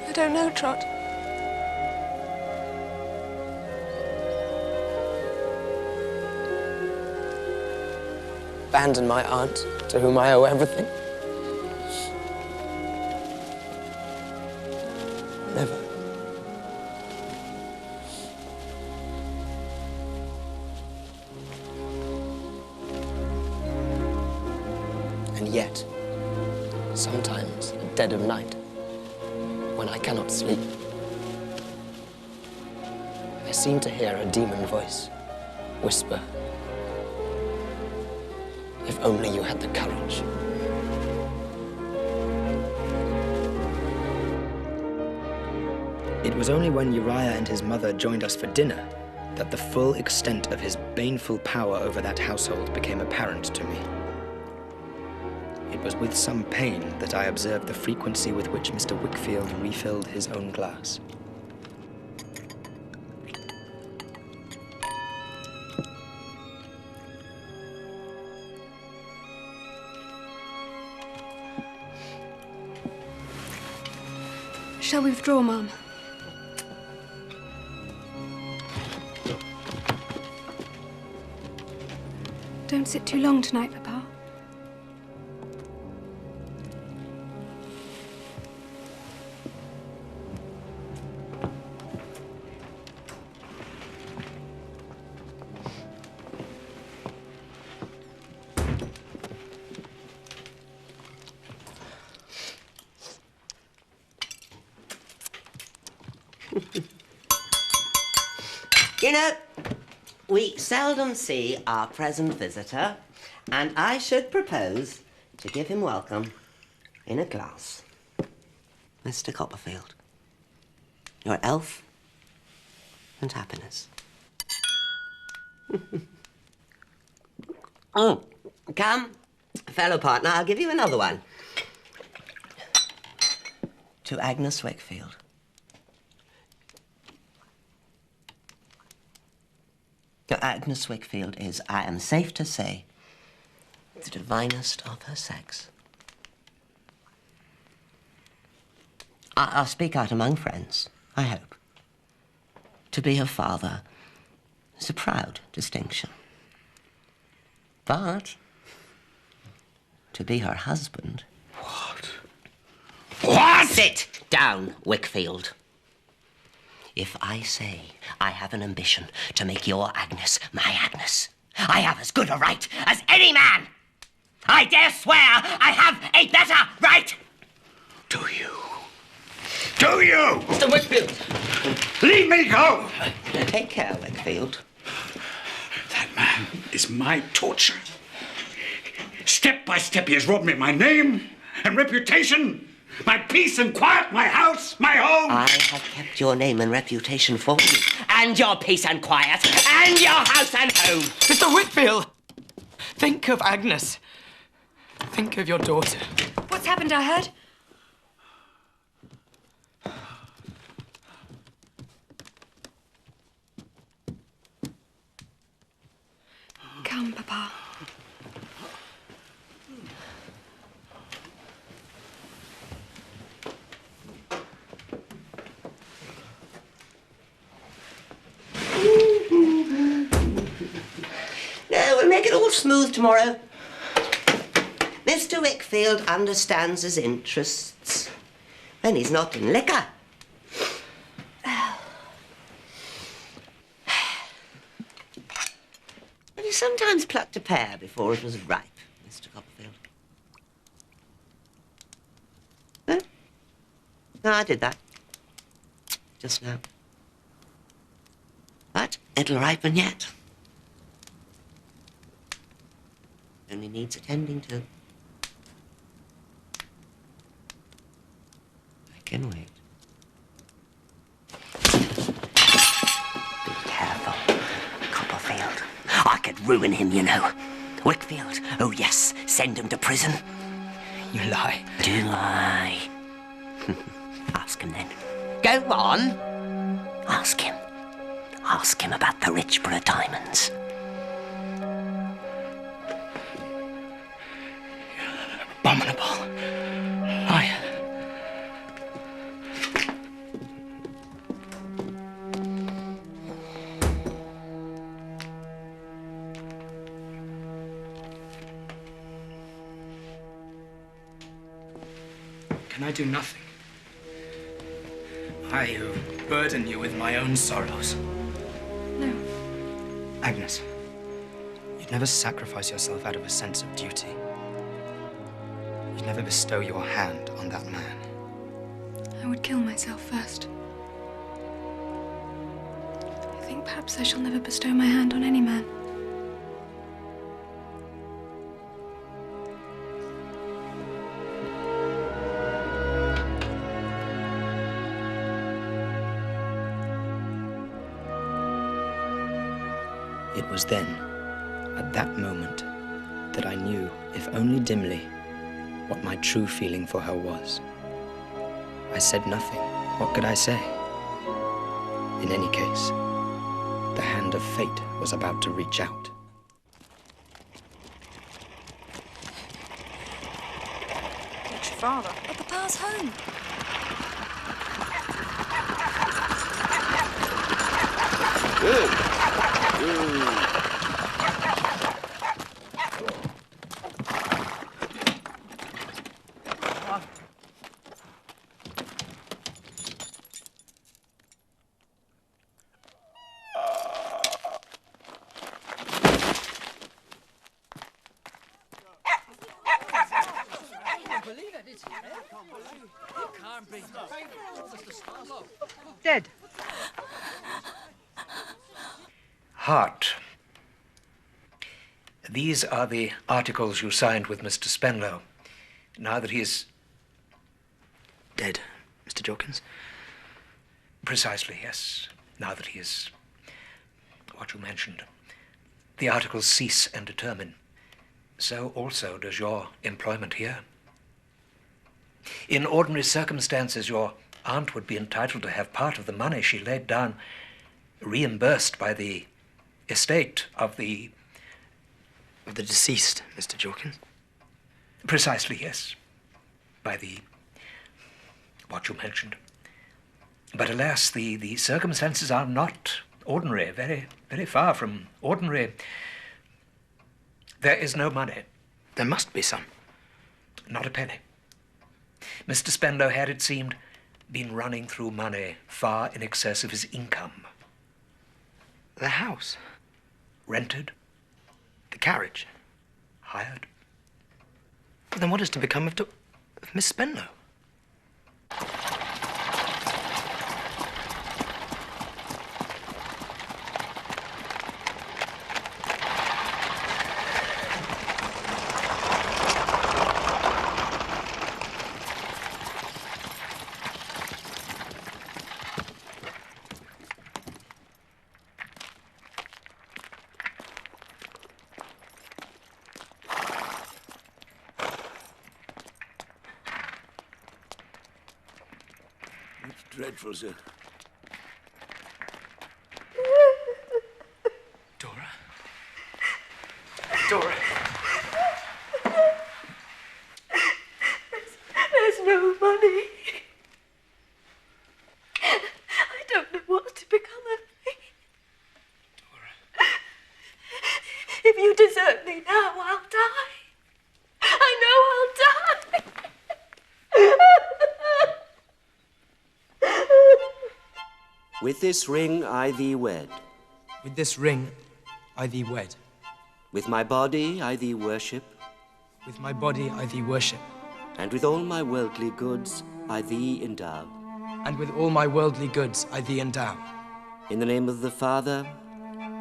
W: I don't know, Trot.
A: Abandon my aunt, to whom I owe everything? Never. And yet, sometimes at dead of night, when I cannot sleep, I seem to hear a demon voice whisper, "If only you had the courage." It was only when Uriah and his mother joined us for dinner that the full extent of his baneful power over that household became apparent to me. It was with some pain that I observed the frequency with which Mr. Wickfield refilled his own glass.
W: Shall we withdraw, Mum? Don't sit too long tonight, Papa.
X: You know, we seldom see our present visitor, and I should propose to give him welcome in a glass. Mr. Copperfield, your health and happiness. Oh, come, fellow partner, I'll give you another one. To Agnes Wickfield. Agnes Wickfield is, I am safe to say, the divinest of her sex. I'll speak out among friends, I hope. To be her father is a proud distinction. But to be her husband...
O: What?
X: Sit down, Wickfield. If I say I have an ambition to make your Agnes my Agnes, I have as good a right as any man. I dare swear I have a better right.
O: Do you? Do you?
X: Mr. Wickfield.
O: Leave me go!
X: Take care, Wickfield.
O: That man is my torture. Step by step, he has robbed me of my name and reputation, my peace and quiet, my house, my home.
X: I have kept your name and reputation for you, and your peace and quiet, and your house and home.
A: Mr. Whitfield! Think of Agnes. Think of your daughter.
W: What's happened, I heard? Come, Papa.
X: No, we'll make it all smooth tomorrow. Mr. Wickfield understands his interests when he's not in liquor. And he sometimes plucked a pear before it was ripe, Mr. Copperfield. No? No, I did that. Just now. But it'll ripen yet. Only needs attending to. I can wait. Be careful, Copperfield. I could ruin him, you know. Wickfield, oh yes, send him to prison.
A: You lie.
X: Do I? Ask him then. Go on. Ask him. Ask him about the Richborough diamonds.
A: Abominable. Liar. Can I do nothing? I who burden you with my own sorrows.
W: No.
A: Agnes, you'd never sacrifice yourself out of a sense of duty. You'd never bestow your hand on that man.
W: I would kill myself first. I think perhaps I shall never bestow my hand on any man.
A: It was then, at that moment, that I knew, if only dimly, what my true feeling for her was. I said nothing. What could I say? In any case, the hand of fate was about to reach out.
K: What's your father?
B: Oh, Papa's home.
K: Dead.
R: Hart. These are the articles you signed with Mr. Spenlow. Now that he is...
A: Dead, Mr. Jorkins?
R: Precisely, yes. Now that he is... what you mentioned. The articles cease and determine. So also does your employment here. In ordinary circumstances, your aunt would be entitled to have part of the money she laid down reimbursed by the estate of the...
A: Of the deceased, Mr. Jorkins?
R: Precisely, yes. By the... what you mentioned. But alas, the circumstances are not ordinary, very, very far from ordinary.
M: There is no money.
A: There must be some.
M: Not a penny. Mr. Spenlow had, it seemed, been running through money far in excess of his income.
A: The house?
M: Rented.
A: The carriage?
M: Hired.
A: Then what is to become of Miss Spenlow?
V: It's dreadful, sir.
A: Dora? Dora?
Q: There's no money. I don't know what to become of me. Dora. If you desert me now, I'll die. I know I'll die.
S: With this ring I thee wed.
A: With this ring I thee wed.
S: With my body I thee worship.
A: With my body I thee worship.
S: And with all my worldly goods I thee endow.
A: And with all my worldly goods I thee endow.
S: In the name of the Father,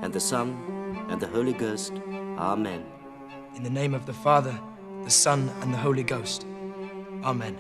S: and the Son, and the Holy Ghost. Amen.
A: In the name of the Father, the Son, and the Holy Ghost. Amen.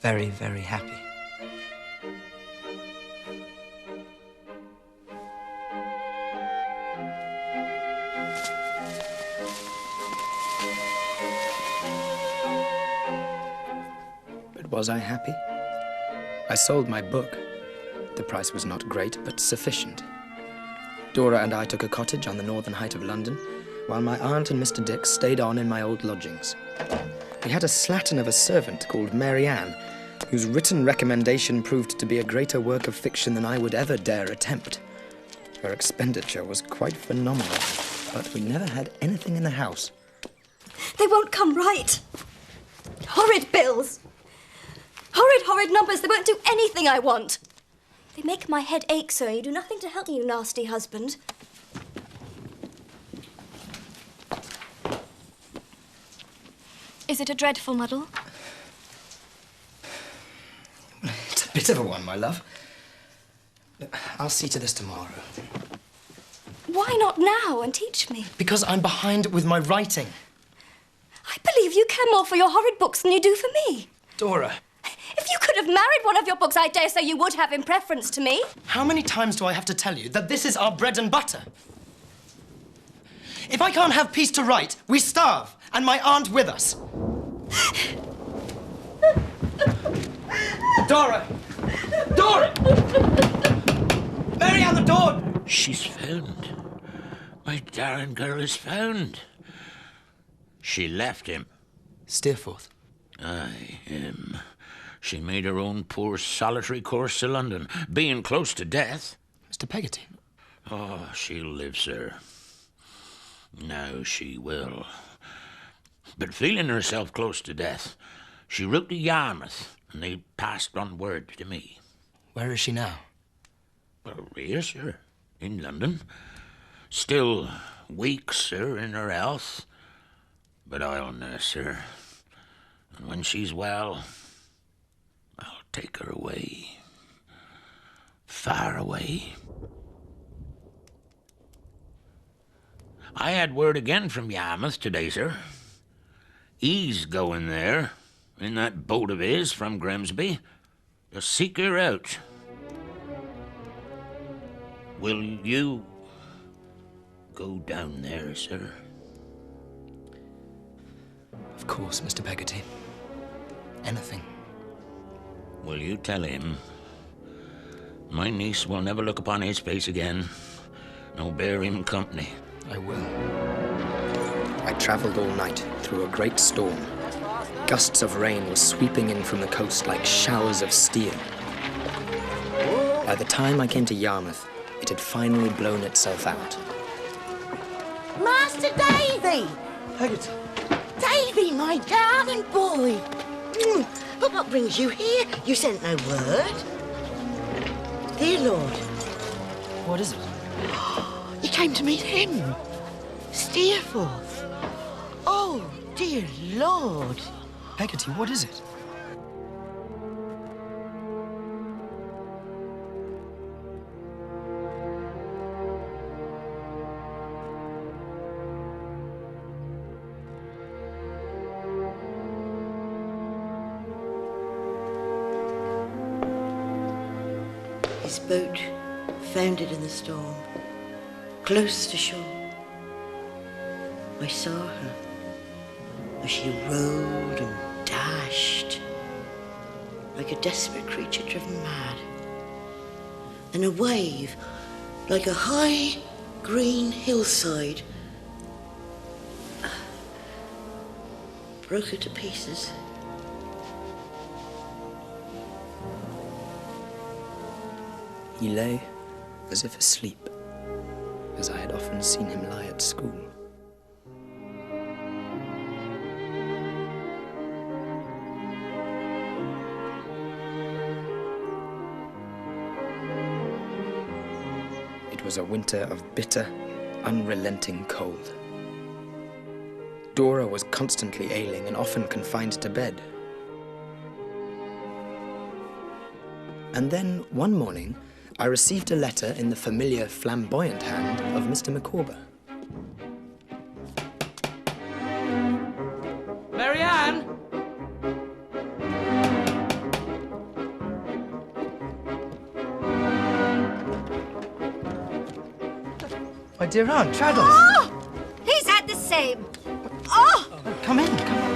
A: Very, very happy. But was I happy? I sold my book. The price was not great, but sufficient. Dora and I took a cottage on the northern height of London, while my aunt and Mr. Dick stayed on in my old lodgings. We had a slattern of a servant called Mary Ann, whose written recommendation proved to be a greater work of fiction than I would ever dare attempt. Her expenditure was quite phenomenal, but we never had anything in the house.
B: They won't come right. Horrid bills. Horrid numbers. They won't do anything I want. They make my head ache, sir. You do nothing to help me, you nasty husband. Is it a dreadful muddle?
A: It's a bit of a one, my love. I'll see to this tomorrow.
B: Why not now and teach me?
A: Because I'm behind with my writing.
B: I believe you care more for your horrid books than you do for me.
A: Dora.
B: If you could have married one of your books, I dare say you would have in preference to me.
A: How many times do I have to tell you that this is our bread and butter? If I can't have peace to write, we starve, and my aunt with us. Dora! Dora! Mary, on the door!
V: She's found. My darling girl is found. She left him.
A: Steerforth?
V: Aye, him. She made her own poor solitary course to London, being close to death.
A: Mr. Peggotty?
V: Oh, she'll live, sir. Now she will. But feeling herself close to death, she wrote to Yarmouth, and they passed on word to me.
A: Where is she now?
V: Well, here, sir, in London. Still weak, sir, in her health. But I'll nurse her. And when she's well, I'll take her away. Far away. I had word again from Yarmouth today, sir. He's going there, in that boat of his from Grimsby, to seek her out. Will you go down there, sir?
A: Of course, Mr. Peggotty. Anything.
V: Will you tell him my niece will never look upon his face again, nor bear him company?
A: I will. I travelled all night through a great storm. Gusts of rain were sweeping in from the coast like showers of steel. By the time I came to Yarmouth, it had finally blown itself out.
E: Master Davy!
A: Peggotty.
E: Davy, my darling boy! But what brings you here? You sent no word. Dear Lord.
A: What is it?
E: You came to meet him. Steerforth. Oh, dear Lord.
A: Peggotty, what is it?
E: His boat foundered in the storm, close to shore. I saw her as she rolled and dashed like a desperate creature driven mad. And a wave, like a high green hillside, broke her to pieces.
A: He lay as if asleep, as I had often seen him lie at school. It was a winter of bitter, unrelenting cold. Dora was constantly ailing and often confined to bed. And then, one morning, I received a letter in the familiar flamboyant hand of Mr. Micawber.
D: Marianne!
A: My dear Aunt, Traddles!
I: Oh! He's had the same. Oh!
A: Come in, come in.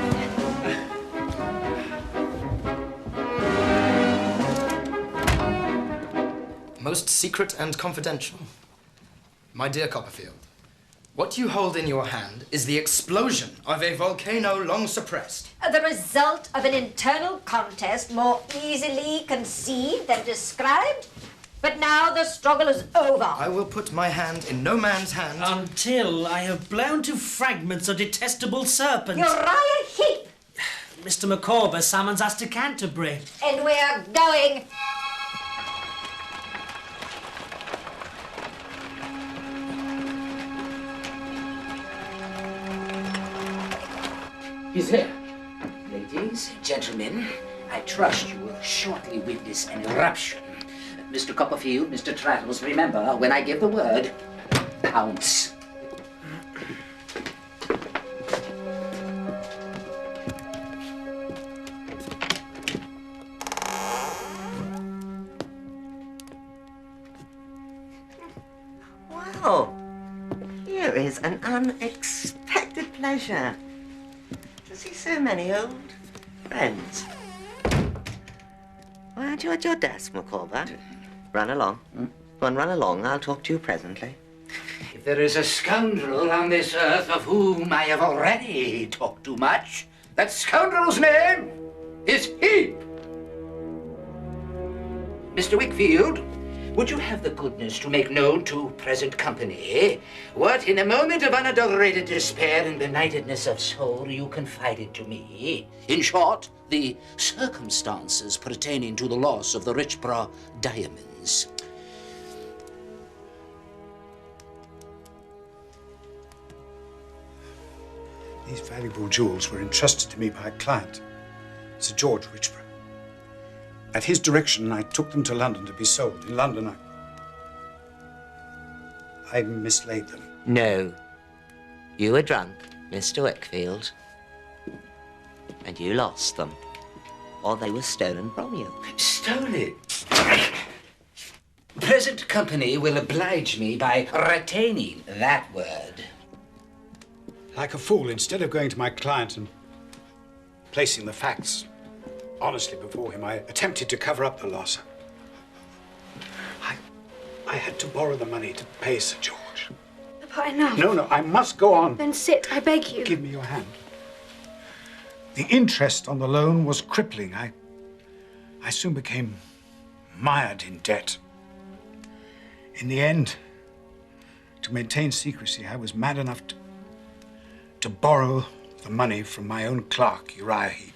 A: Most secret and confidential. My dear Copperfield, what you hold in your hand is the explosion of a volcano long suppressed.
I: The result of an internal contest more easily conceived than described. But now the struggle is over.
A: I will put my hand in no man's hand.
D: Until I have blown to fragments a detestable serpent.
I: Uriah Heep!
D: Mr. Micawber summons us to Canterbury.
I: And we're going.
R: He's here. Ladies, gentlemen, I trust you will shortly witness an eruption. Mr. Copperfield, Mr. Traddles, remember, when I give the word, pounce.
X: Well, here is an unexpected pleasure to see so many old friends. Why aren't you at your desk, Micawber? Run along. Go on, run along. I'll talk to you presently.
R: If there is a scoundrel on this earth of whom I have already talked too much, that scoundrel's name is Heep. Mr. Wickfield, would you have the goodness to make known to present company what, in a moment of unadulterated despair and benightedness of soul, you confided to me? In short, the circumstances pertaining to the loss of the Richborough diamonds.
F: These valuable jewels were entrusted to me by a client, Sir George Richborough. At his direction, I took them to London to be sold. In London, I mislaid them.
X: No. You were drunk, Mr. Wickfield. And you lost them. Or they were stolen from you.
R: Stolen? Present company will oblige me by retaining that word.
F: Like a fool, instead of going to my client and placing the facts honestly before him, I attempted to cover up the loss. I had to borrow the money to pay Sir George.
W: Papa, enough.
F: No, I must go on.
W: Then sit, I beg you.
F: Give me your hand. The interest on the loan was crippling. I soon became mired in debt. In the end, to maintain secrecy, I was mad enough to borrow the money from my own clerk, Uriah Heep.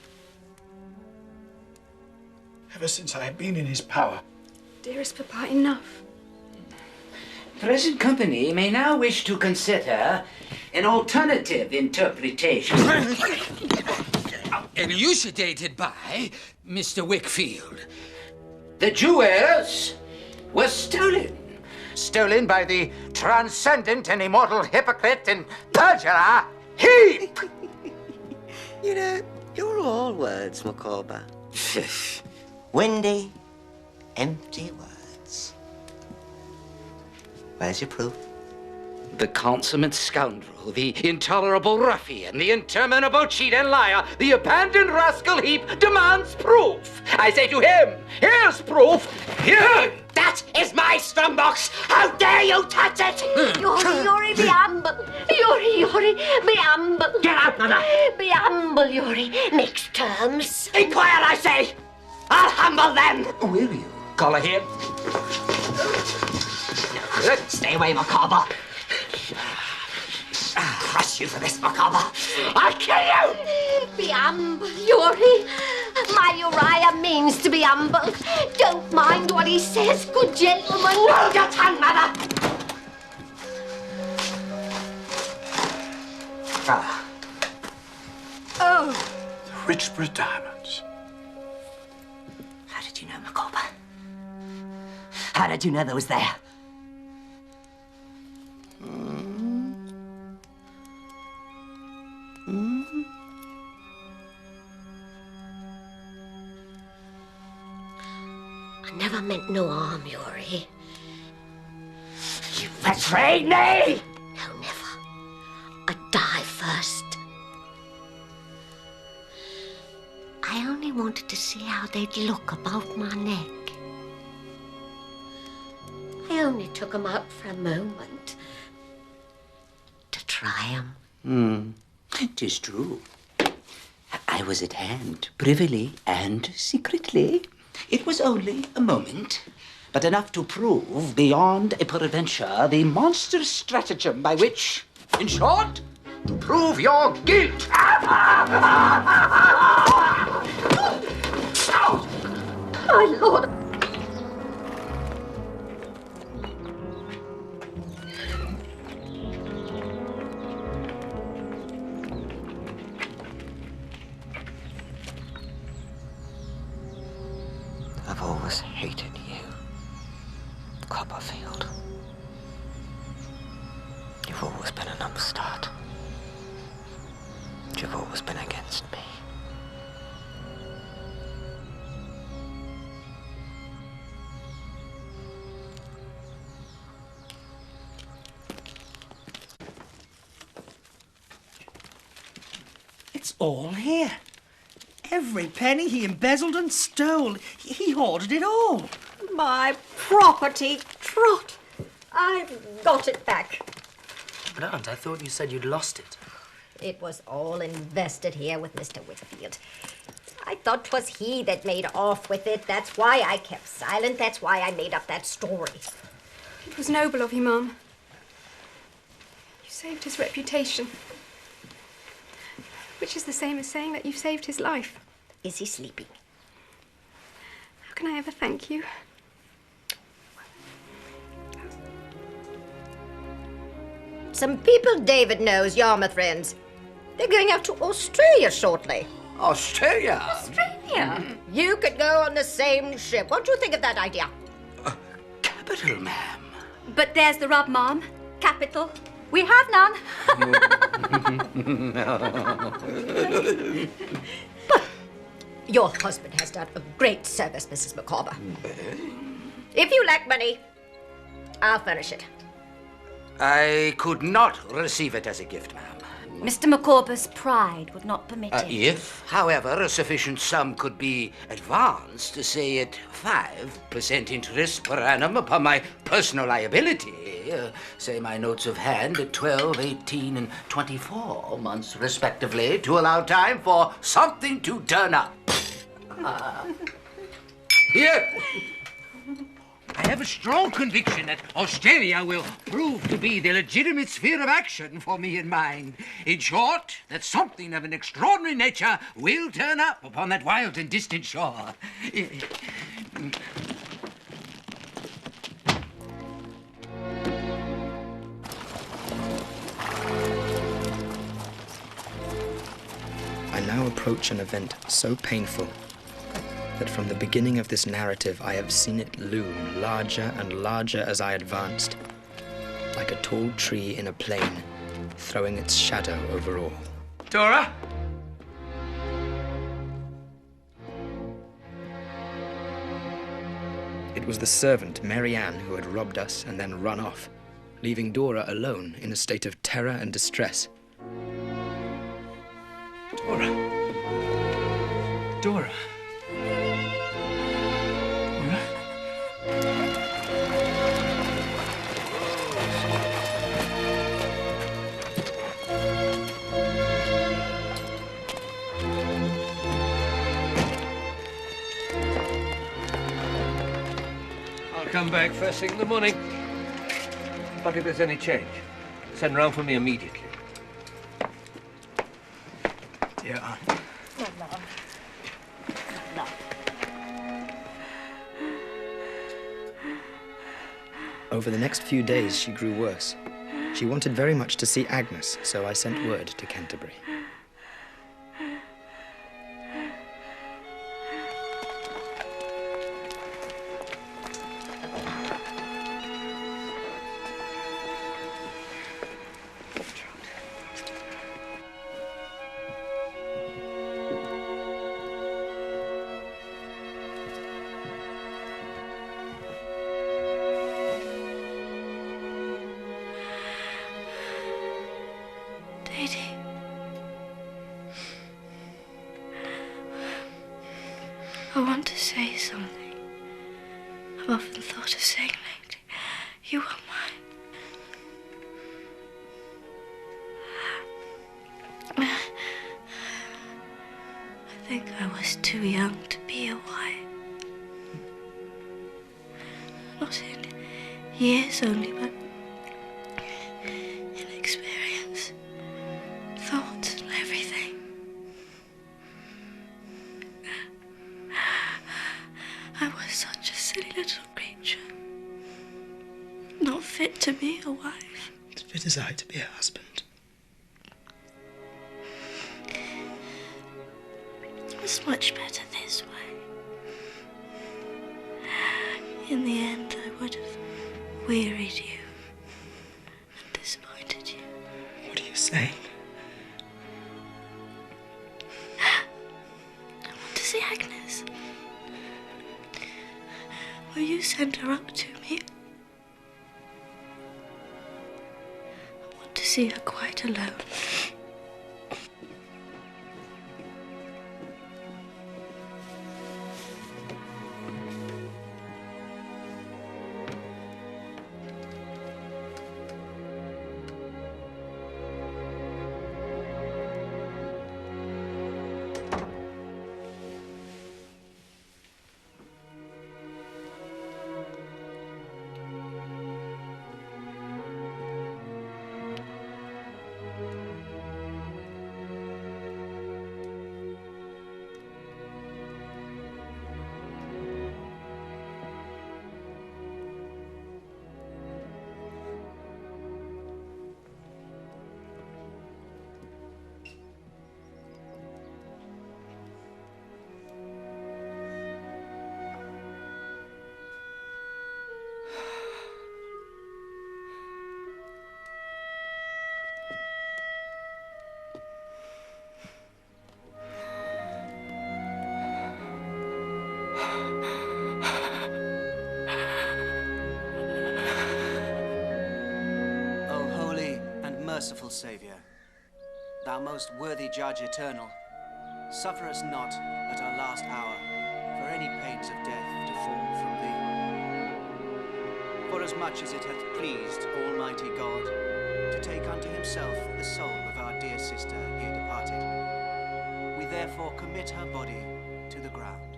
F: Ever since I have been in his power.
W: Dearest Papa, enough.
R: Present company may now wish to consider an alternative interpretation. Elucidated by Mr. Wickfield. The jewels were stolen. Stolen by the transcendent and immortal hypocrite and perjurer, Heep!
X: You know, you're all words, Micawber. Windy, empty words. Where's your proof?
R: The consummate scoundrel, the intolerable ruffian, the interminable cheat and liar, the abandoned rascal Heep demands proof. I say to him, here's proof. Here!
I: That is my strumbox! How dare you touch it! Yuri, be humble. Yuri, be humble.
R: Get out, Mother!
I: Be humble, Yuri. Makes terms.
R: Be quiet, I say! I'll humble them! Will you? Collar here.
I: Stay away, Macabre. Crush you for this, Macabre. I'll kill you! Be humble, Yuri. My Uriah means to be humble. Don't mind what he says, good gentleman. Hold your tongue, Mother.
F: Oh. The Richborough diamonds.
I: How did you know, Macabre? How did you know they was there? I never meant no harm, Yuri. You betrayed me! No, never. I'd die first. I only wanted to see how they'd look about my neck. I only took 'em out for a moment. To try 'em.
R: 'Tis true. I was at hand, privily and secretly. It was only a moment, but enough to prove beyond a peradventure the monstrous stratagem by which, in short, to prove your guilt.
I: My lord.
X: I've always hated you, Copperfield. You've always been an upstart. You've always been against me.
D: It's all here. Every penny he embezzled and stole. He hoarded it all.
I: My property, Trot. I've got it back.
A: But Aunt, I thought you said you'd lost it.
I: It was all invested here with Mr. Whitfield. I thought 'twas he that made off with it. That's why I kept silent. That's why I made up that story.
W: It was noble of you, Mum. You saved his reputation. Which is the same as saying that you've saved his life.
I: Is he sleeping?
W: How can I ever thank you?
I: Some people David knows, Yarmouth friends. They're going out to Australia shortly.
R: Australia?
I: Australia? You could go on the same ship. What do you think of that idea?
R: Capital, ma'am.
B: But there's the rub, Mom. Capital. We have none.
I: Your husband has done a great service, Mrs. Micawber. If you lack money, I'll furnish it.
O: I could not receive it as a gift, ma'am.
B: Mr. Micawber's pride would not permit it.
O: If, however, a sufficient sum could be advanced, say at 5% interest per annum upon my personal liability, say my notes of hand at 12, 18, and 24 months respectively, to allow time for something to turn up. Here. I have a strong conviction that Australia will prove to be the legitimate sphere of action for me and mine. In short, that something of an extraordinary nature will turn up upon that wild and distant shore.
A: I now approach an event so painful that from the beginning of this narrative I have seen it loom larger and larger as I advanced, like a tall tree in a plain, throwing its shadow over all.
M: Dora?
A: It was the servant, Mary Ann, who had robbed us and then run off, leaving Dora alone in a state of terror and distress.
M: Dora. Dora.
J: I'll come back first thing in the morning. But if there's any change, send round for me immediately.
A: Dear Aunt. Over the next few days, she grew worse. She wanted very much to see Agnes, so I sent word to Canterbury.
Q: Lady. I want to say something. I've often thought of saying lately. You are mine. I think I was too young to be a wife. Not in years only, but in experience, thoughts and everything. I was such a silly little creature. Not fit to be a wife.
A: As fit as I to be a husband.
Q: It's much better this way. In the end, I would have wearied you and disappointed you.
A: What are you saying?
Q: I want to see Agnes. Will you send her up to me? I want to see her quite alone.
S: merciful Saviour, thou most worthy Judge eternal, suffer us not at our last hour for any pains of death to fall from thee. Forasmuch as it hath pleased Almighty God to take unto himself the soul of our dear sister here departed, we therefore commit her body to the ground.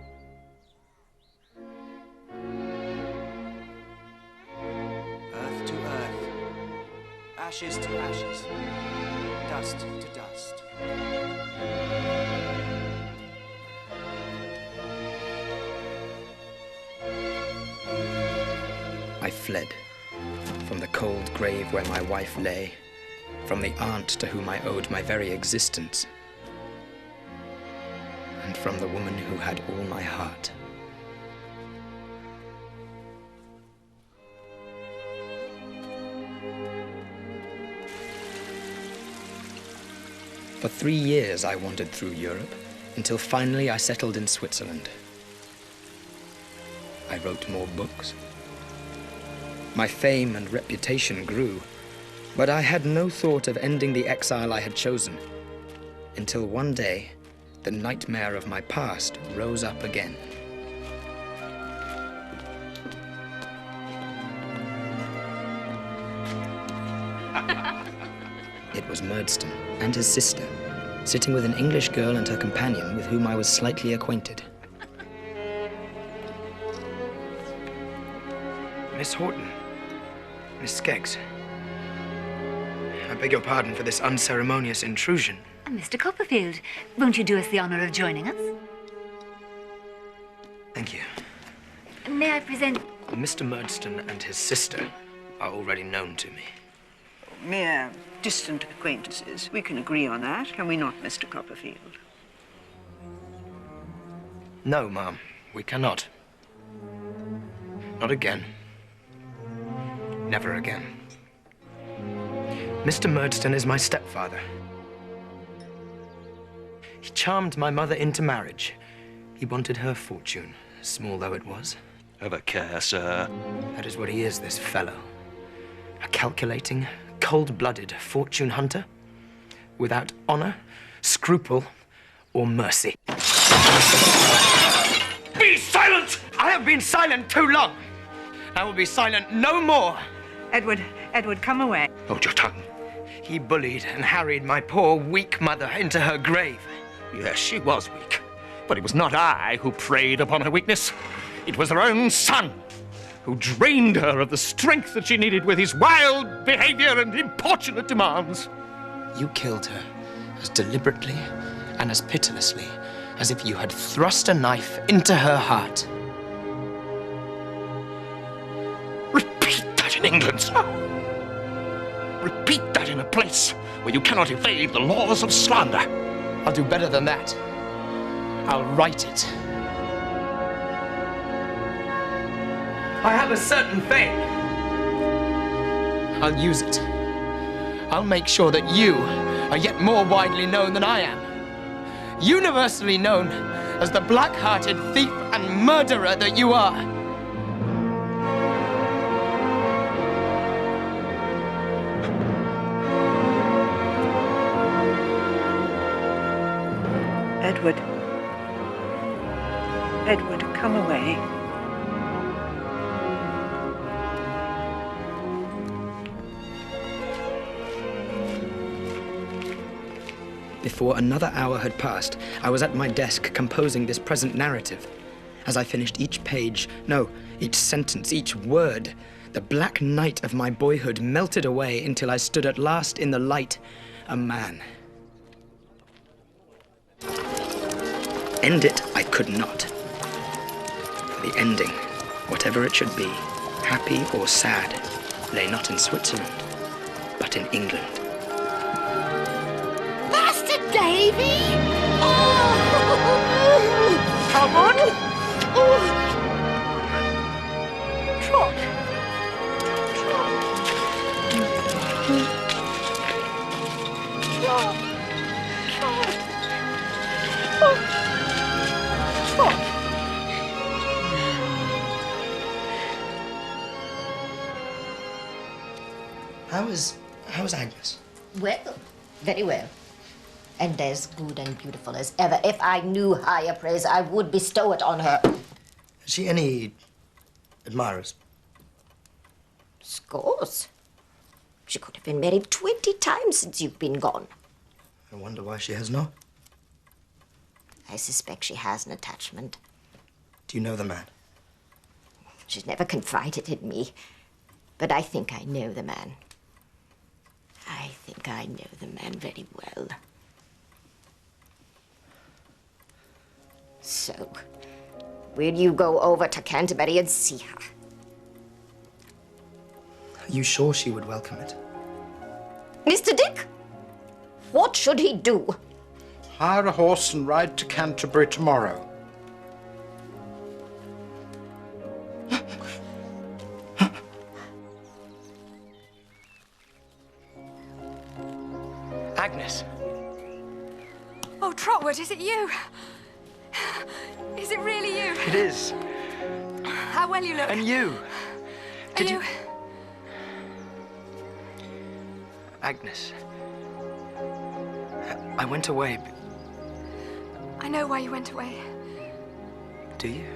S: Earth to earth, ashes to ashes, dust to dust.
A: I fled from the cold grave where my wife lay, from the aunt to whom I owed my very existence, and from the woman who had all my heart. For 3 years I wandered through Europe, until finally I settled in Switzerland. I wrote more books. My fame and reputation grew, but I had no thought of ending the exile I had chosen, until one day the nightmare of my past rose up again. It was Murdstone and his sister, sitting with an English girl and her companion with whom I was slightly acquainted. Miss Horton, Miss Skeggs, I beg your pardon for this unceremonious intrusion.
H: Mr. Copperfield, won't you do us the honor of joining us?
A: Thank you.
H: May I present...
A: Mr. Murdstone and his sister are already known to me.
L: Mere distant acquaintances. We can agree on that, can we not, Mr. Copperfield?
A: No, ma'am, we cannot. Not again. Never again. Mr. Murdstone is my stepfather. He charmed my mother into marriage. He wanted her fortune, small though it was.
N: Have a care, sir.
A: That is what he is, this fellow. A calculating, cold-blooded fortune hunter, without honor, scruple, or mercy. Be silent! I have been silent too long. I will be silent no more.
L: Edward, come away.
A: Hold your tongue. He bullied and harried my poor, weak mother into her grave.
N: Yes, she was weak. But it was not I who preyed upon her weakness. It was her own son who drained her of the strength that she needed with his wild behavior and importunate demands.
A: You killed her as deliberately and as pitilessly as if you had thrust a knife into her heart.
N: Repeat that in England, sir. Repeat that in a place where you cannot evade the laws of slander.
A: I'll do better than that. I'll write it. I have a certain fame. I'll use it. I'll make sure that you are yet more widely known than I am. Universally known as the black-hearted thief and murderer that you are.
L: Edward, come away.
A: Before another hour had passed, I was at my desk composing this present narrative. As I finished each page, no, each sentence, each word, the black night of my boyhood melted away until I stood at last in the light, a man. End it I could not. For the ending, whatever it should be, happy or sad, lay not in Switzerland, but in England.
I: Master Davy! Oh!
L: Come on!
I: Trot! Trot! Trot! Trot!
A: How is Agnes?
I: Well, very well. And as good and beautiful as ever. If I knew higher praise, I would bestow it on her.
A: Has she any admirers?
I: Scores. She could have been married 20 times since you've been gone.
A: I wonder why she has not.
I: I suspect she has an attachment.
A: Do you know the man?
I: She's never confided in me, but I think I know the man. I think I know the man very well. So, will you go over to Canterbury and see her?
A: Are you sure she would welcome it?
I: Mr. Dick, what should he do?
F: Hire a horse and ride to Canterbury tomorrow.
A: Agnes.
W: Oh, Trotwood, is it you? Is it really you?
A: It is.
W: How well you look.
A: And you.
W: Are you...
A: Agnes. I went away.
W: I know why you went away.
A: Do you?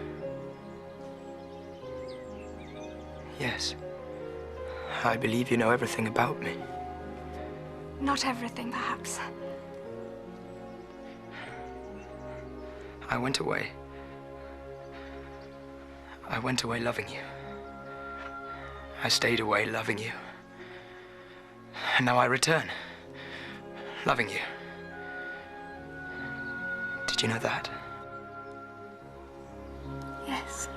A: Yes. I believe you know everything about me.
W: Not everything, perhaps.
A: I went away. I went away loving you. I stayed away loving you. And now I return, loving you. Did you know that?
W: Yes.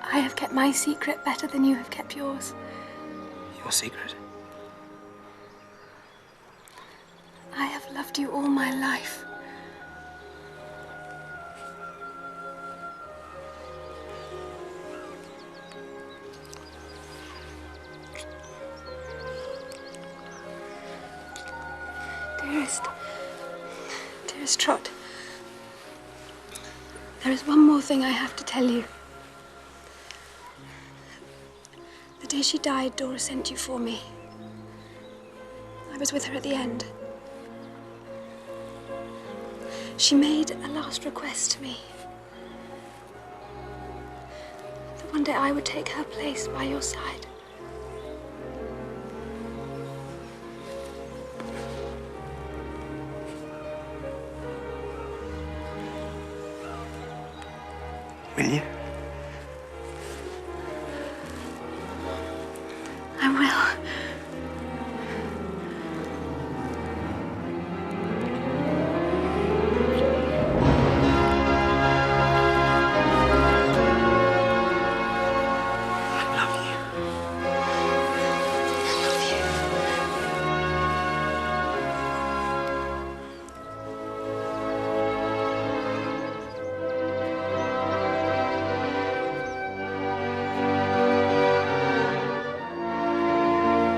W: I have kept my secret better than you have kept yours.
A: Your secret?
W: I have loved you all my life. Dearest Trot, there is one more thing I have to tell you. The day she died, Dora sent you for me. I was with her at the end. She made a last request to me. That one day I would take her place by your side.
A: Will you?
W: I will.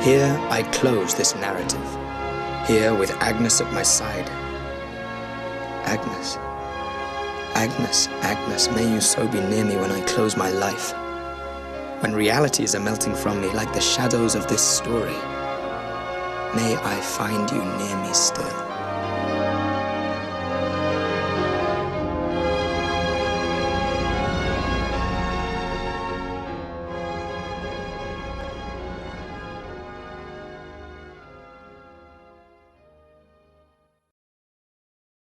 A: Here I close this narrative, here with Agnes at my side. Agnes, Agnes, Agnes, may you so be near me when I close my life. When realities are melting from me like the shadows of this story, may I find you near me still.